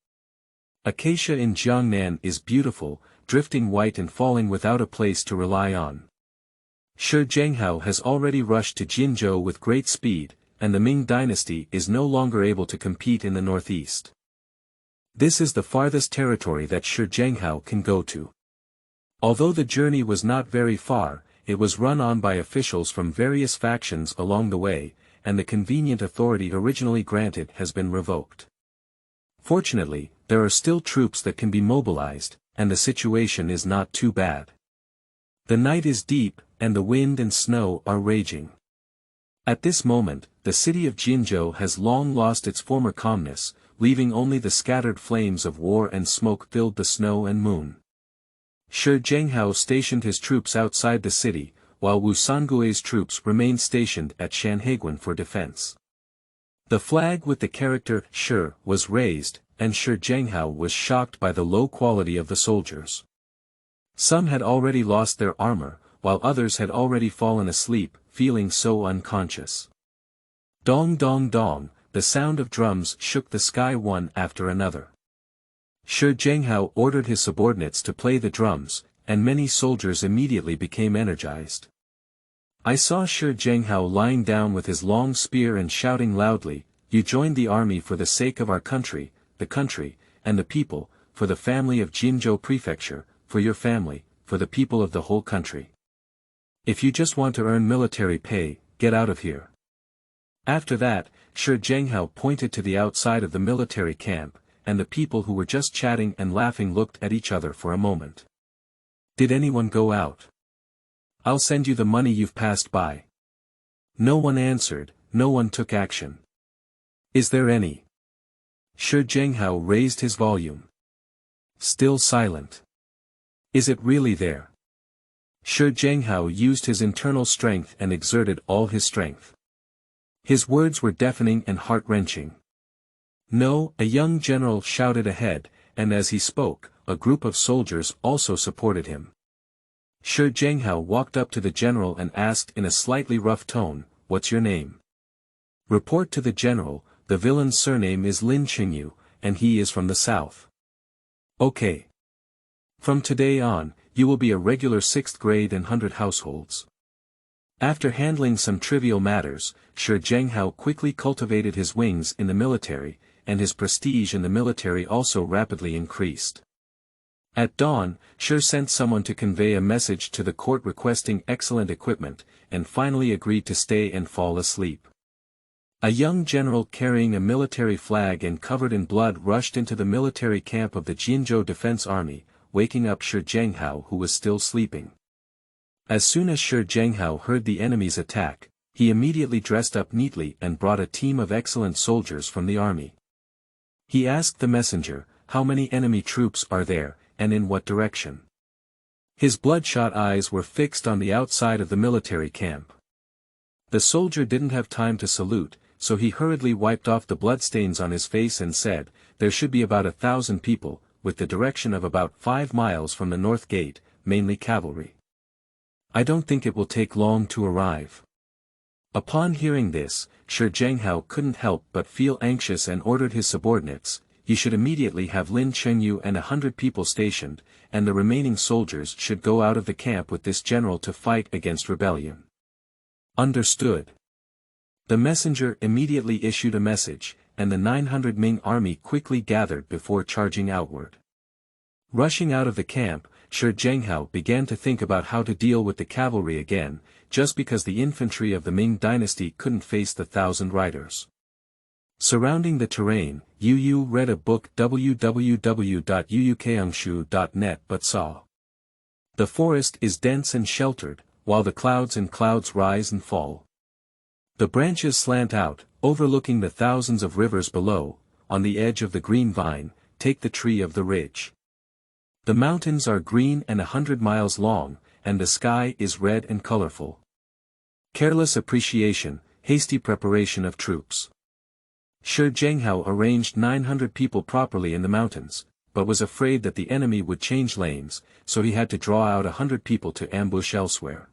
Acacia in Jiangnan is beautiful, drifting white and falling without a place to rely on. Zhang has already rushed to Jinzhou with great speed, and the Ming dynasty is no longer able to compete in the northeast. This is the farthest territory that Zhang can go to." Although the journey was not very far, it was run on by officials from various factions along the way, and the convenient authority originally granted has been revoked. Fortunately, there are still troops that can be mobilized, and the situation is not too bad. The night is deep, and the wind and snow are raging. At this moment, the city of Jinzhou has long lost its former calmness, leaving only the scattered flames of war and smoke filled the snow and moon. Zhang stationed his troops outside the city, while Wu Sangui's troops remained stationed at Shanhaiguan for defense. The flag with the character Shi was raised, and Zhang was shocked by the low quality of the soldiers. Some had already lost their armor, while others had already fallen asleep, feeling so unconscious. Dong dong dong, the sound of drums shook the sky one after another. Zhang ordered his subordinates to play the drums, and many soldiers immediately became energized. I saw Zhang lying down with his long spear and shouting loudly, "You joined the army for the sake of our country, and the people, for the family of Jinzhou Prefecture, for your family, for the people of the whole country. If you just want to earn military pay, get out of here." After that, Zhang pointed to the outside of the military camp, and the people who were just chatting and laughing looked at each other for a moment. "Did anyone go out? I'll send you the money you've passed by." No one answered, no one took action. "Is there any?" Zhang raised his volume. Still silent. "Is it really there?" Zhang used his internal strength and exerted all his strength. His words were deafening and heart-wrenching. "No," a young general shouted ahead, and as he spoke, a group of soldiers also supported him. Zhang walked up to the general and asked in a slightly rough tone, "What's your name?" "Report to the general, the villain's surname is Lin Qingyu, and he is from the south." "Okay. From today on, you will be a regular 6th grade and 100 households." After handling some trivial matters, Zhang quickly cultivated his wings in the military, and his prestige in the military also rapidly increased. At dawn, Shi sent someone to convey a message to the court requesting excellent equipment, and finally agreed to stay and fall asleep. A young general carrying a military flag and covered in blood rushed into the military camp of the Jinzhou Defense Army, waking up Zhang who was still sleeping. As soon as Zhang heard the enemy's attack, he immediately dressed up neatly and brought a team of excellent soldiers from the army. He asked the messenger, "How many enemy troops are there, and in what direction?" His bloodshot eyes were fixed on the outside of the military camp. The soldier didn't have time to salute, so he hurriedly wiped off the bloodstains on his face and said, "There should be about 1,000 people, with the direction of about 5 miles from the north gate, mainly cavalry. I don't think it will take long to arrive." Upon hearing this, Zhang couldn't help but feel anxious and ordered his subordinates, "You should immediately have Lin Chengyu and 100 people stationed, and the remaining soldiers should go out of the camp with this general to fight against rebellion." Understood. The messenger immediately issued a message, and the 900 Ming army quickly gathered before charging outward. Rushing out of the camp, Zhang began to think about how to deal with the cavalry again, just because the infantry of the Ming dynasty couldn't face the 1,000 riders. Surrounding the terrain, Yu read a book www.yuukangshu.net but saw. The forest is dense and sheltered, while the clouds and clouds rise and fall. The branches slant out, overlooking the thousands of rivers below. On the edge of the green vine, take the tree of the ridge. The mountains are green and 100 miles long, and the sky is red and colorful. Careless appreciation, hasty preparation of troops. Zhang arranged 900 people properly in the mountains, but was afraid that the enemy would change lanes, so he had to draw out 100 people to ambush elsewhere.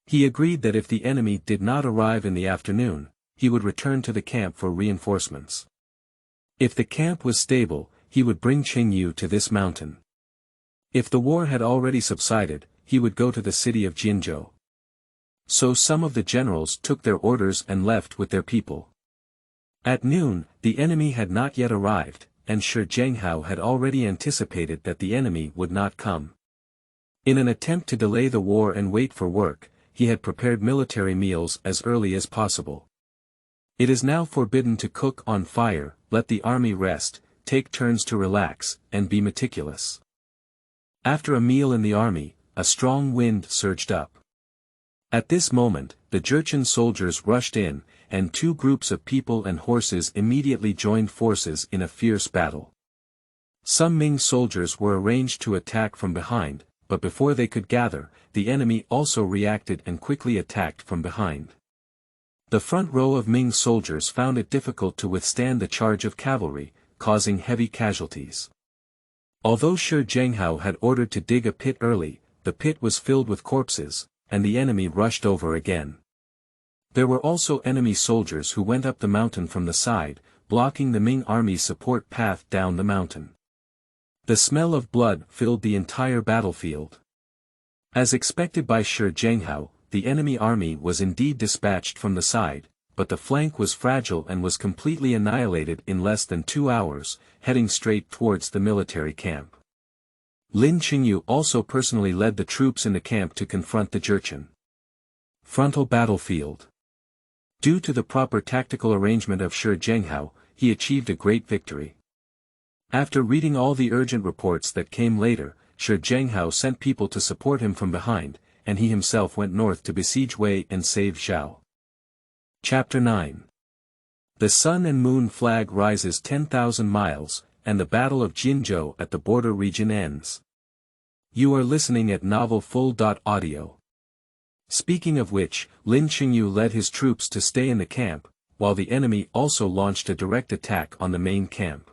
He agreed that if the enemy did not arrive in the afternoon, he would return to the camp for reinforcements. If the camp was stable, he would bring Qingyu to this mountain. If the war had already subsided, he would go to the city of Jinzhou. So some of the generals took their orders and left with their people. At noon, the enemy had not yet arrived, and Zhang had already anticipated that the enemy would not come. In an attempt to delay the war and wait for work, he had prepared military meals as early as possible. It is now forbidden to cook on fire, let the army rest, take turns to relax, and be meticulous. After a meal in the army, a strong wind surged up. At this moment, the Jurchen soldiers rushed in, and two groups of people and horses immediately joined forces in a fierce battle. Some Ming soldiers were arranged to attack from behind, but before they could gather, the enemy also reacted and quickly attacked from behind. The front row of Ming soldiers found it difficult to withstand the charge of cavalry, causing heavy casualties. Although Zhang had ordered to dig a pit early, the pit was filled with corpses, and the enemy rushed over again. There were also enemy soldiers who went up the mountain from the side, blocking the Ming army's support path down the mountain. The smell of blood filled the entire battlefield. As expected by Zhang, the enemy army was indeed dispatched from the side, but the flank was fragile and was completely annihilated in less than 2 hours, heading straight towards the military camp. Lin Chengyu also personally led the troops in the camp to confront the Jurchen. Frontal battlefield. Due to the proper tactical arrangement of Zhang, he achieved a great victory. After reading all the urgent reports that came later, Zhang sent people to support him from behind, and he himself went north to besiege Wei and save Zhao. Chapter 9. The sun and moon flag rises 10,000 miles, and the Battle of Jinzhou at the border region ends. You are listening at novelfull.audio. Speaking of which, Lin Chengyu led his troops to stay in the camp, while the enemy also launched a direct attack on the main camp.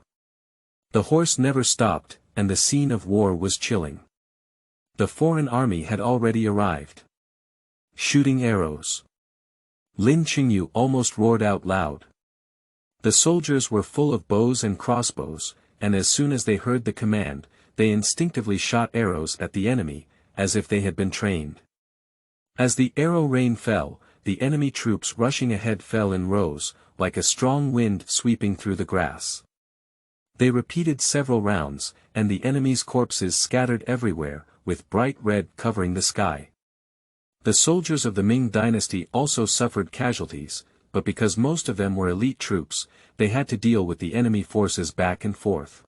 The horse never stopped, and the scene of war was chilling. The foreign army had already arrived. Shooting arrows. Lin Chengyu almost roared out loud. The soldiers were full of bows and crossbows, and as soon as they heard the command, they instinctively shot arrows at the enemy, as if they had been trained. As the arrow rain fell, the enemy troops rushing ahead fell in rows, like a strong wind sweeping through the grass. They repeated several rounds, and the enemy's corpses scattered everywhere, with bright red covering the sky. The soldiers of the Ming dynasty also suffered casualties, but because most of them were elite troops, they had to deal with the enemy forces back and forth.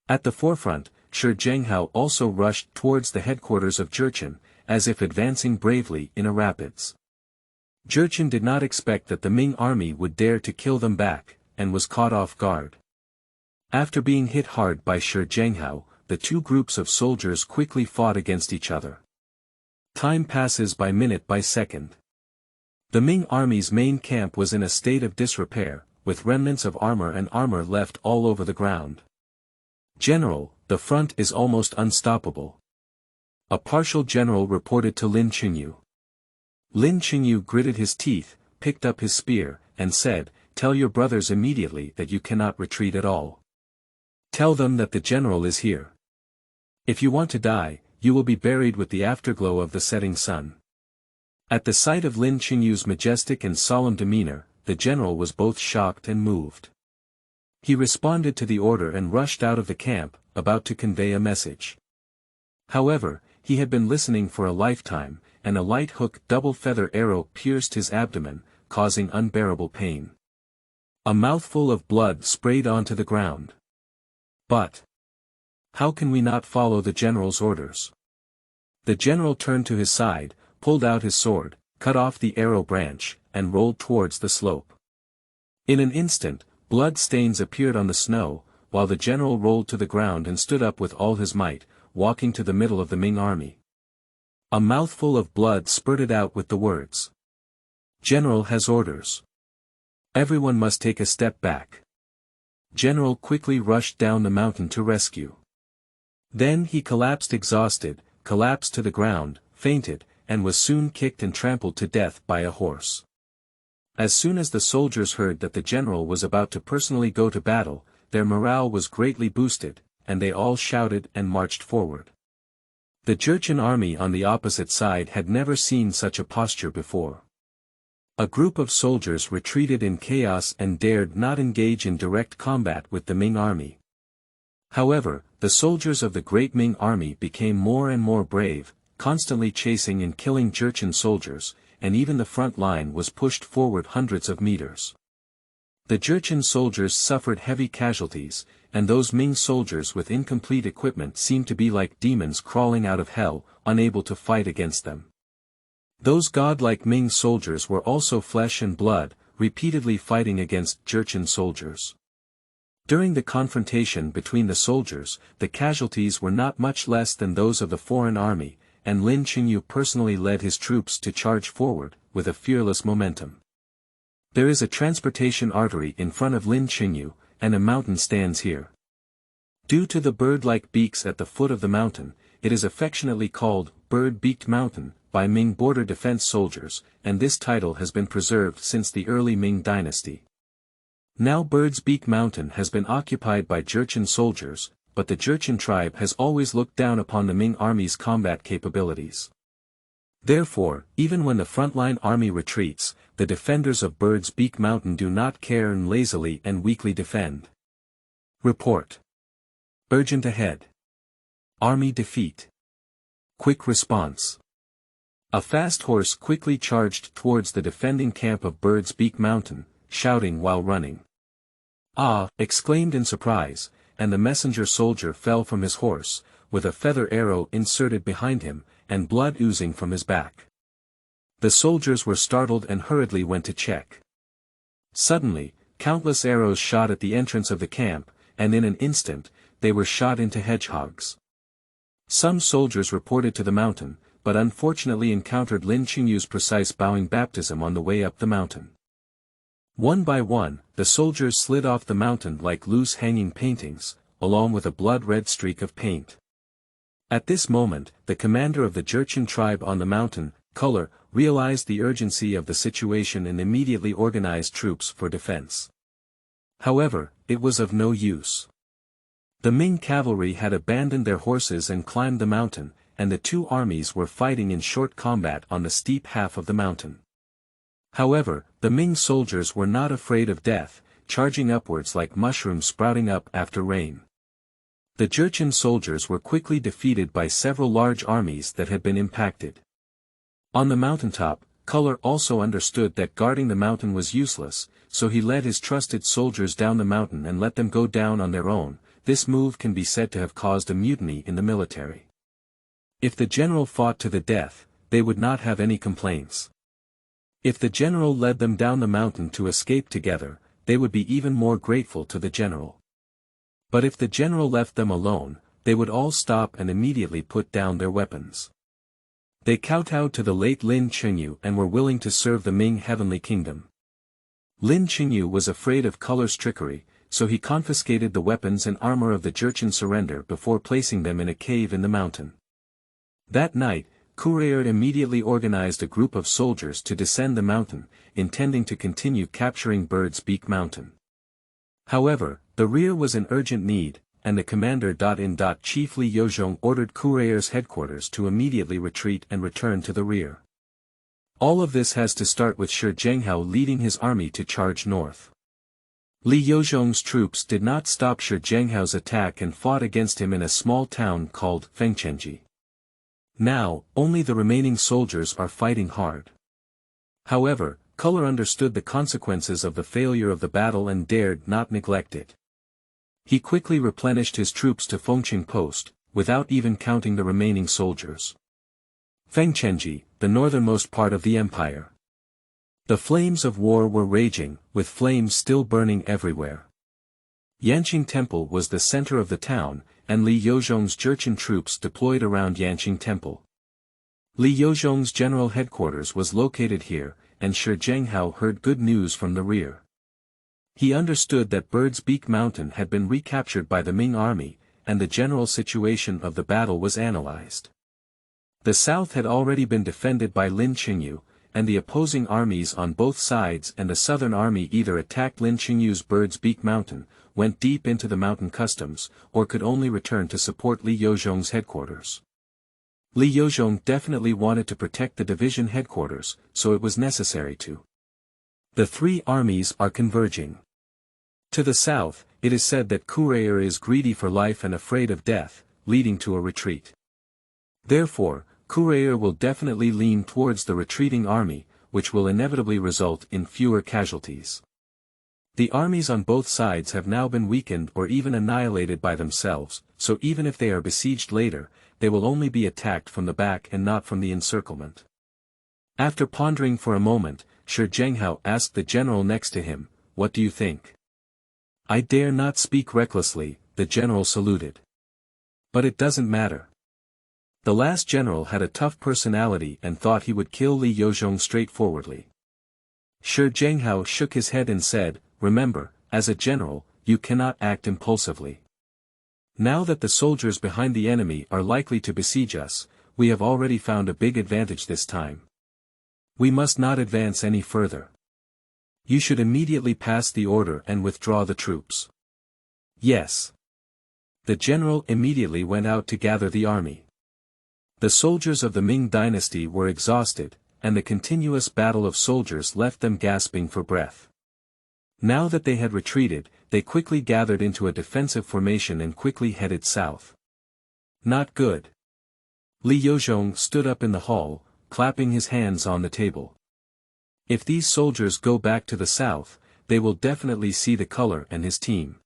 At the forefront, Zhang also rushed towards the headquarters of Jurchen, as if advancing bravely in a rapids. Jurchen did not expect that the Ming army would dare to kill them back, and was caught off guard. After being hit hard by Zhang, the two groups of soldiers quickly fought against each other. Time passes by minute by second. The Ming army's main camp was in a state of disrepair, with remnants of armor and armor left all over the ground. General, the front is almost unstoppable. A partial general reported to Lin Chengyu. Lin Qingyu gritted his teeth, picked up his spear, and said, "Tell your brothers immediately that you cannot retreat at all. Tell them that the general is here. If you want to die, you will be buried with the afterglow of the setting sun." At the sight of Lin Qingyu's majestic and solemn demeanor, the general was both shocked and moved. He responded to the order and rushed out of the camp, about to convey a message. However, he had been listening for a lifetime, and a light hook double-feather arrow pierced his abdomen, causing unbearable pain. A mouthful of blood sprayed onto the ground. But how can we not follow the general's orders? The general turned to his side, pulled out his sword, cut off the arrow branch, and rolled towards the slope. In an instant, blood stains appeared on the snow, while the general rolled to the ground and stood up with all his might, walking to the middle of the Ming army. A mouthful of blood spurted out with the words, "General has orders. Everyone must take a step back." General quickly rushed down the mountain to rescue. Then he collapsed exhausted, collapsed to the ground, fainted, and was soon kicked and trampled to death by a horse. As soon as the soldiers heard that the general was about to personally go to battle, their morale was greatly boosted, and they all shouted and marched forward. The Jurchen army on the opposite side had never seen such a posture before. A group of soldiers retreated in chaos and dared not engage in direct combat with the Ming army. However, the soldiers of the Great Ming army became more and more brave, constantly chasing and killing Jurchen soldiers, and even the front line was pushed forward hundreds of meters. The Jurchen soldiers suffered heavy casualties, and those Ming soldiers with incomplete equipment seemed to be like demons crawling out of hell, unable to fight against them. Those godlike Ming soldiers were also flesh and blood, repeatedly fighting against Jurchen soldiers. During the confrontation between the soldiers, the casualties were not much less than those of the foreign army, and Lin Qingyu personally led his troops to charge forward, with a fearless momentum. There is a transportation artery in front of Lin Qingyu, and a mountain stands here. Due to the bird-like beaks at the foot of the mountain, it is affectionately called Bird-Beaked Mountain by Ming border defense soldiers, and this title has been preserved since the early Ming dynasty. Now Bird's Beak Mountain has been occupied by Jurchen soldiers, but the Jurchen tribe has always looked down upon the Ming army's combat capabilities. Therefore, even when the frontline army retreats, the defenders of Bird's Beak Mountain do not care and lazily and weakly defend. Report. Urgent ahead. Army defeat. Quick response. A fast horse quickly charged towards the defending camp of Bird's Beak Mountain, shouting while running. "Ah!" exclaimed in surprise, and the messenger soldier fell from his horse, with a feather arrow inserted behind him, and blood oozing from his back. The soldiers were startled and hurriedly went to check. Suddenly, countless arrows shot at the entrance of the camp, and in an instant, they were shot into hedgehogs. Some soldiers reported to the mountain, but unfortunately encountered Lin Qingyu's precise bowing baptism on the way up the mountain. One by one, the soldiers slid off the mountain like loose hanging paintings, along with a blood-red streak of paint. At this moment, the commander of the Jurchen tribe on the mountain, Color, realized the urgency of the situation and immediately organized troops for defense. However, it was of no use. The Ming cavalry had abandoned their horses and climbed the mountain, and the two armies were fighting in short combat on the steep half of the mountain. However, the Ming soldiers were not afraid of death, charging upwards like mushrooms sprouting up after rain. The Jurchen soldiers were quickly defeated by several large armies that had been impacted. On the mountaintop, Color also understood that guarding the mountain was useless, so he led his trusted soldiers down the mountain and let them go down on their own. This move can be said to have caused a mutiny in the military. If the general fought to the death, they would not have any complaints. If the general led them down the mountain to escape together, they would be even more grateful to the general. But if the general left them alone, they would all stop and immediately put down their weapons. They kowtowed to the late Lin Qingyu and were willing to serve the Ming heavenly kingdom. Lin Qingyu was afraid of Color's trickery, so he confiscated the weapons and armor of the Jurchen surrender before placing them in a cave in the mountain. That night, Courier immediately organized a group of soldiers to descend the mountain, intending to continue capturing Bird's Beak Mountain. However, the rear was in urgent need, and the commander. Chief Li Yozhong ordered Courier's headquarters to immediately retreat and return to the rear. All of this has to start with Shi Zhenghao leading his army to charge north. Li Yozhong's troops did not stop Shi Zhenghao's attack and fought against him in a small town called Fengchenji. Now, only the remaining soldiers are fighting hard. However, Color understood the consequences of the failure of the battle and dared not neglect it. He quickly replenished his troops to Fengqing Post, without even counting the remaining soldiers. Fengchenji, the northernmost part of the empire. The flames of war were raging, with flames still burning everywhere. Yanqing Temple was the center of the town, and Li Yozhong's Jurchen troops deployed around Yanqing Temple. Li Yozhong's general headquarters was located here, and Shi Zhenghao heard good news from the rear. He understood that Bird's Beak Mountain had been recaptured by the Ming army, and the general situation of the battle was analyzed. The south had already been defended by Lin Qingyu, and the opposing armies on both sides and the southern army either attacked Lin Qingyu's Bird's Beak Mountain, went deep into the mountain customs, or could only return to support Li Yozhong's headquarters. Li Yozhong definitely wanted to protect the division headquarters, so it was necessary to. The three armies are converging. To the south, it is said that Courier is greedy for life and afraid of death, leading to a retreat. Therefore, Courier will definitely lean towards the retreating army, which will inevitably result in fewer casualties. The armies on both sides have now been weakened or even annihilated by themselves, so even if they are besieged later, they will only be attacked from the back and not from the encirclement. After pondering for a moment, Shi Zhenghao asked the general next to him, "What do you think?" "I dare not speak recklessly," the general saluted. "But it doesn't matter." The last general had a tough personality and thought he would kill Li Yozhong straightforwardly. Shi Zhenghao shook his head and said, "Remember, as a general, you cannot act impulsively. Now that the soldiers behind the enemy are likely to besiege us, we have already found a big advantage this time. We must not advance any further. You should immediately pass the order and withdraw the troops." "Yes." The general immediately went out to gather the army. The soldiers of the Ming dynasty were exhausted, and the continuous battle of soldiers left them gasping for breath. Now that they had retreated, they quickly gathered into a defensive formation and quickly headed south. "Not good." Li Yozhong stood up in the hall, clapping his hands on the table. "If these soldiers go back to the south, they will definitely see the color and his team.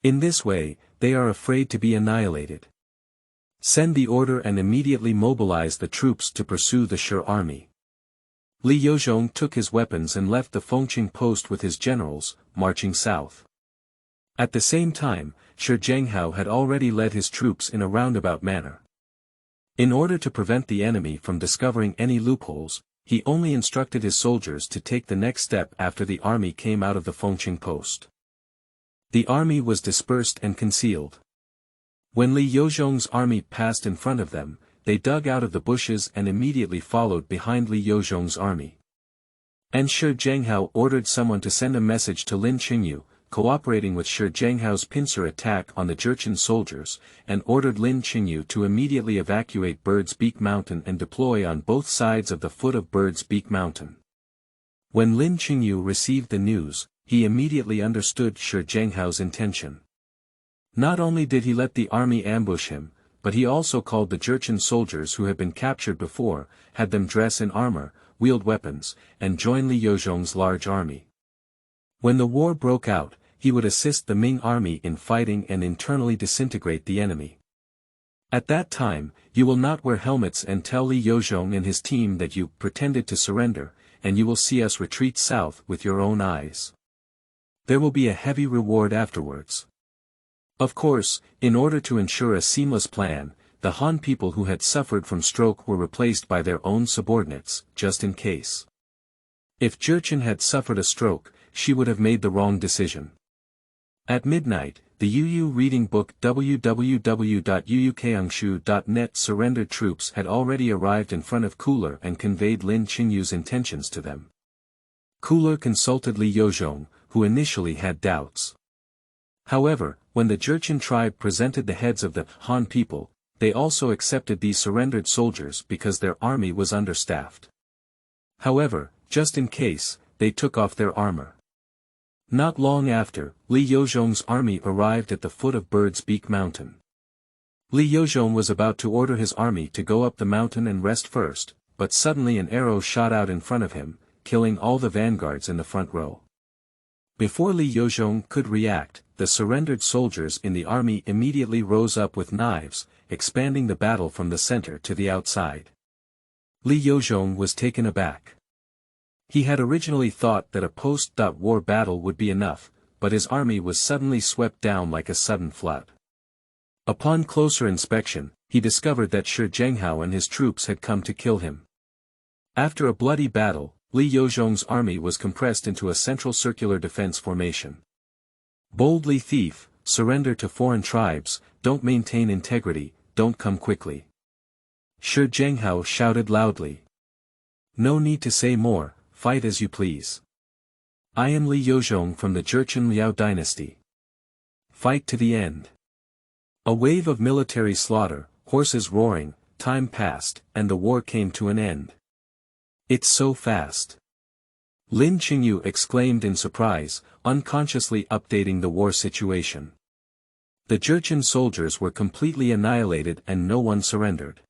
In this way, they are afraid to be annihilated. Send the order and immediately mobilize the troops to pursue the Shi army." Li Yozhong took his weapons and left the Fengqing post with his generals, marching south. At the same time, Shi Zhenghao had already led his troops in a roundabout manner. In order to prevent the enemy from discovering any loopholes, he only instructed his soldiers to take the next step after the army came out of the Fengqing post. The army was dispersed and concealed. When Li Yozhong's army passed in front of them, they dug out of the bushes and immediately followed behind Li Yozhong's army. And Shi Zhenghao ordered someone to send a message to Lin Qingyu, cooperating with Shi Zhenghao's pincer attack on the Jurchen soldiers, and ordered Lin Qingyu to immediately evacuate Bird's Beak Mountain and deploy on both sides of the foot of Bird's Beak Mountain. When Lin Qingyu received the news, he immediately understood Shi Zhenghao's intention. Not only did he let the army ambush him, but he also called the Jurchen soldiers who had been captured before, had them dress in armor, wield weapons, and join Li Yozhong's large army. When the war broke out, he would assist the Ming army in fighting and internally disintegrate the enemy. At that time, you will not wear helmets and tell Li Yozhong and his team that you pretended to surrender, and you will see us retreat south with your own eyes. There will be a heavy reward afterwards. Of course, in order to ensure a seamless plan, the Han people who had suffered from stroke were replaced by their own subordinates, just in case. If Jurchen had suffered a stroke, she would have made the wrong decision. At midnight, the UU reading book www.uukangshu.net surrendered troops had already arrived in front of Cooler and conveyed Lin Qingyu's intentions to them. Cooler consulted Li Yozhong, who initially had doubts. However, when the Jurchen tribe presented the heads of the Han people, they also accepted these surrendered soldiers because their army was understaffed. However, just in case, they took off their armor. Not long after, Li Yozhong's army arrived at the foot of Bird's Beak Mountain. Li Yozhong was about to order his army to go up the mountain and rest first, but suddenly an arrow shot out in front of him, killing all the vanguards in the front row. Before Li Yozhong could react, the surrendered soldiers in the army immediately rose up with knives, expanding the battle from the center to the outside. Li Yozhong was taken aback. He had originally thought that a post-war battle would be enough, but his army was suddenly swept down like a sudden flood. Upon closer inspection, he discovered that Shi Zhenghao and his troops had come to kill him. After a bloody battle, Li Yozhong's army was compressed into a central circular defense formation. Boldly thief, surrender to foreign tribes, don't maintain integrity, don't come quickly. Shi Zhenghao shouted loudly. No need to say more. Fight as you please. I am Li Yozhong from the Jurchen Liao dynasty. Fight to the end. A wave of military slaughter, horses roaring, time passed, and the war came to an end. It's so fast. Lin Qingyu exclaimed in surprise, unconsciously updating the war situation. The Jurchen soldiers were completely annihilated and no one surrendered.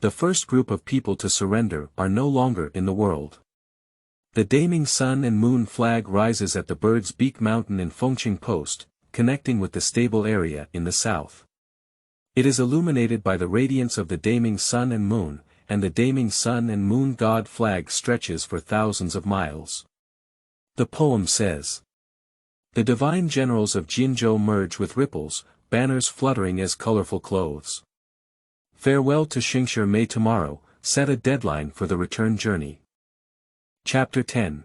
The first group of people to surrender are no longer in the world. The Daming Sun and Moon flag rises at the Bird's Beak Mountain in Fengqing Post, connecting with the stable area in the south. It is illuminated by the radiance of the Daming Sun and Moon, and the Daming Sun and Moon God flag stretches for thousands of miles. The poem says, the divine generals of Jinzhou merge with ripples, banners fluttering as colorful clothes. Farewell to Xingshi May tomorrow, set a deadline for the return journey. Chapter 10.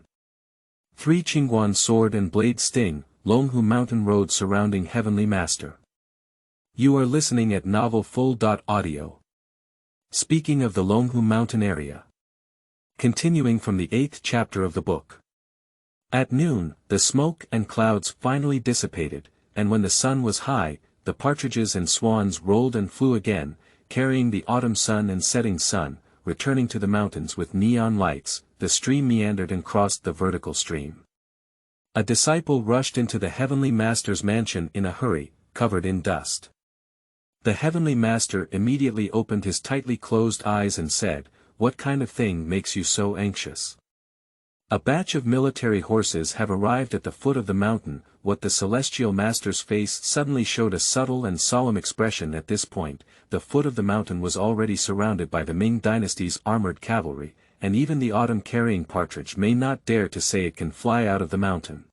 3 Qingguan Sword and Blade Sting, Longhu Mountain Road surrounding Heavenly Master. You are listening at novelfull.audio. Speaking of the Longhu Mountain area. Continuing from the 8th chapter of the book. At noon, the smoke and clouds finally dissipated, and when the sun was high, the partridges and swans rolled and flew again, carrying the autumn sun and setting sun, returning to the mountains with neon lights. The stream meandered and crossed the vertical stream. A disciple rushed into the Heavenly Master's mansion in a hurry, covered in dust. The Heavenly Master immediately opened his tightly closed eyes and said, "What kind of thing makes you so anxious?" A batch of military horses have arrived at the foot of the mountain. What the Celestial Master's face suddenly showed a subtle and solemn expression at this point. The foot of the mountain was already surrounded by the Ming dynasty's armored cavalry, and even the autumn-carrying partridge may not dare to say it can fly out of the mountain.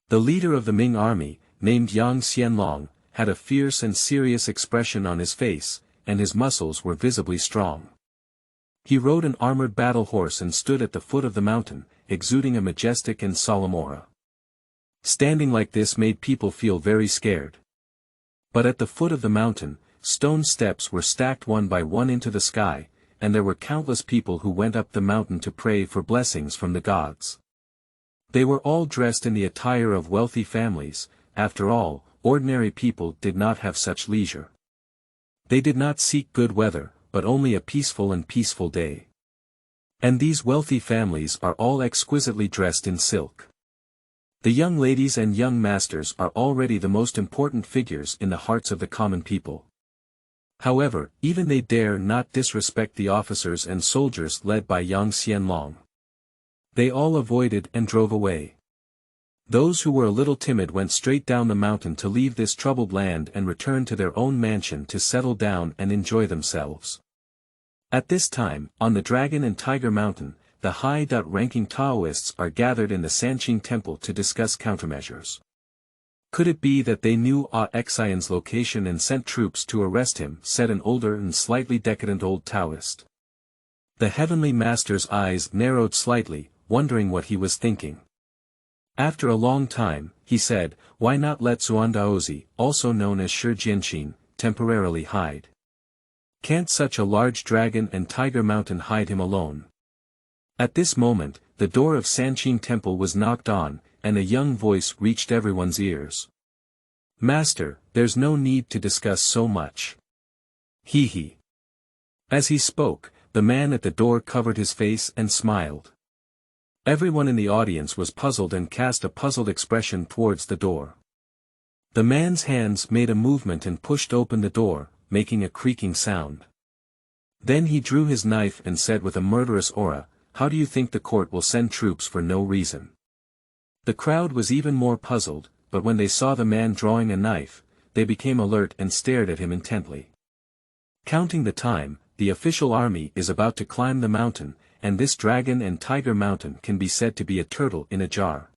The leader of the Ming army, named Yang Xianlong, had a fierce and serious expression on his face, and his muscles were visibly strong. He rode an armored battle horse and stood at the foot of the mountain, exuding a majestic and solemn aura. Standing like this made people feel very scared. But at the foot of the mountain, stone steps were stacked one by one into the sky, and there were countless people who went up the mountain to pray for blessings from the gods. They were all dressed in the attire of wealthy families. After all, ordinary people did not have such leisure. They did not seek good weather, but only a peaceful day. And these wealthy families are all exquisitely dressed in silk. The young ladies and young masters are already the most important figures in the hearts of the common people. However, even they dare not disrespect the officers and soldiers led by Yang Xianlong. They all avoided and drove away. Those who were a little timid went straight down the mountain to leave this troubled land and return to their own mansion to settle down and enjoy themselves. At this time, on the Dragon and Tiger Mountain, the high-ranking Taoists are gathered in the Sanqing Temple to discuss countermeasures. Could it be that they knew Xian's location and sent troops to arrest him, said an older and slightly decadent old Taoist. The Heavenly Master's eyes narrowed slightly, wondering what he was thinking. After a long time, he said, why not let Xuandaozi, also known as Shuzhi, temporarily hide? Can't such a large dragon and tiger mountain hide him alone? At this moment, the door of Sanqing Temple was knocked on, and a young voice reached everyone's ears. Master, there's no need to discuss so much. He. As he spoke, the man at the door covered his face and smiled. Everyone in the audience was puzzled and cast a puzzled expression towards the door. The man's hands made a movement and pushed open the door, making a creaking sound. Then he drew his knife and said with a murderous aura, how do you think the court will send troops for no reason? The crowd was even more puzzled, but when they saw the man drawing a knife, they became alert and stared at him intently. Counting the time, the official army is about to climb the mountain, and this dragon and tiger mountain can be said to be a turtle in a jar.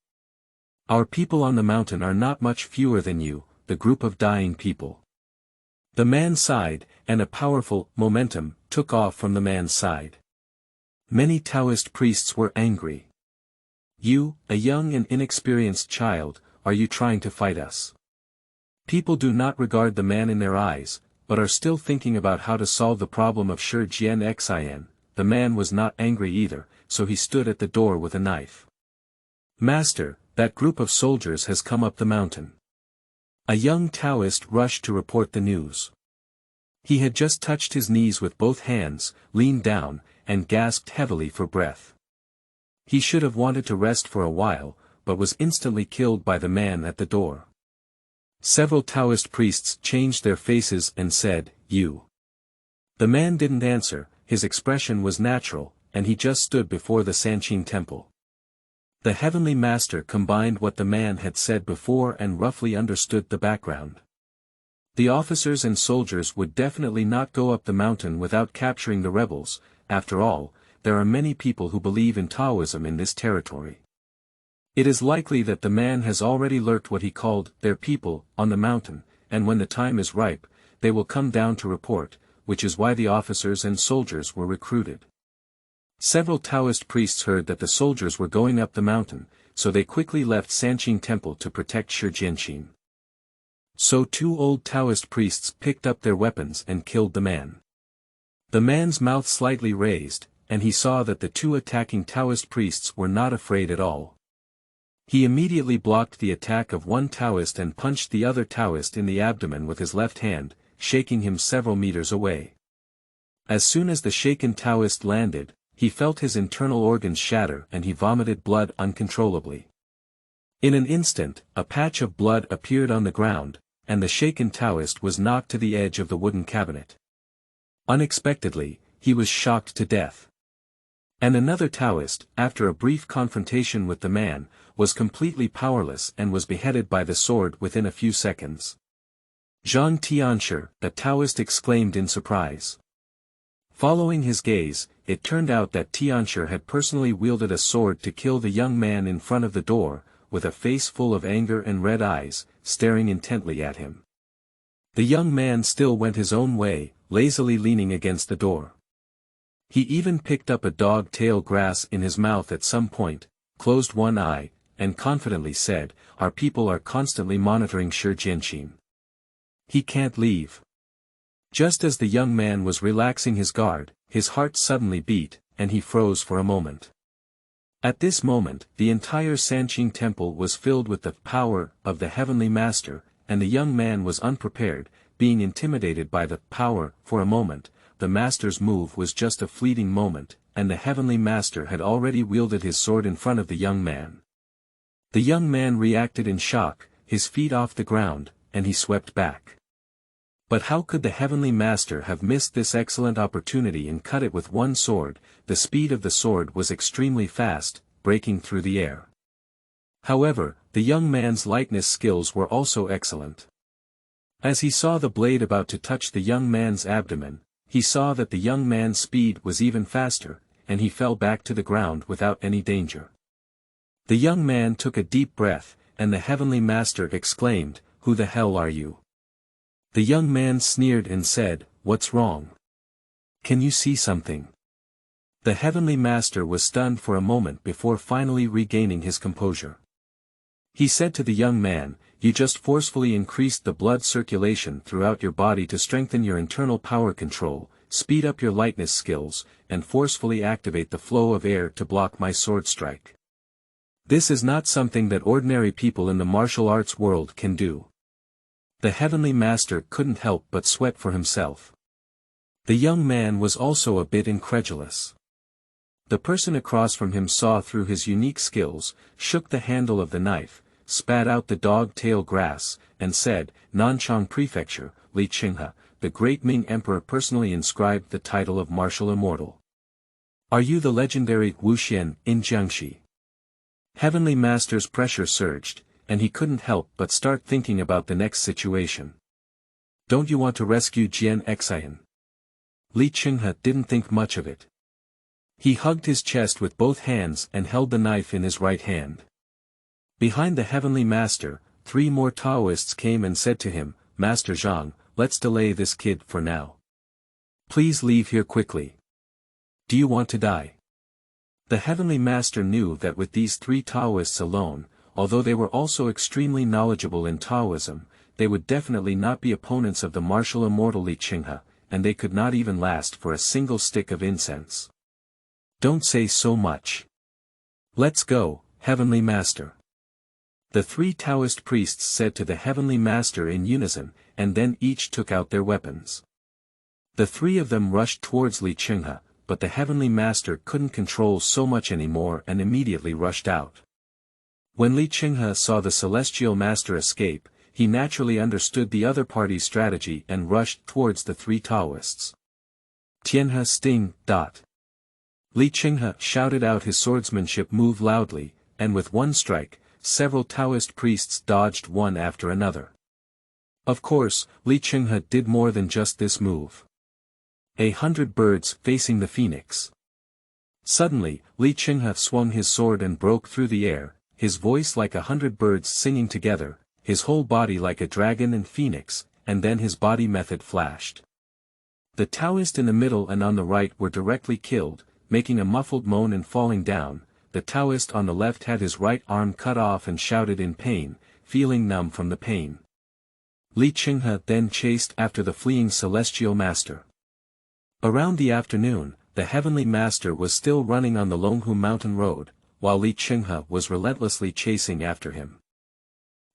Our people on the mountain are not much fewer than you, the group of dying people. The man sighed, and a powerful momentum took off from the man's side. Many Taoist priests were angry. You, a young and inexperienced child, are you trying to fight us? People do not regard the man in their eyes, but are still thinking about how to solve the problem of Jian Xin. The man was not angry either, so he stood at the door with a knife. Master, that group of soldiers has come up the mountain. A young Taoist rushed to report the news. He had just touched his knees with both hands, leaned down, and gasped heavily for breath. He should have wanted to rest for a while, but was instantly killed by the man at the door. Several Taoist priests changed their faces and said, you. The man didn't answer, his expression was natural, and he just stood before the Sanqing Temple. The Heavenly Master combined what the man had said before and roughly understood the background. The officers and soldiers would definitely not go up the mountain without capturing the rebels. After all, there are many people who believe in Taoism in this territory. It is likely that the man has already lurked what he called their people on the mountain, and when the time is ripe, they will come down to report, which is why the officers and soldiers were recruited. Several Taoist priests heard that the soldiers were going up the mountain, so they quickly left Sanqing Temple to protect Shuzhi. So two old Taoist priests picked up their weapons and killed the man. The man's mouth slightly raised, and he saw that the two attacking Taoist priests were not afraid at all. He immediately blocked the attack of one Taoist and punched the other Taoist in the abdomen with his left hand, shaking him several meters away. As soon as the shaken Taoist landed, he felt his internal organs shatter and he vomited blood uncontrollably. In an instant, a patch of blood appeared on the ground, and the shaken Taoist was knocked to the edge of the wooden cabinet. Unexpectedly, he was shocked to death. And another Taoist, after a brief confrontation with the man, was completely powerless and was beheaded by the sword within a few seconds. Zhang Tianshi, the Taoist exclaimed in surprise. Following his gaze, it turned out that Tianshi had personally wielded a sword to kill the young man in front of the door, with a face full of anger and red eyes, staring intently at him. The young man still went his own way, lazily leaning against the door. He even picked up a dog-tail grass in his mouth at some point, closed one eye, and confidently said, our people are constantly monitoring Shuzhi. He can't leave. Just as the young man was relaxing his guard, his heart suddenly beat, and he froze for a moment. At this moment, the entire Sanqing Temple was filled with the power of the Heavenly Master, and the young man was unprepared, being intimidated by the power. For a moment, the Master's move was just a fleeting moment, and the Heavenly Master had already wielded his sword in front of the young man. The young man reacted in shock, his feet off the ground, and he swept back. But how could the Heavenly Master have missed this excellent opportunity and cut it with one sword? The speed of the sword was extremely fast, breaking through the air. However, the young man's lightness skills were also excellent. As he saw the blade about to touch the young man's abdomen, he saw that the young man's speed was even faster, and he fell back to the ground without any danger. The young man took a deep breath, and the Heavenly Master exclaimed, "Who the hell are you?" The young man sneered and said, "What's wrong? Can you see something?" The Heavenly Master was stunned for a moment before finally regaining his composure. He said to the young man, "You just forcefully increased the blood circulation throughout your body to strengthen your internal power control, speed up your lightness skills, and forcefully activate the flow of air to block my sword strike. This is not something that ordinary people in the martial arts world can do." The Heavenly Master couldn't help but sweat for himself. The young man was also a bit incredulous. The person across from him saw through his unique skills, shook the handle of the knife, spat out the dog-tail grass, and said, "Nanchang Prefecture, Li Qinghe, the great Ming Emperor personally inscribed the title of Martial Immortal. Are you the legendary Wuxian in Jiangxi?" Heavenly Master's pressure surged, and he couldn't help but start thinking about the next situation. "Don't you want to rescue Jian Xian?" Li Qinghe didn't think much of it. He hugged his chest with both hands and held the knife in his right hand. Behind the Heavenly Master, 3 more Taoists came and said to him, "Master Zhang, let's delay this kid for now. Please leave here quickly. Do you want to die?" The Heavenly Master knew that with these 3 Taoists alone, although they were also extremely knowledgeable in Taoism, they would definitely not be opponents of the martial immortal Li Qinghe, and they could not even last for a single stick of incense. "Don't say so much. Let's go, Heavenly Master." The 3 Taoist priests said to the Heavenly Master in unison, and then each took out their weapons. The 3 of them rushed towards Li Qinghe, but the Heavenly Master couldn't control so much anymore and immediately rushed out. When Li Qinghe saw the Celestial Master escape, he naturally understood the other party's strategy and rushed towards the 3 Taoists. "Tianhe Sting, dot." Li Qinghe shouted out his swordsmanship move loudly, and with one strike, several Taoist priests dodged one after another. Of course, Li Qinghe did more than just this move. 100 birds facing the phoenix. Suddenly, Li Qinghe swung his sword and broke through the air, his voice like 100 birds singing together, his whole body like a dragon and phoenix, and then his body method flashed. The Taoist in the middle and on the right were directly killed, making a muffled moan and falling down. The Taoist on the left had his right arm cut off and shouted in pain, feeling numb from the pain. Li Qinghe then chased after the fleeing Celestial Master. Around the afternoon, the Heavenly Master was still running on the Longhu mountain road, while Li Qinghe was relentlessly chasing after him.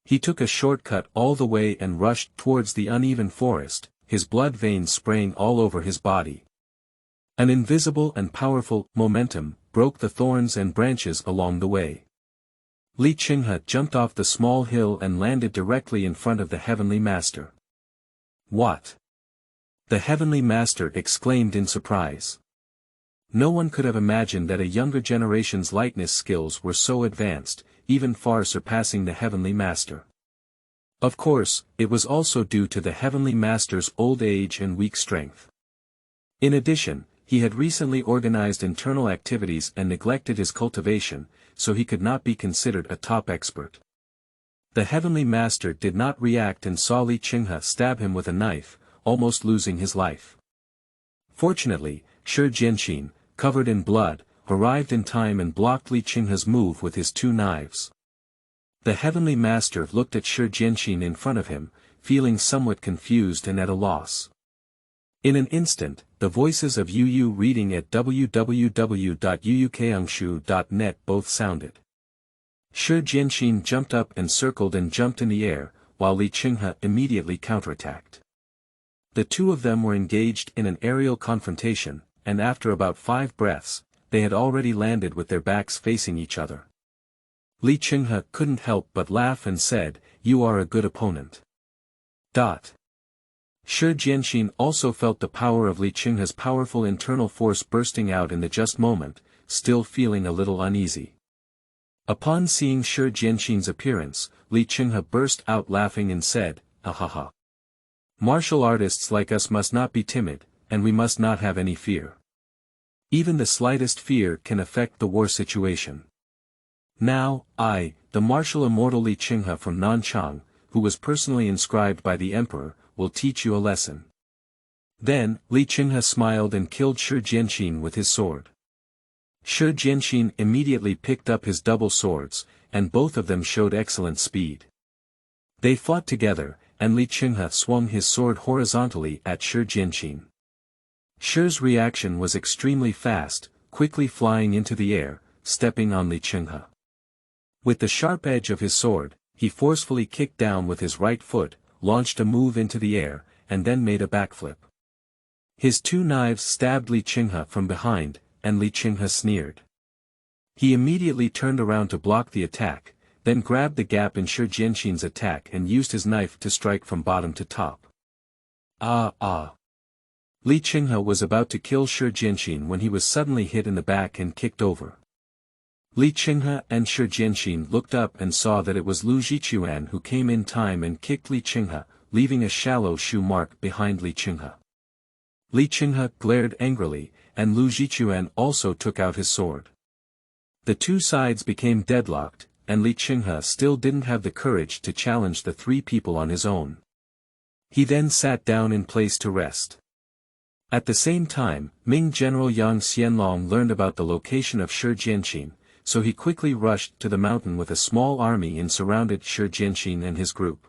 He took a shortcut all the way and rushed towards the uneven forest, his blood veins spraying all over his body. An invisible and powerful momentum broke the thorns and branches along the way. Li Qinghe jumped off the small hill and landed directly in front of the Heavenly Master. "What?" the Heavenly Master exclaimed in surprise. No one could have imagined that a younger generation's lightness skills were so advanced, even far surpassing the Heavenly Master. Of course, it was also due to the Heavenly Master's old age and weak strength. In addition, he had recently organized internal activities and neglected his cultivation, so he could not be considered a top expert. The Heavenly Master did not react and saw Li Qinghe stab him with a knife, almost losing his life. Fortunately, Shuzhi, covered in blood, arrived in time and blocked Li Qinghe's move with his 2 knives. The Heavenly Master looked at Shuzhi in front of him, feeling somewhat confused and at a loss. In an instant, the voices of Yu reading at www.yuukangshu.net both sounded. Shuzhi jumped up and circled and jumped in the air, while Li Qinghe immediately counterattacked. The 2 of them were engaged in an aerial confrontation, and after about 5 breaths, they had already landed with their backs facing each other. Li Qinghe couldn't help but laugh and said, "You are a good opponent." Shuzhi also felt the power of Li Qinghe's powerful internal force bursting out in the just moment, still feeling a little uneasy. Upon seeing Shuzhi's appearance, Li Qinghe burst out laughing and said, "Ahaha. Martial artists like us must not be timid, and we must not have any fear. Even the slightest fear can affect the war situation. Now, I, the martial immortal Li Qinghe from Nanchang, who was personally inscribed by the Emperor, will teach you a lesson." Then, Li Qinghe smiled and killed Shuzhi with his sword. Shi Jianxin immediately picked up his double swords, and both of them showed excellent speed. They fought together, and Li Qinghe swung his sword horizontally at Shi Jianxin. Shi's reaction was extremely fast, quickly flying into the air, stepping on Li Qinghe. With the sharp edge of his sword, he forcefully kicked down with his right foot, launched a move into the air, and then made a backflip. His two knives stabbed Li Qinghe from behind, and Li Qinghe sneered. He immediately turned around to block the attack, then grabbed the gap in Shi Jianxin's attack and used his knife to strike from bottom to top. Li Qinghe was about to kill Shi Jianxin when he was suddenly hit in the back and kicked over. Li Qinghe and Shi Jianxin looked up and saw that it was Lu Zhichuan who came in time and kicked Li Qinghe, leaving a shallow shoe mark behind Li Qinghe. Li Qinghe glared angrily, and Lu Zhichuan also took out his sword. The two sides became deadlocked, and Li Qinghe still didn't have the courage to challenge the three people on his own. He then sat down in place to rest. At the same time, Ming General Yang Xianlong learned about the location of Shi Jianxin, so he quickly rushed to the mountain with a small army and surrounded Shi Jianxin and his group.